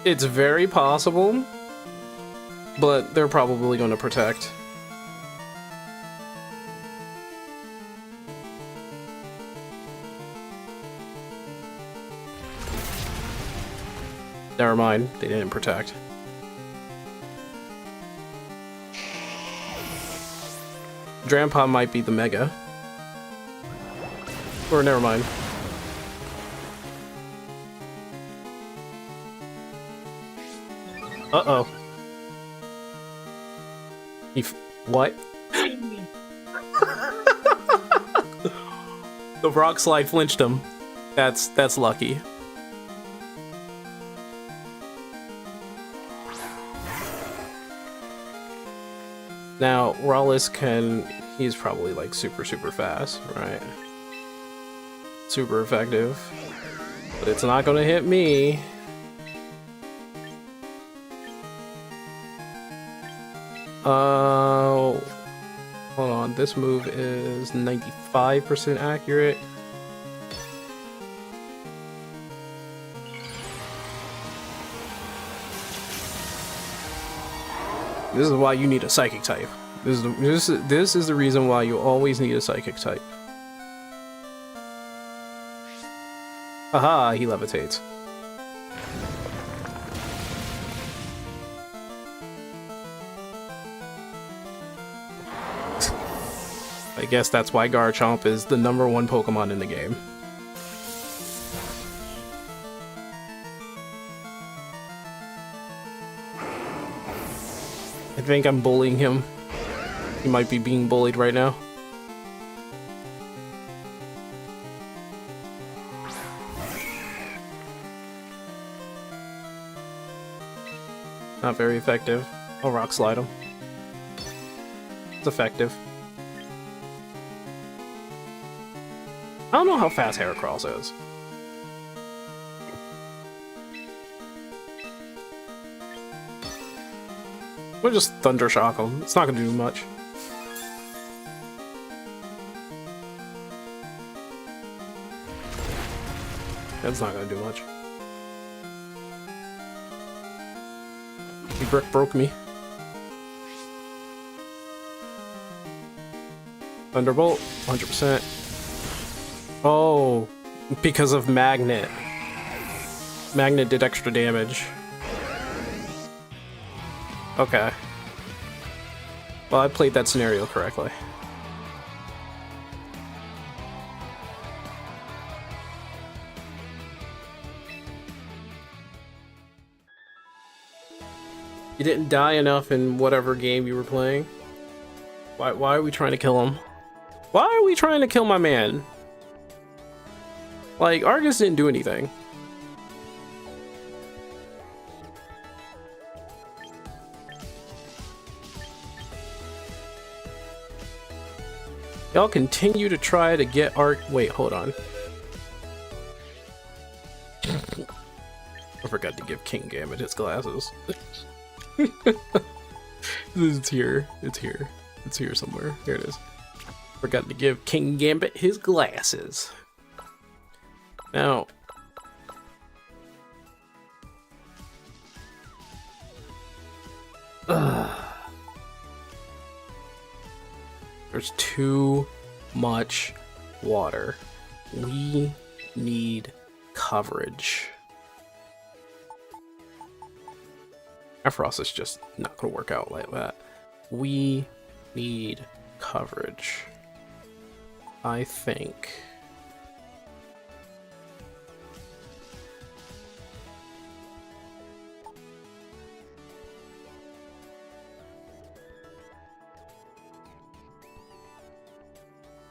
It's very possible, but they're probably going to protect. Never mind, they didn't protect. Drampa might be the Mega. Or never mind. Uh-oh. What? The rock slide flinched him. That's lucky. Now, Rallis he's probably like super fast, right? Super effective. But it's not gonna hit me. Hold on, this move is 95% accurate. This is why you need a Psychic type. This is the reason why you always need a Psychic type. Haha, he levitates. I guess that's why Garchomp is the #1 Pokemon in the game. I think I'm bullying him. He might be being bullied right now. Not very effective. I'll Rock Slide him. It's effective. I don't know how fast Heracross is. We'll just Thunder Shock him. It's not gonna do much. That's not gonna do much. He broke me. Thunderbolt, 100%. Oh, because of Magnet. Magnet did extra damage. Okay. Well, I played that scenario correctly. You didn't die enough in whatever game you were playing. Why are we trying to kill him? Why are we trying to kill my man? Like, Argus didn't do anything. Y'all continue to try to get our... Wait, hold on. I forgot to give King Gambit his glasses. It's here. It's here. It's here somewhere. Here it is. Forgot to give King Gambit his glasses. Now... There's too much water. We need coverage. Ampharos is just not going to work out like that. We need coverage. I think.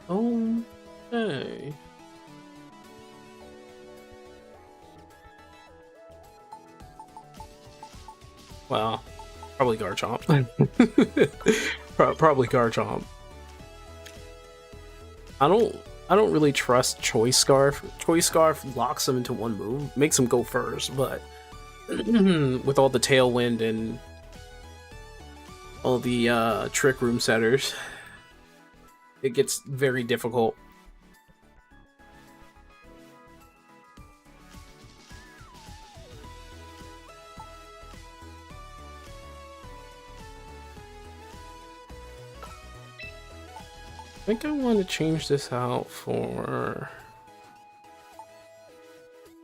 Okay. Well, probably Garchomp. Probably Garchomp. I don't really trust Choice Scarf. Choice Scarf locks him into one move, makes him go first, but with all the Tailwind and all the Trick Room setters, it gets very difficult. I think I want to change this out for...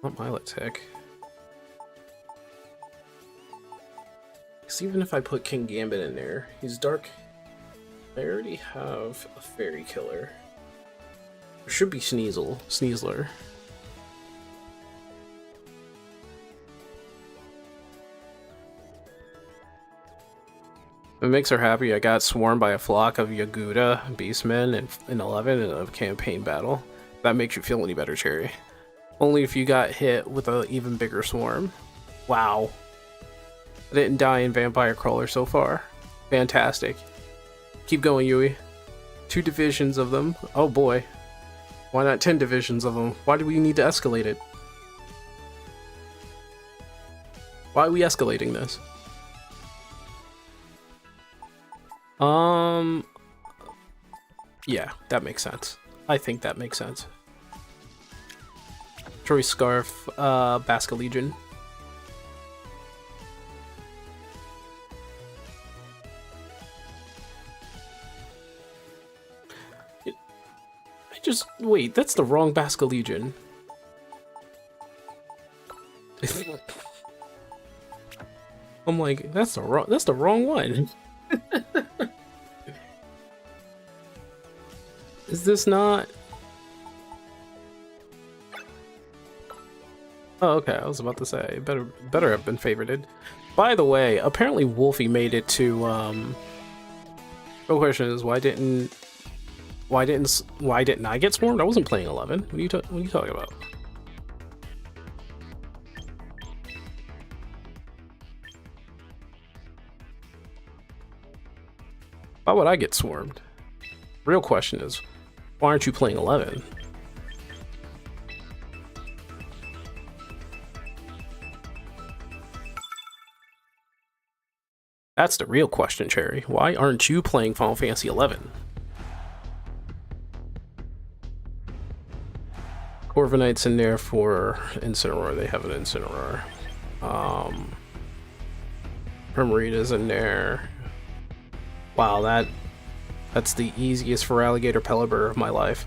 Not Milotic. Because even if I put King Gambit in there, he's dark. I already have a Fairy Killer. There should be Sneasler. It makes her happy. I got swarmed by a flock of Yaguda Beastmen in 11 in a campaign battle. That makes you feel any better, Cherry. Only if you got hit with an even bigger swarm. Wow. I didn't die in Vampire Crawler so far. Fantastic. Keep going, Yui. 2 divisions of them. Oh boy. Why not 10 divisions of them? Why do we need to escalate it? Why are we escalating this? Yeah, that makes sense. I think that makes sense. Choice Scarf, Basculegion. Wait, that's the wrong Basculegion. I'm like, that's the wrong one. Is this not? Oh, okay. I was about to say better have been favorited. By the way, apparently Wolfie made it to. The question is, why didn't I get swarmed? I wasn't playing 11. What are you talking about? Why would I get swarmed? Real question is, why aren't you playing 11? That's the real question, Cherry. Why aren't you playing Final Fantasy 11? Corviknight's in there for Incineroar. They have an Incineroar. Primarita's in there. Wow, that's the easiest for Alligator Pelipper of my life.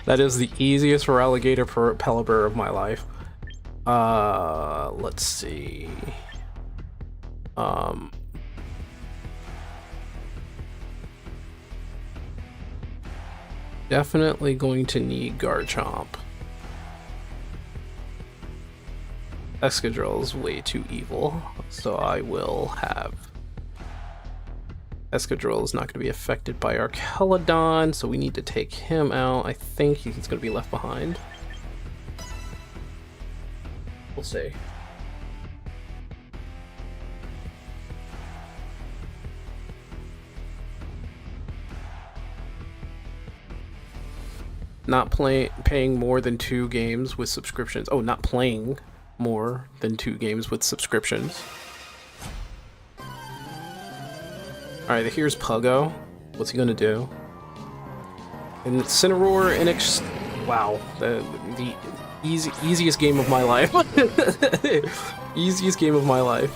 That is the easiest for Alligator Pelipper of my life. Let's see. Definitely going to need Garchomp. Excadrill is way too evil, so I will have... Excadrill is not going to be affected by Archelodon, so we need to take him out. I think he's going to be left behind. We'll see. Not paying more than 2 games with subscriptions. Oh, not playing more than 2 games with subscriptions. Alright, here's Puggo. What's he gonna do? And Incineroar wow, the easiest game of my life. Easiest game of my life.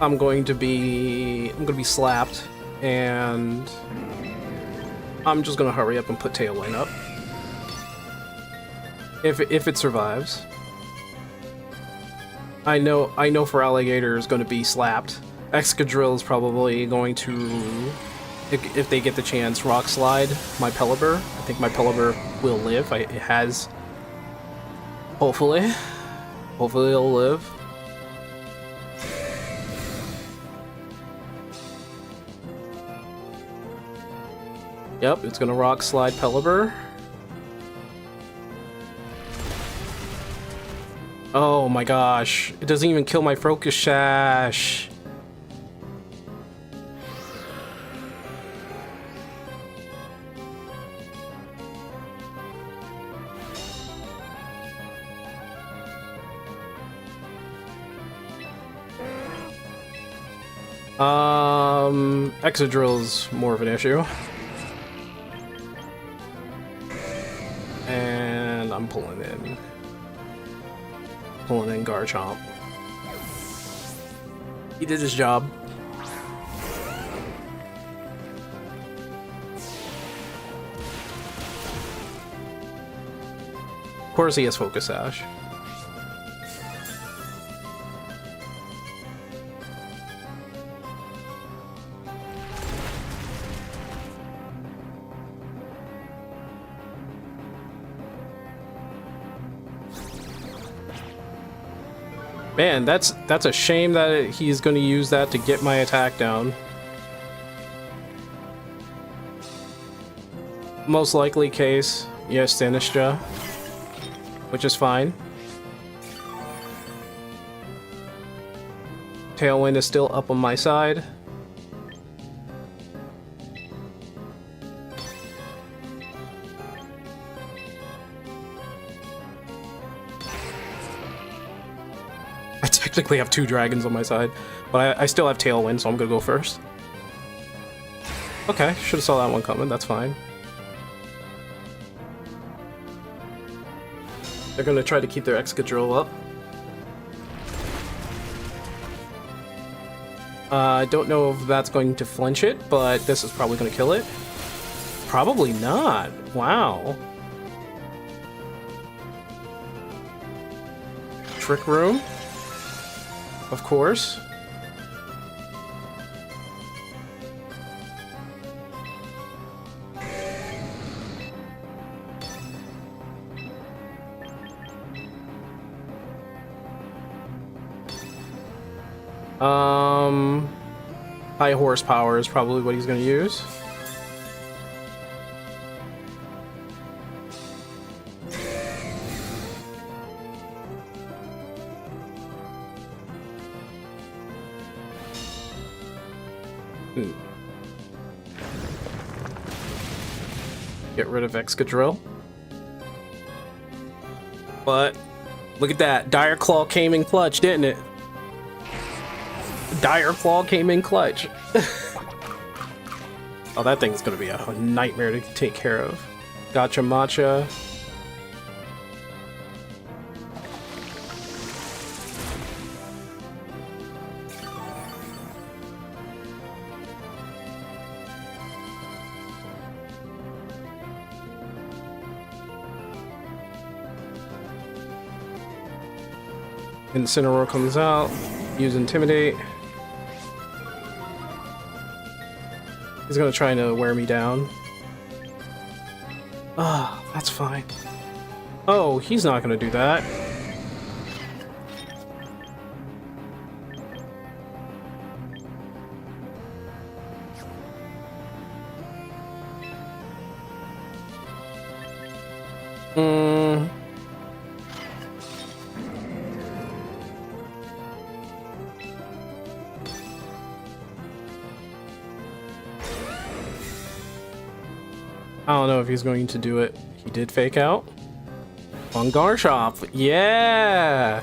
I'm going to be slapped, and I'm just gonna hurry up and put Tailwind up. If it survives. I know for Alligator is going to be slapped. Excadrill is probably going to, if they get the chance, Rock Slide my Pelipper. I think my Pelipper will live. It has. Hopefully it'll live. Yep, it's gonna Rock Slide Pelipper. Oh my gosh, it doesn't even kill my Focus Sash. Excadrill's more of an issue. And I'm pulling in Garchomp. He did his job. Of course he has Focus Sash. Man, that's a shame that he's going to use that to get my attack down. Most likely case, yes, Sinistra, which is fine. Tailwind is still up on my side. Technically have 2 dragons on my side, but I still have Tailwind, so I'm gonna go first. Okay, should have saw that one coming, that's fine. They're gonna try to keep their Excadrill up. I don't know if that's going to flinch it, but this is probably gonna kill it. Probably not. Wow. Trick Room. Of course. High horsepower is probably what he's going to use. Get rid of Excadrill. But look at that. Dire Claw came in clutch, didn't it? Dire Claw came in clutch. Oh, that thing's gonna be a nightmare to take care of. Gotcha Matcha. Incineroar comes out, use Intimidate. He's gonna try to wear me down. Ah, that's fine. Oh, he's not gonna do that. Mm. I don't know if he's going to do it. He did fake out. On Garchomp. Yeah!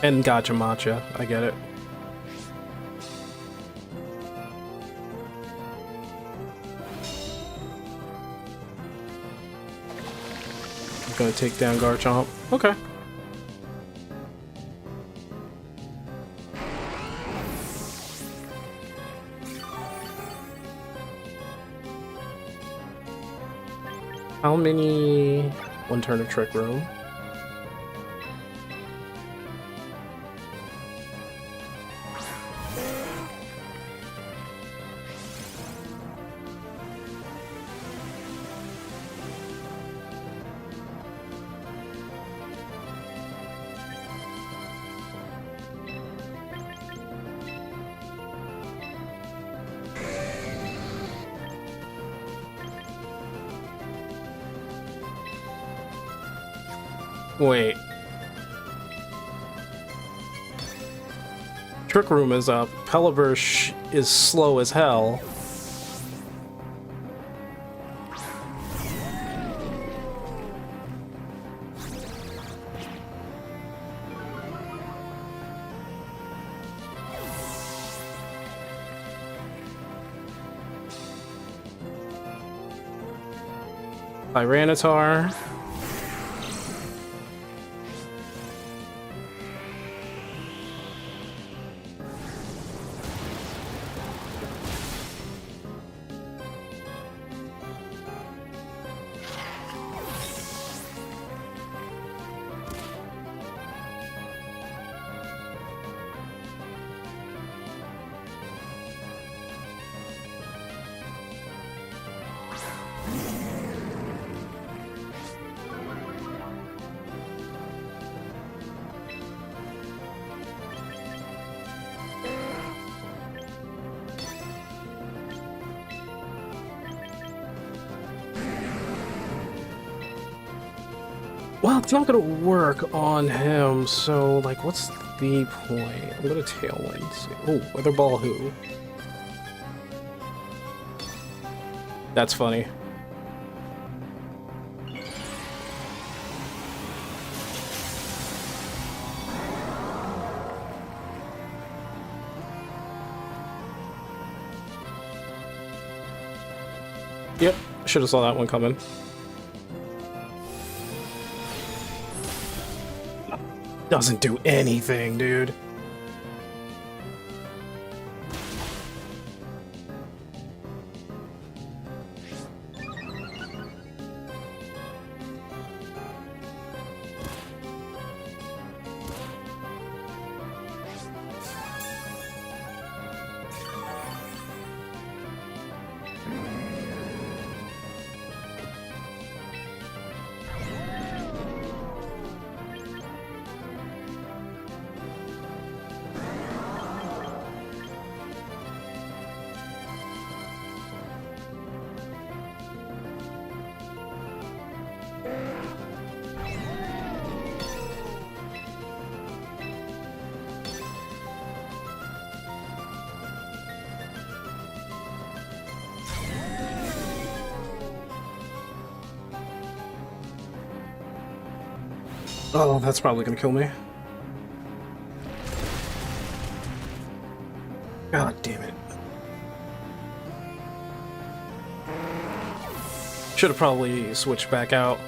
And Gotcha Matcha, I get it. I'm gonna take down Garchomp. Okay. How many? One turn of Trick Room. Wait. Trick Room is up. Pelipper is slow as hell. Tyranitar. Well, it's not gonna work on him, so, like, what's the point? I'm gonna Tailwind. Oh, Weather Ball who? That's funny. Yep, should have saw that one coming. Doesn't do anything, dude. Oh, that's probably gonna kill me. God damn it. Should have probably switched back out.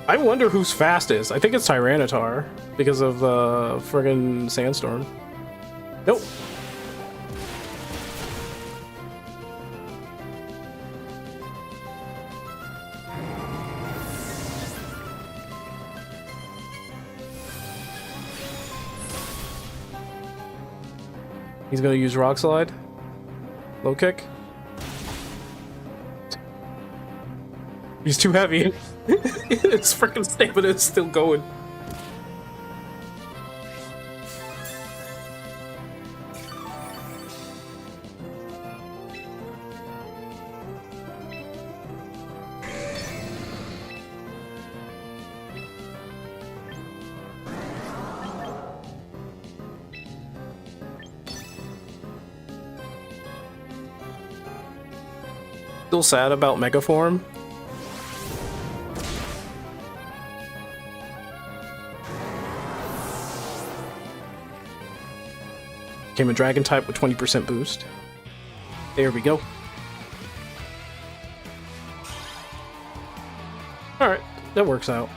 I wonder who's fastest. I think it's Tyranitar because of the friggin' sandstorm. Nope. He's gonna use Rock Slide. Low kick. He's too heavy. His freaking stamina is still going. Still sad about Megaform. Became a dragon type with 20% boost. There we go. Alright, that works out.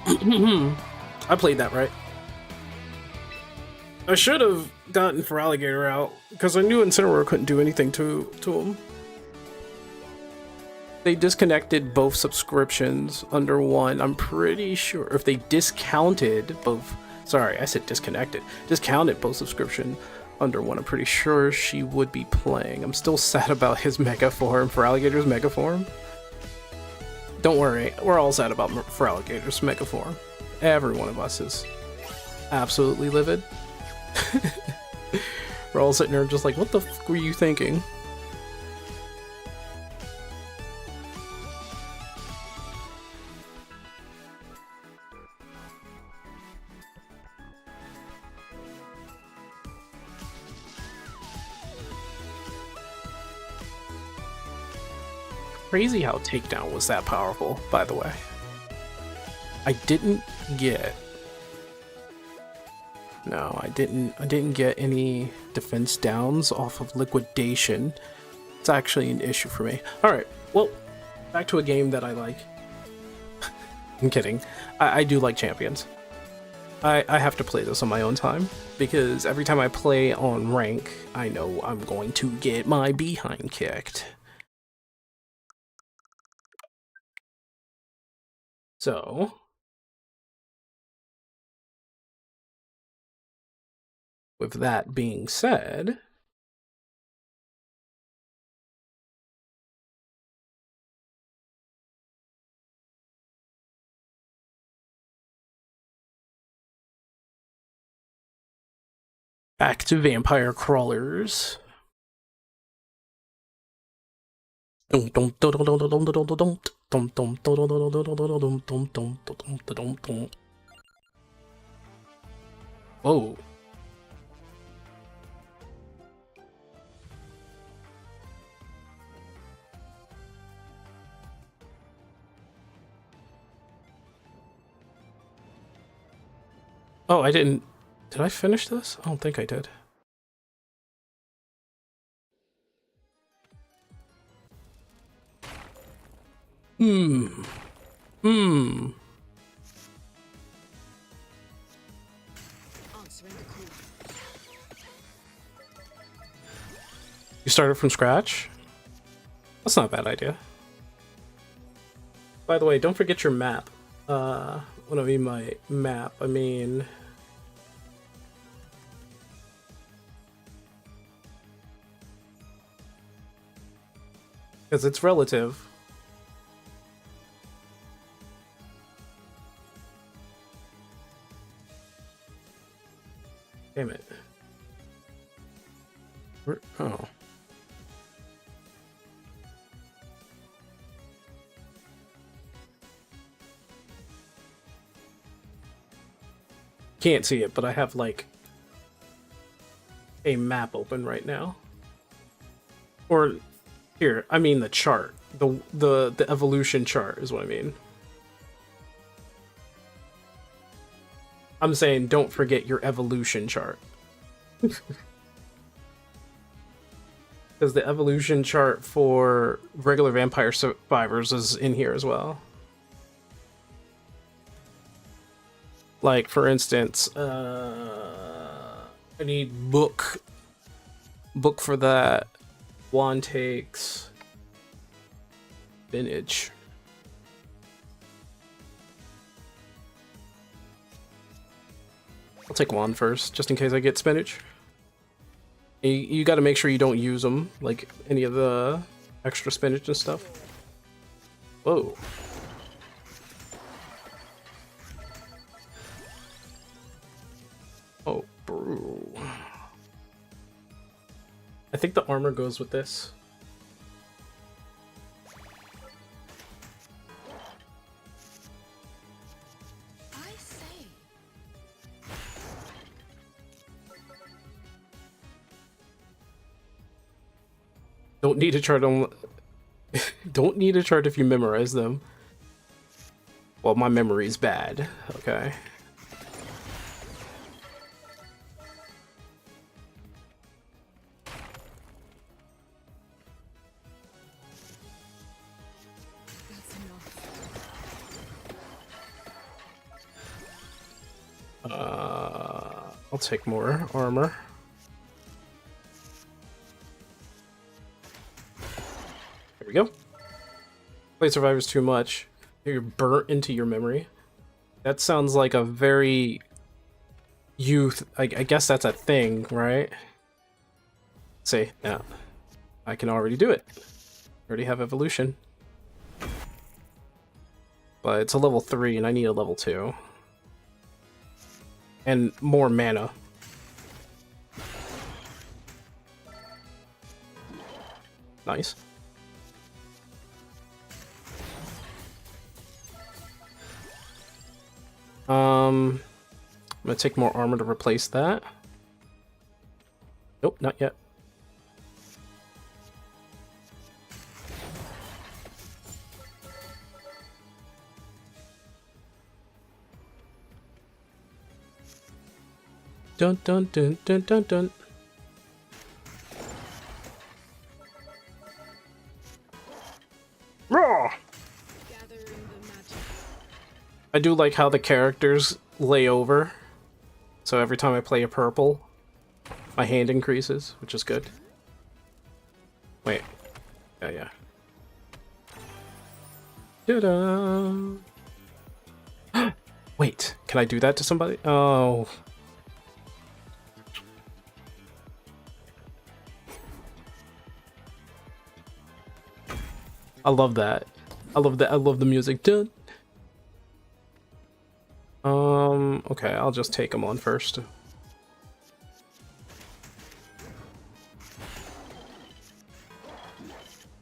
I played that right. I should have gotten Feraligatr out, because I knew Incineroar couldn't do anything to him. They disconnected both subscriptions under one. I'm pretty sure if they discounted both, sorry, I said disconnected, discounted both subscription under one, I'm pretty sure she would be playing. I'm still sad about his Mega Form, Feraligatr's Mega Form. Don't worry, we're all sad about Feraligatr's Mega Form. Every one of us is absolutely livid. We're all sitting there just like, what the fuck were you thinking? Crazy how Takedown was that powerful, by the way. I didn't get get any defense downs off of liquidation. It's actually an issue for me. Alright, well, back to a game that I like. I'm kidding. I do like Champions. I have to play this on my own time, because every time I play on rank, I know I'm going to get my behind kicked. So, with that being said, back to Vampire Crawlers. Whoa. Oh, I didn't. Did I finish this? I don't think I did. Answering the call. You started from scratch? That's not a bad idea. By the way, don't forget your map. When I mean my map, I mean Because it's relative. Damn it. Oh. Can't see it, but I have like a map open right now. Or here, I mean the chart. The evolution chart is what I mean. I'm saying don't forget your evolution chart. Because the evolution chart for regular Vampire Survivors is in here as well. Like, for instance, I need book for that. Wand takes vintage. I'll take wand first, just in case I get spinach. You got to make sure you don't use them, like any of the extra spinach and stuff. Whoa. Oh, bro. I think the armor goes with this. I say. Don't need a chart on. Don't need a chart if you memorize them. Well, my memory is bad. Okay. That's enough. I'll take more armor. There we go. Play Survivors too much. You're burnt into your memory. That sounds like a very youth. I guess that's a thing, right? See, yeah, I can already do it. Already have evolution, but it's a level 3, and I need a level 2 and more mana. Nice. I'm gonna take more armor to replace that. Nope, not yet. Dun dun dun dun dun dun. Raw! Gathering the magic. I do like how the characters lay over. So every time I play a purple, my hand increases, which is good. Wait. Yeah. Ta-da! Wait, can I do that to somebody? Oh. I love that. I love the music. Dun. Okay, I'll just take them on first.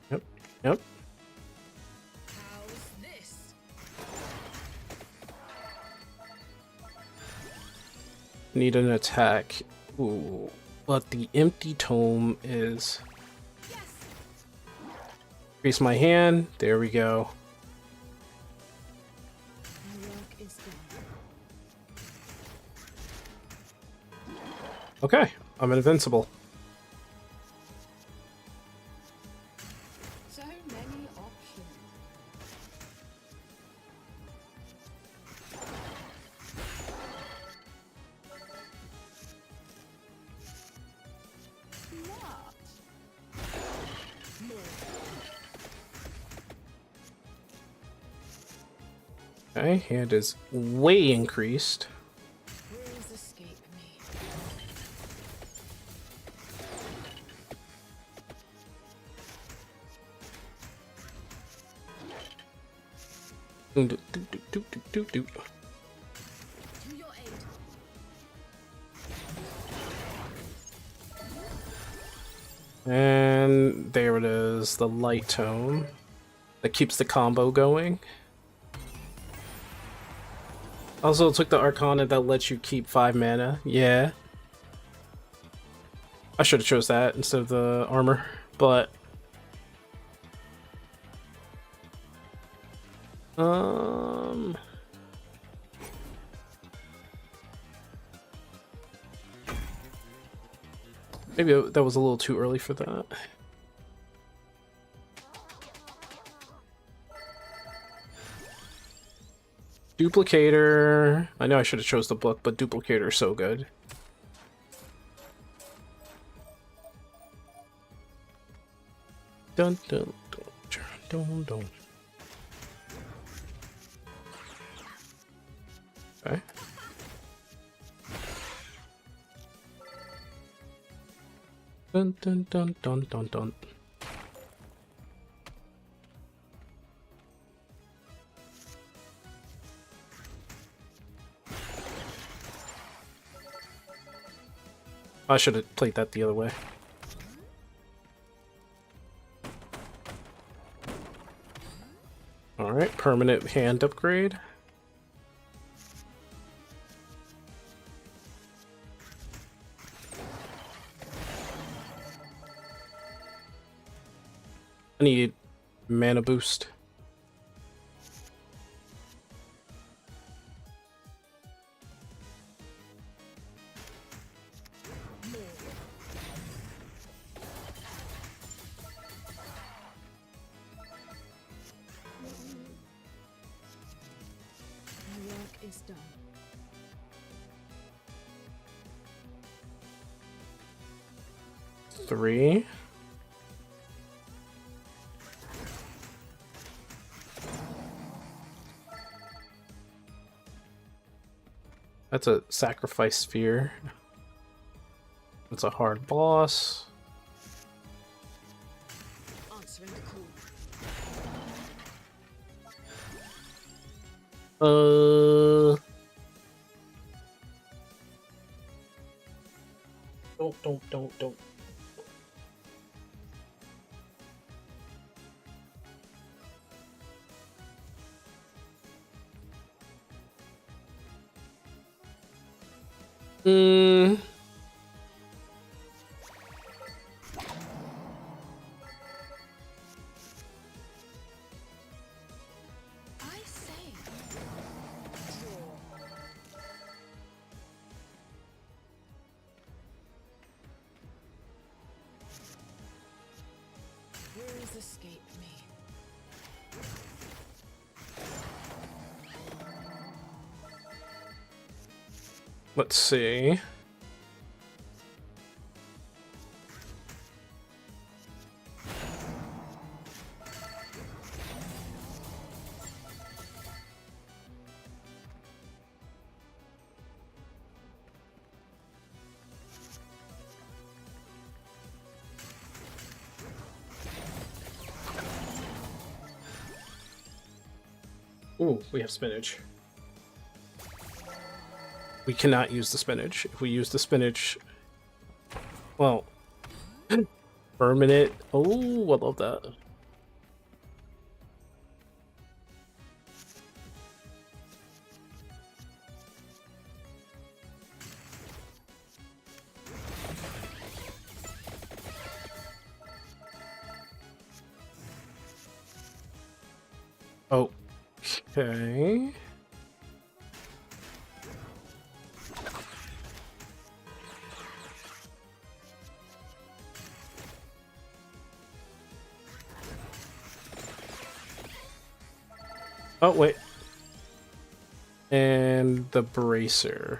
Yep. How's this? Need an attack. Ooh. But the empty tome is... Increase my hand. There we go. My work is done. Okay, I'm invincible. So many options. What? More. Okay, hand is way increased. Rules escape me. Do, do, do, do, do, do, do. To your aid. And there it is, the light tone that keeps the combo going. Also took the Arcana that lets you keep 5 mana. Yeah. I should have chose that instead of the armor, but maybe that was a little too early for that. Duplicator. I know I should have chose the book, but Duplicator is so good. Dun dun dun dun dun. Okay. Dun dun dun dun dun dun. I should have played that the other way. Alright, permanent hand upgrade. I need mana boost. My work is done. Three. That's a sacrifice sphere. That's a hard boss. Answering the call. Don't. I say. Worries escape me. Let's see. Ooh, we have spinach. We cannot use the spinach. If we use the spinach, well, permanent. Oh, I love that. Okay. Oh, wait. And the bracer.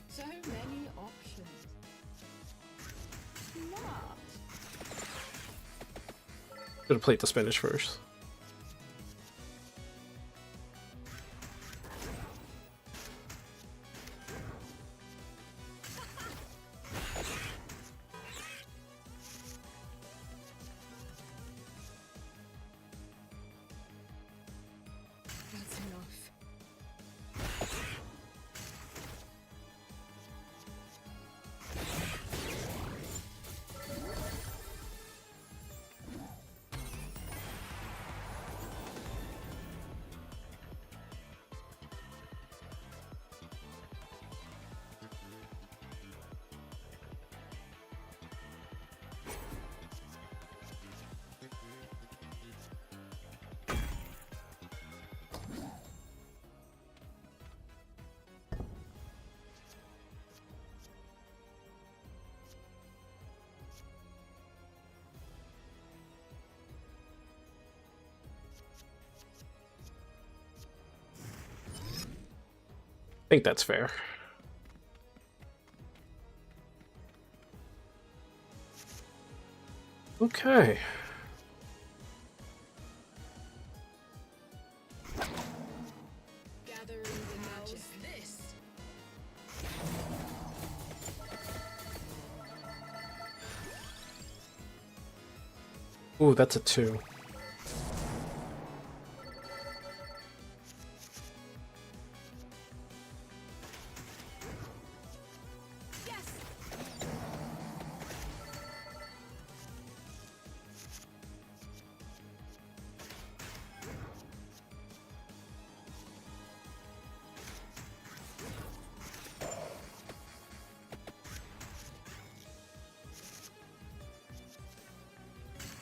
So many options. Smart. Should have played the spinach first. think that's fair. Okay. Gathering the magic. This. Ooh, that's a 2. Yes.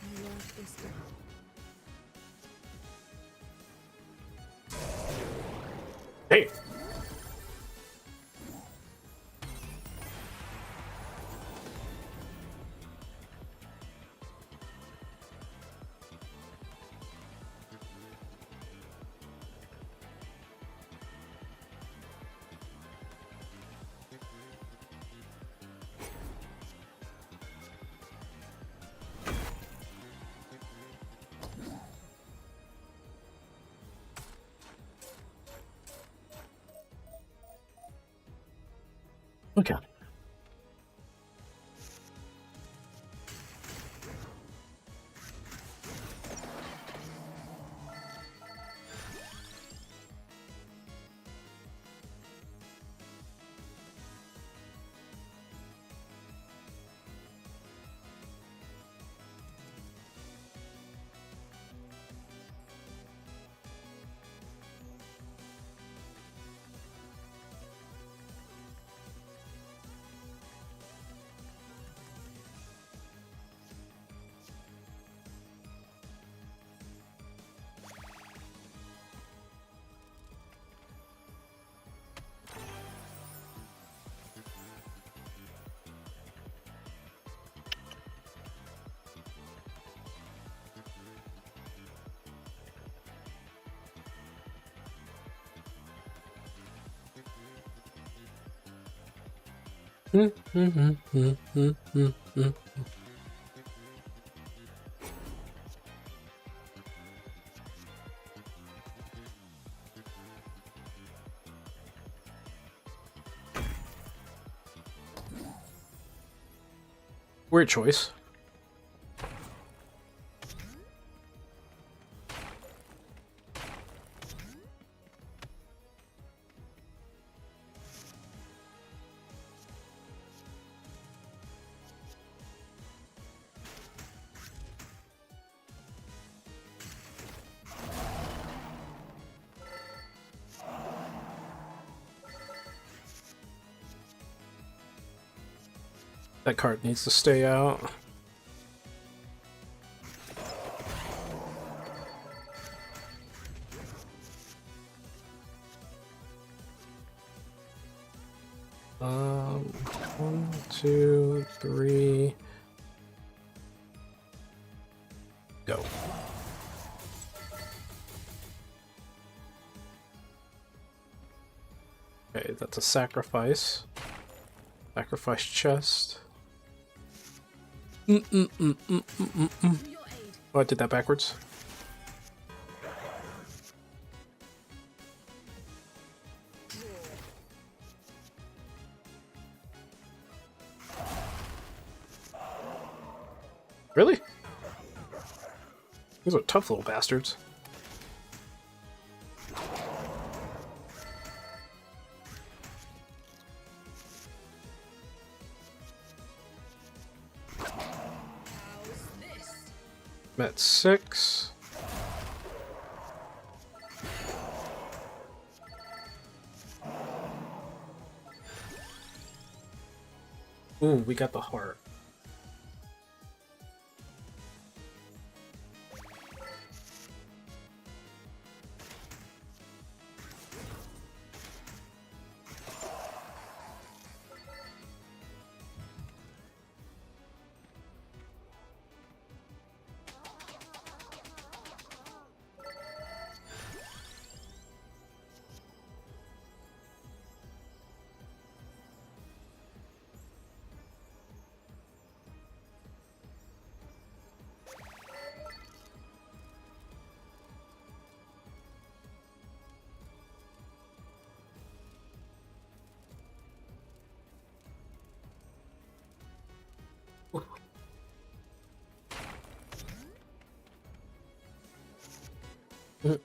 My work is done. Hey! Okay. Weird choice. That card needs to stay out. One, two, three. Go. Okay, that's a sacrifice. Sacrifice chest. To your aid. Oh, I did that backwards. Really? These are tough little bastards. How's this? I'm at 6. Ooh, we got the heart. That's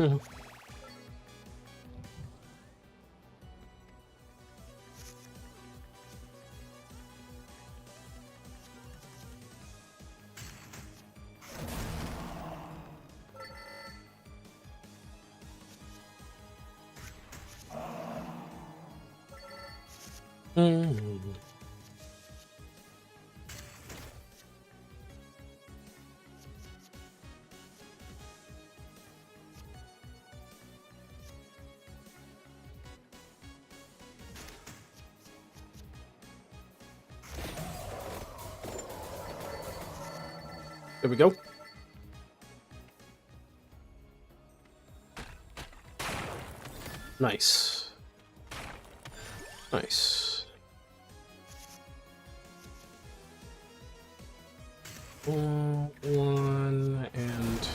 enough. There we go. Nice. Nice. One and...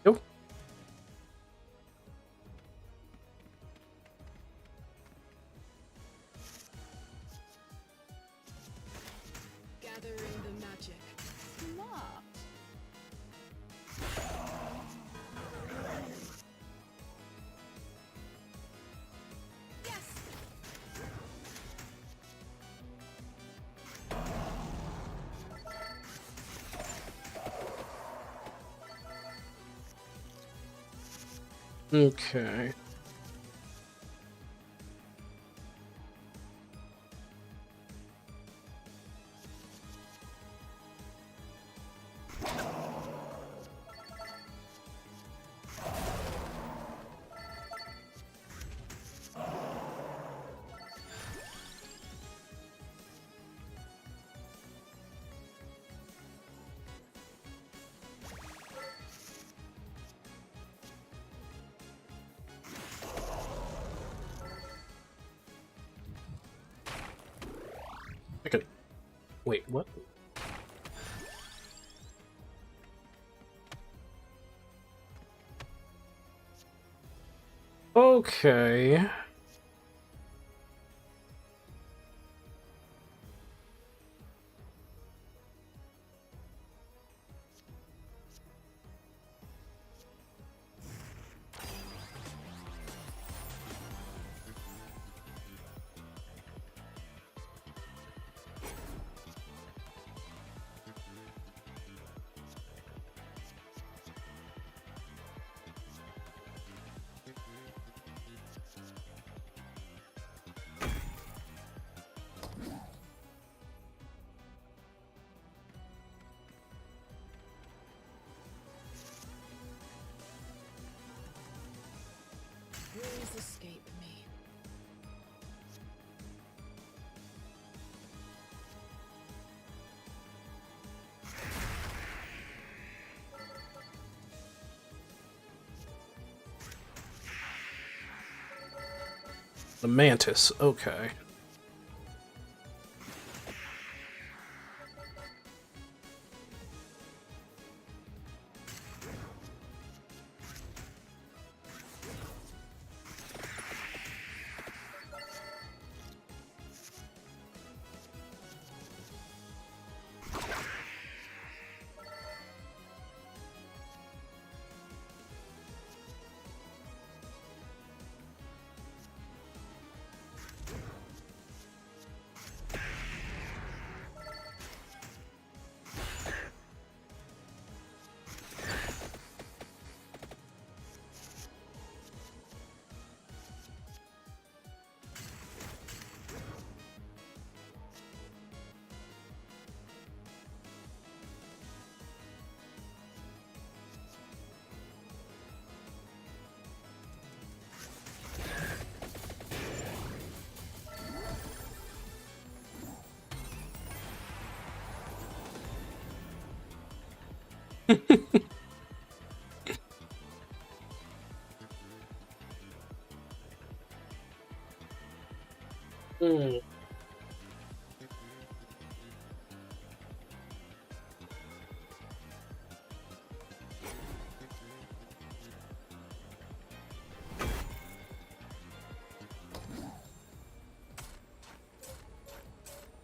Go. Gathering the magic. Smart. Yes. Okay. I could... Wait, what? Okay. Please escape me. The mantis, okay. Hmm.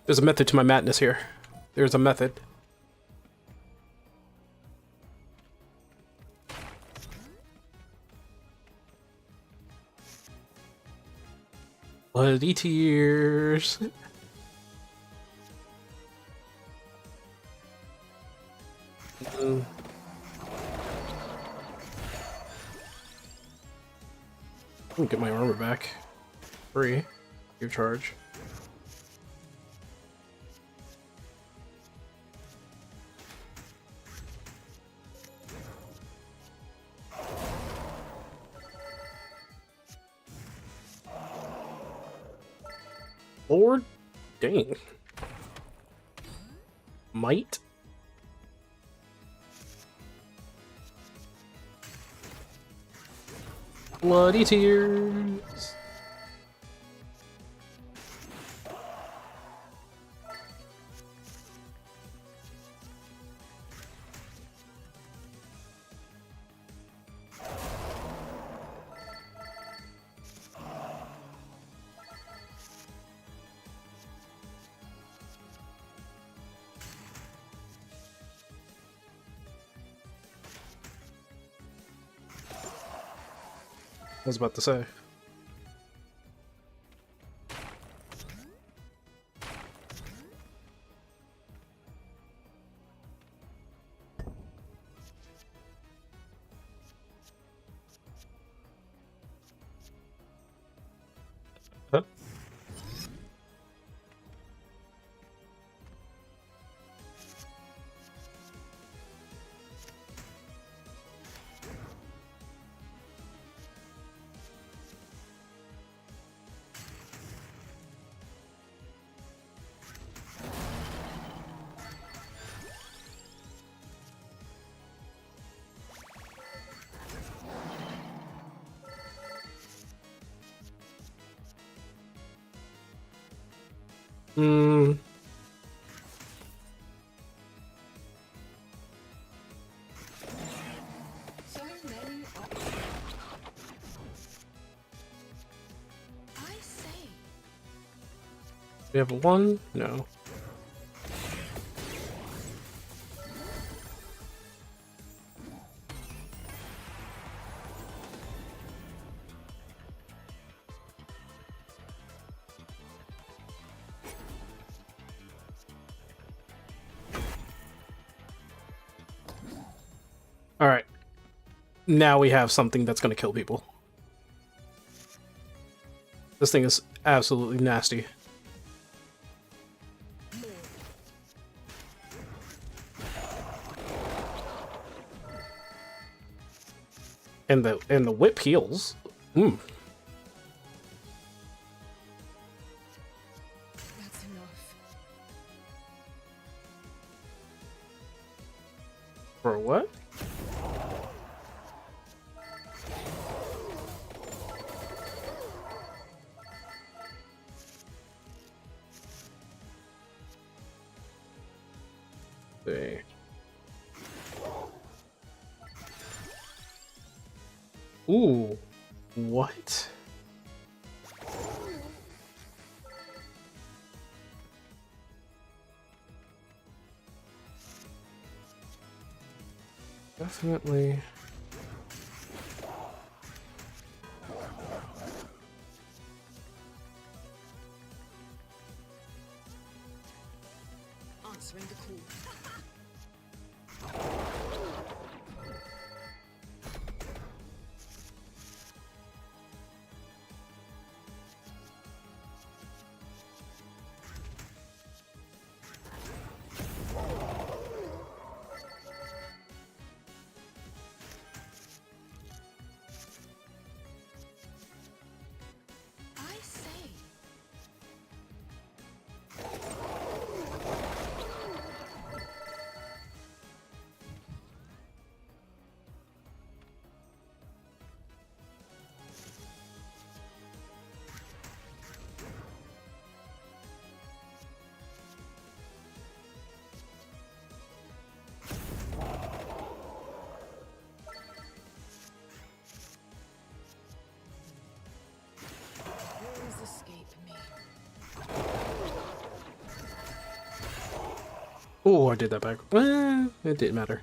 There's a method to my madness here. There's a method. Bloody tears. Mm. Let me get my armor back. Free. Your charge. Lord dang. Might? Bloody tears. I was about to say. Huh? Hmm. So many options. I say. We have one? No. Alright. Now we have something that's gonna kill people. This thing is absolutely nasty. And the whip heals. Hmm. That's enough. For what? See. Ooh. What? Definitely. Answering the call. I say. Oh, I did that back. It didn't matter.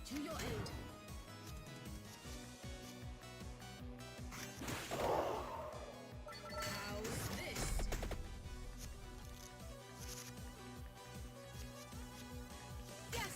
To your aid. How's this? Yes.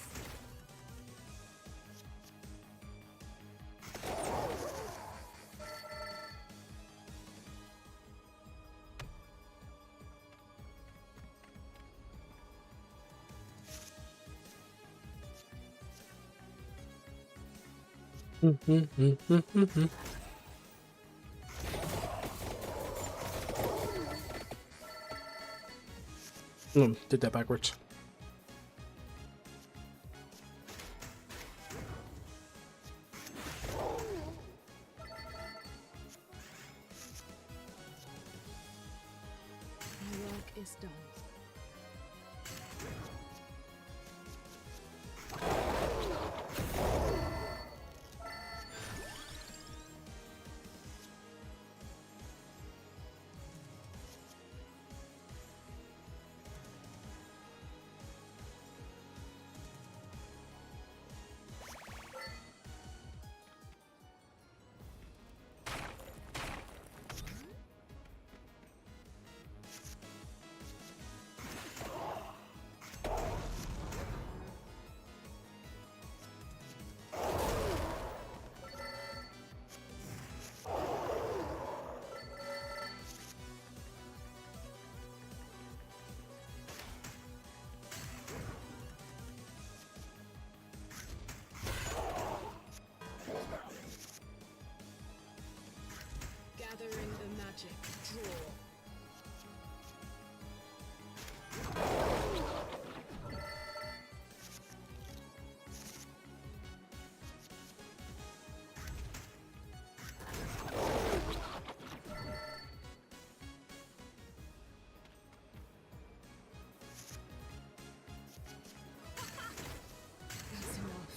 Did that backwards. My work is done. Gathering the magic. Draw. That's enough.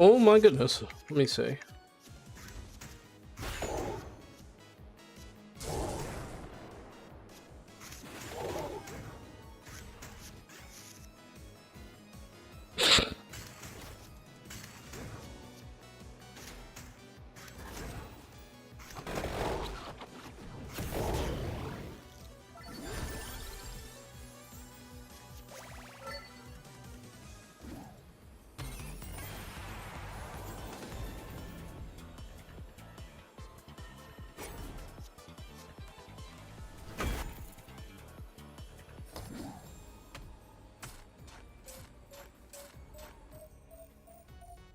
Oh my goodness. Let me see.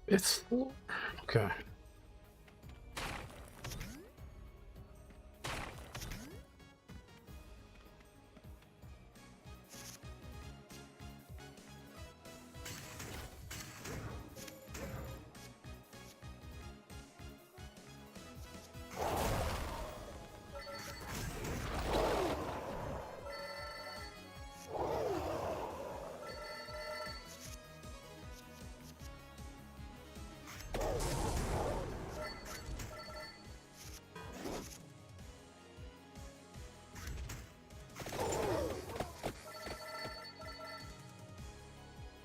It's okay.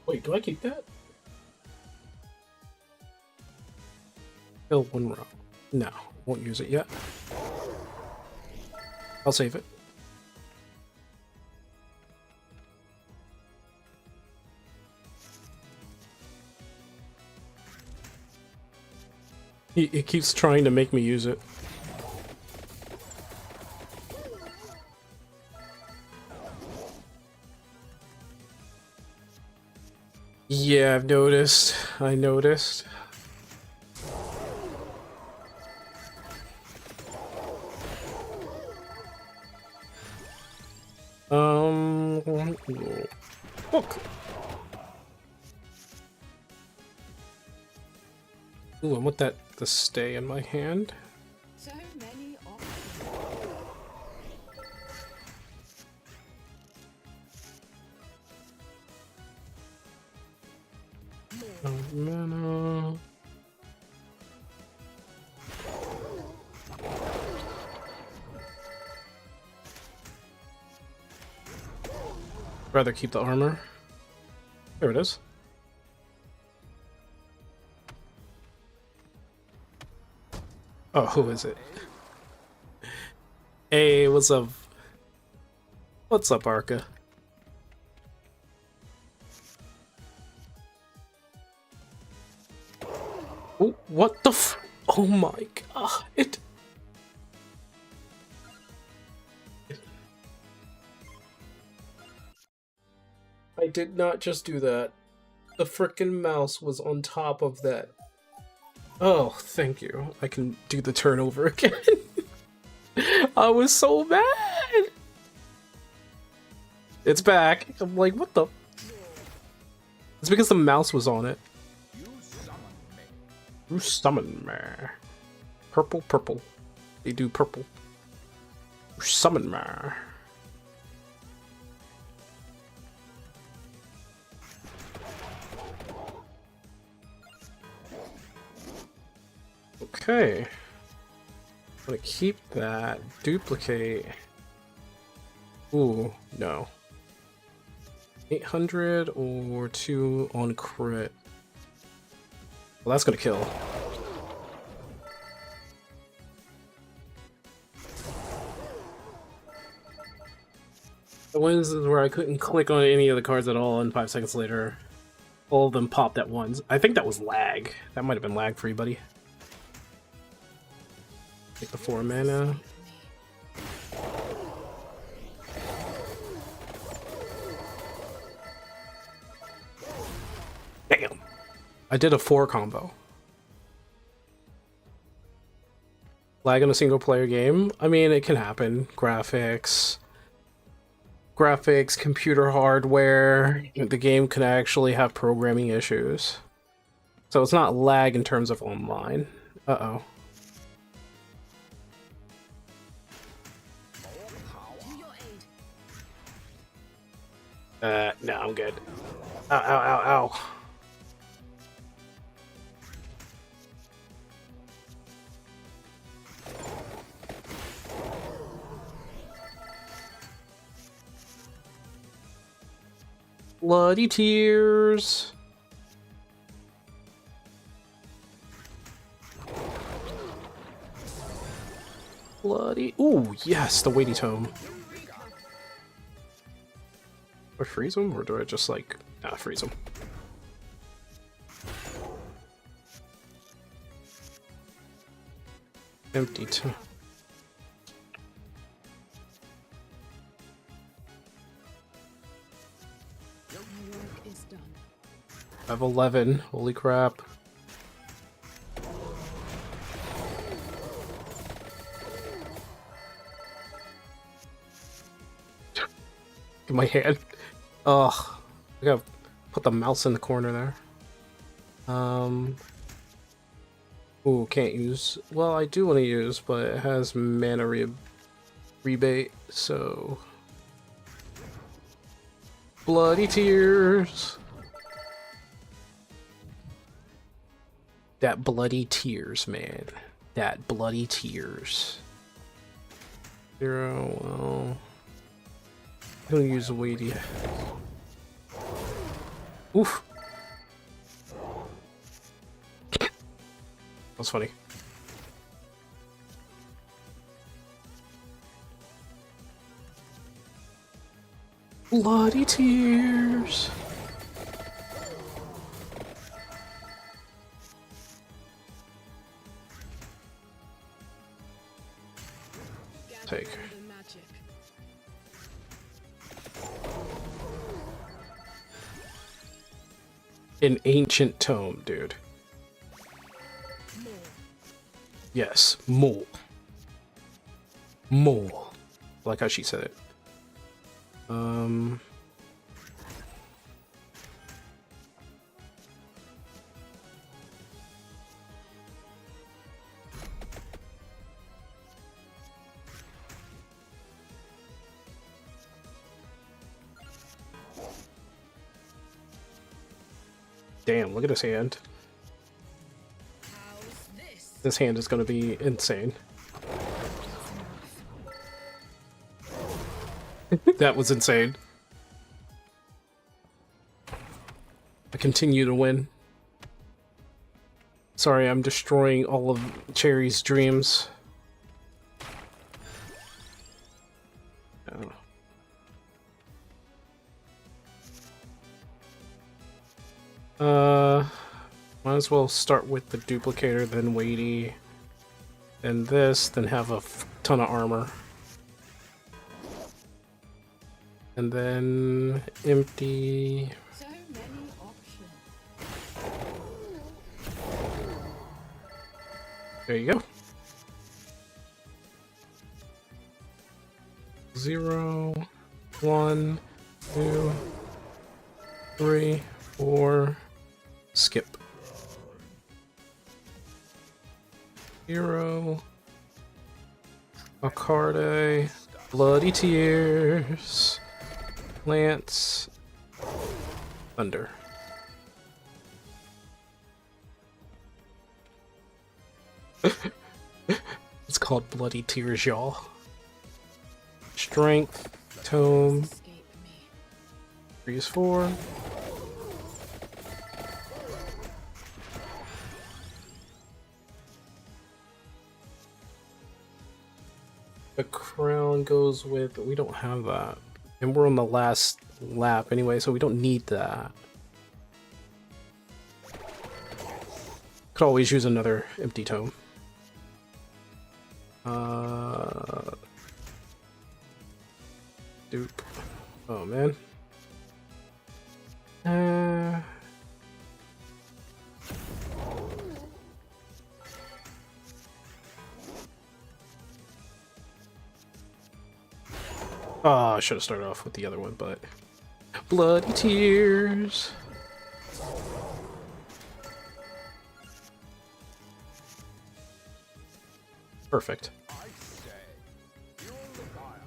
Wait, do I keep that? Kill one row. No, won't use it yet. I'll save it. It keeps trying to make me use it. Yeah, I've noticed. I noticed. Look. Ooh, I want that to stay in my hand. So many options. Mana. Rather keep the armor. There it is. Oh, who is it? Hey, what's up? What's up, Arca? Oh, what the f- Oh my god. I did not just do that. The frickin' mouse was on top of that. Oh, thank you. I can do the turnover again. I was so mad. It's back. I'm like, what the? It's because the mouse was on it. You summon me. You summon me. Purple, purple. They do purple. You summon me. Okay. I'm gonna keep that. Duplicate. Ooh, no. 800 or 2 on crit. Well, that's gonna kill. The ones where I couldn't click on any of the cards at all, and 5 seconds later, all of them popped at once. I think that was lag. That might have been lag for you, buddy. Take the 4 mana. Damn. I did a 4 combo. Lag in a single player game? I mean, it can happen. Graphics, computer hardware, the game can actually have programming issues. So it's not lag in terms of online. Uh-oh. To your aid. No, I'm good. Ow, ow, ow, ow. Bloody tears. Bloody. Ooh, yes, the weighty tome. Do I freeze them, or do I just like freeze them? Empty tome. My work is done. I have 11. Holy crap. in my hand. Ugh. I gotta put the mouse in the corner there. Ooh, can't use. Well, I do want to use, but it has mana rebate, so. Bloody tears. That bloody tears, man. That bloody tears. 0, well. I'm gonna use a weighty. Oof. That's funny. Bloody tears. Take. The magic. An ancient tome, dude. More. Yes, more. More. Like how she said it. Damn, look at his hand. How's this? This hand is gonna be insane. That was insane. I continue to win. Sorry, I'm destroying all of Cherry's dreams. Might as well start with the duplicator, then weighty, then this, then have a ton of armor. And then empty. So many options. There you go. 0, 1, 2, 3, 4. Skip. 0. Acarde. Bloody tears. Lance. Thunder. It's called Bloody Tears, y'all. Strength. Tome. Escape me. 3 is 4. The crown goes with. We don't have that. And we're on the last lap anyway, so we don't need that. Could always use another empty tome. Dupe. Oh man. Oh, I should have started off with the other one, but bloody tears. Perfect. I say, fuel the fire.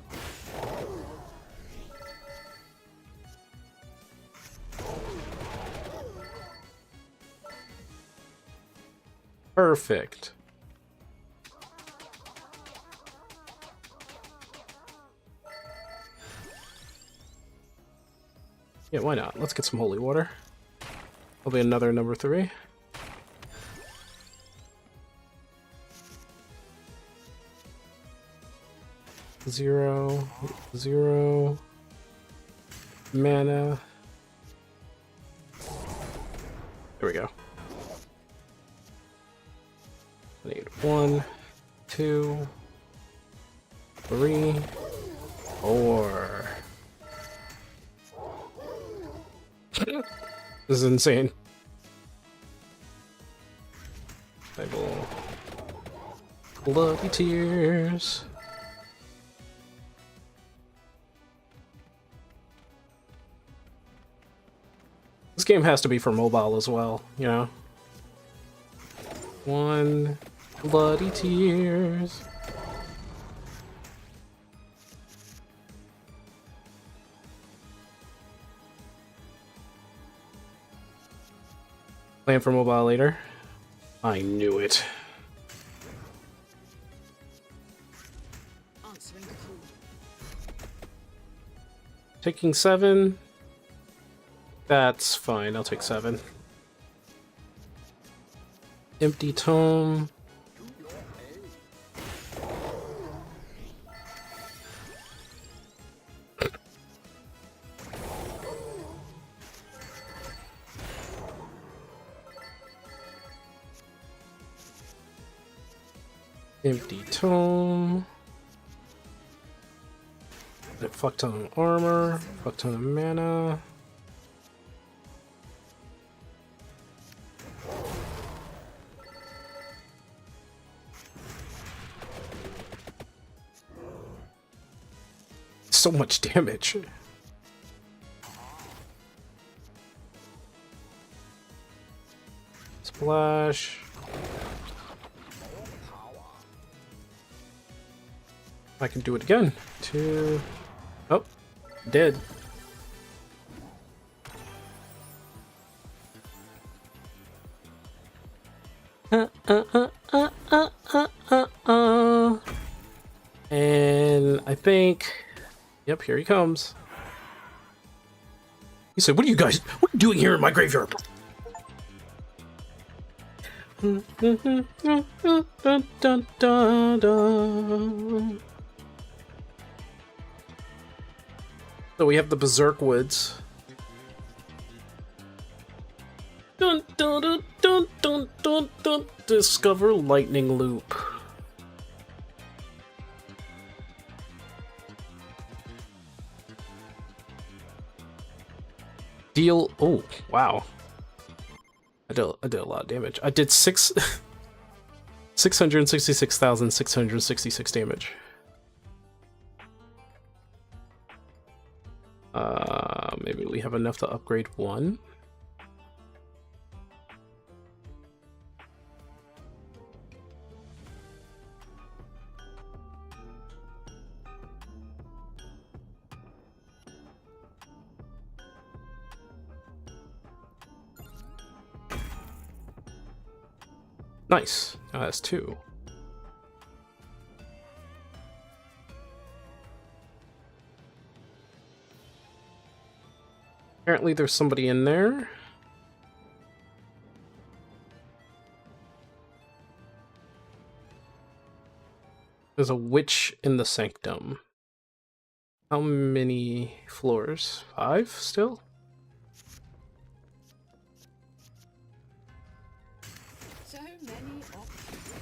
Perfect. Yeah, why not? Let's get some holy water. That'll be another number 3. Zero, 0. Mana. There we go. I need 1, 2, 3, 4. This is insane. I will. Bloody tears. This game has to be for mobile as well, you know? One bloody tears. Plan for mobile later. I knew it. Answering the call. Taking 7. That's fine, I'll take 7. Empty tome. Empty tome. A fuck ton of armor, fuck ton of mana. So much damage. Splash. I can do it again. 2. Oh, dead. And I think, yep, here he comes. He said, what are you doing here in my graveyard? So we have the Berserk Woods. Dun, dun, dun, dun, dun, dun, dun. Discover Lightning Loop. Deal. Oh, wow. I did a lot of damage. I did 666,666 damage. Maybe we have enough to upgrade 1. Nice. Now that's 2. Apparently there's somebody in there. There's a witch in the sanctum. How many floors? 5 still? So many options.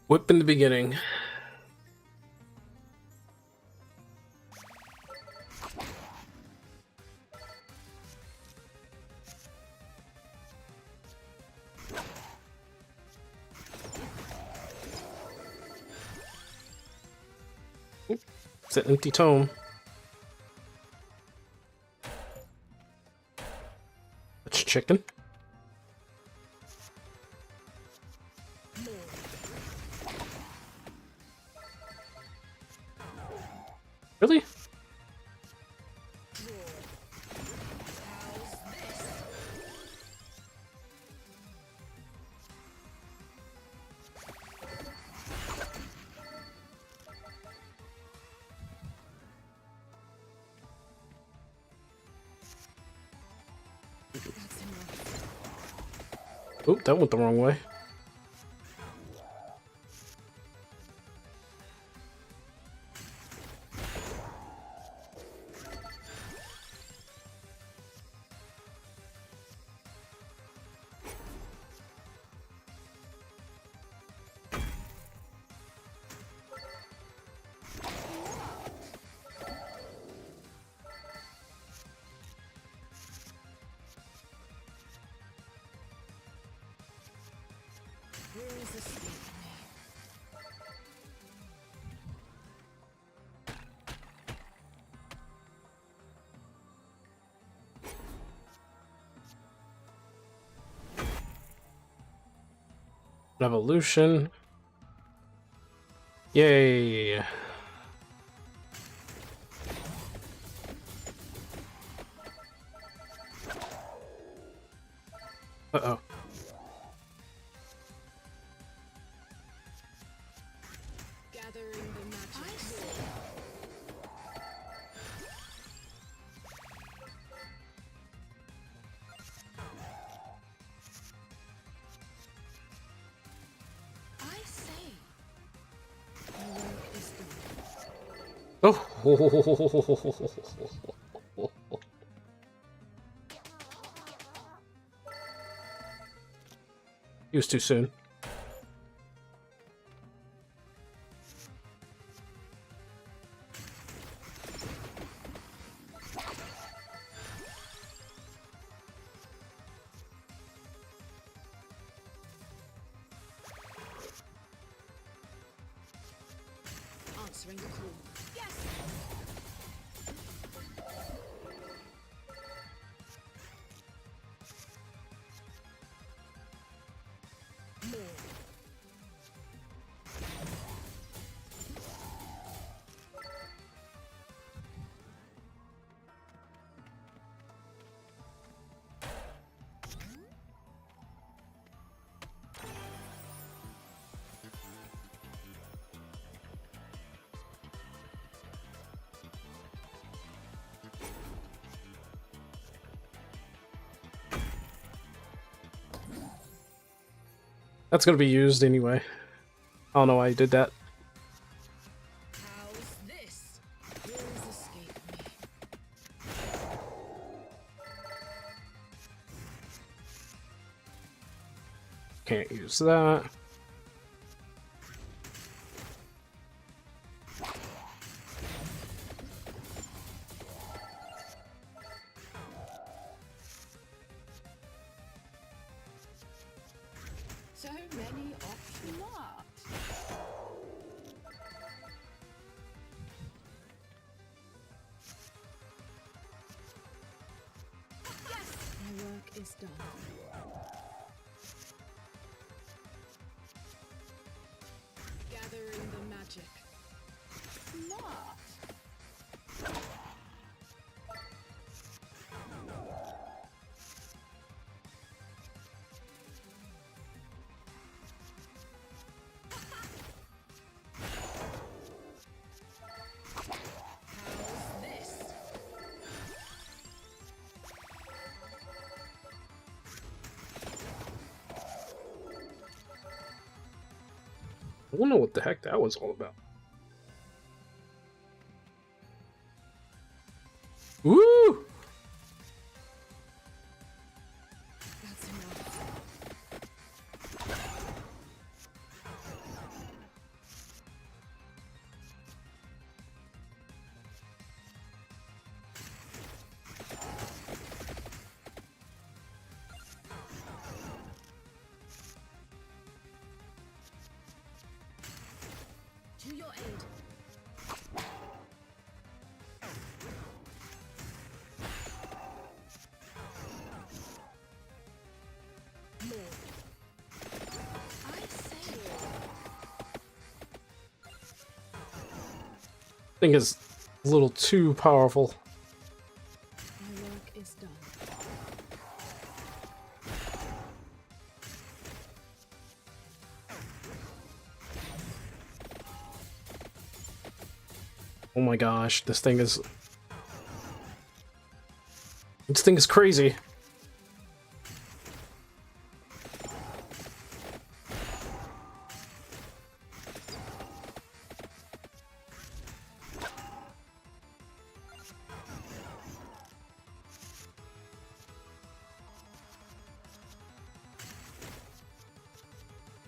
Whip in the beginning. It's an empty tome. That's chicken. Really? Oh, that went the wrong way. Where is the sleep? Revolution. Yay. Uh-oh. Gathering the magic. I say. My work is done. Oh. He was too soon. Answering the call. Yes. More. That's gonna be used anyway. I don't know why he did that. How's this? Rules escape me. Can't use that. So many options. What? Yes. My work is done. Gathering the magic. Smart. How's this? I don't know what the heck that was all about. Woo! That's enough. To your aid. More. I say. Thing is a little too powerful. My work is done. Oh my gosh, this thing is... This thing is crazy.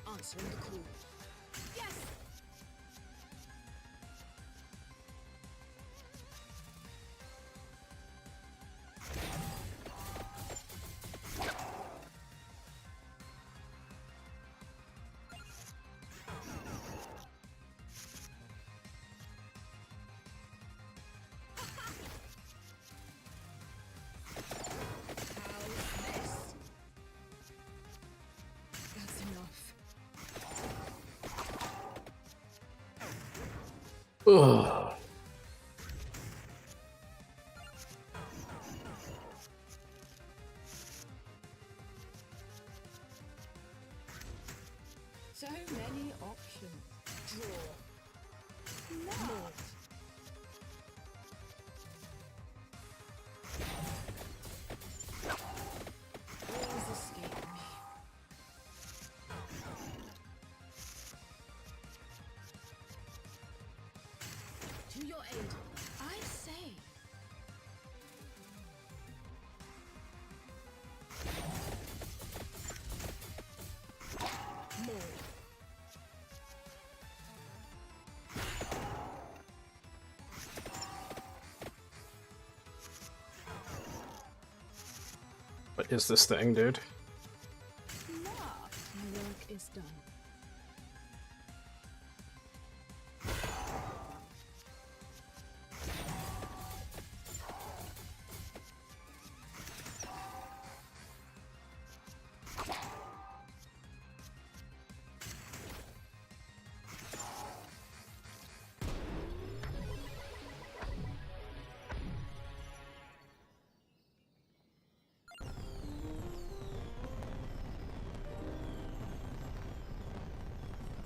Answering the call. Yes. How's this? That's enough. Ugh. So many options. Draw. Mort. Always escape me. To your aid. I say. More. What is this thing, dude? My work is done.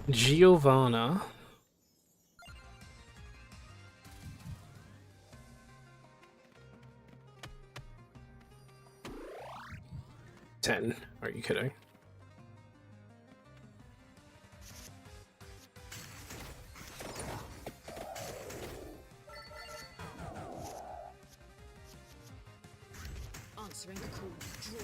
Giovanna. Ten. Are you kidding? Answering the call. Draw.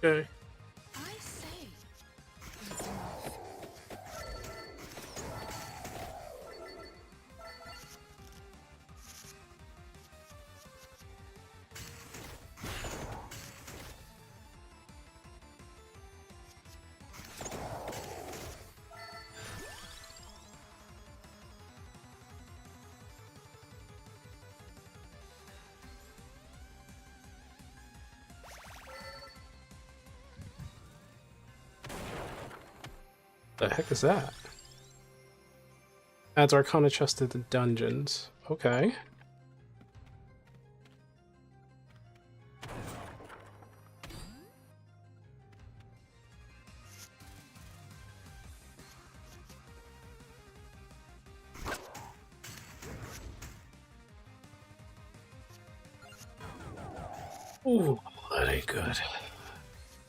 Okay. I say. That's enough. The heck is that? Adds Arcana chest to the dungeons. Okay. Ooh, that ain't good.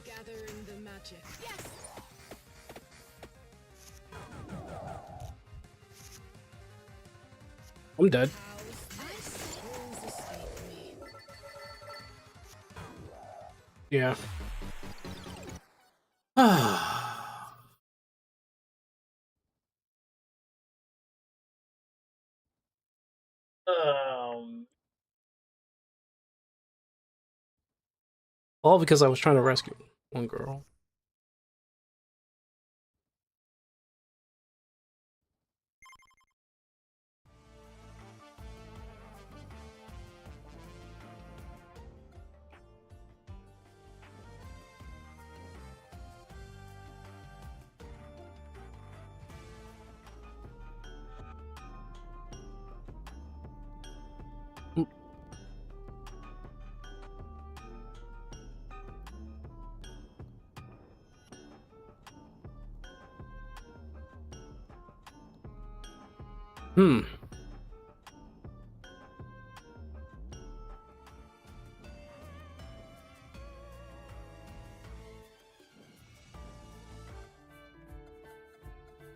Gathering the magic. Yes! I'm dead. I say. Always escape me. Yeah. um. All because I was trying to rescue one girl. Hmm.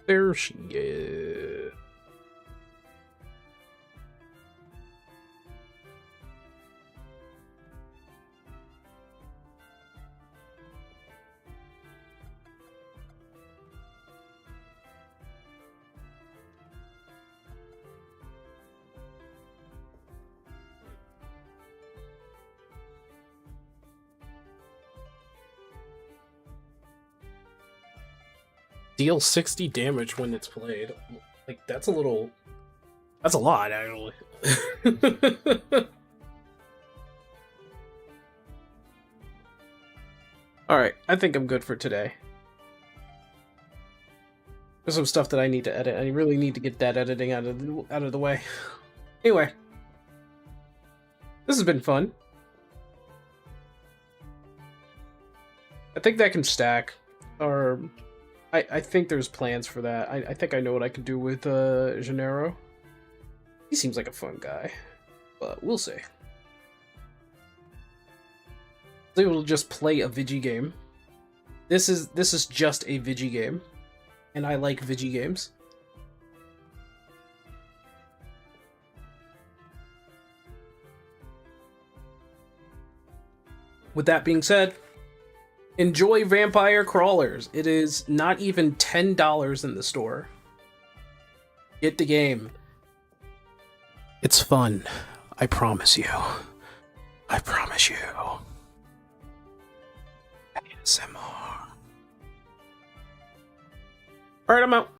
There she is. Deal 60 damage when it's played. Like, that's a little... That's a lot, actually. Alright, I think I'm good for today. There's some stuff that I need to edit. I really need to get that editing out of the way. Anyway. This has been fun. I think that can stack. Or... I think there's plans for that. I think I know what I can do with Gennaro. He seems like a fun guy. But we'll see. They will just play a Vigi game. This is just a Vigi game. And I like Vigi games. With that being said, enjoy Vampire Crawlers. It is not even $10 in the store. Get the game. It's fun. I promise you. I promise you. ASMR. Alright, I'm out.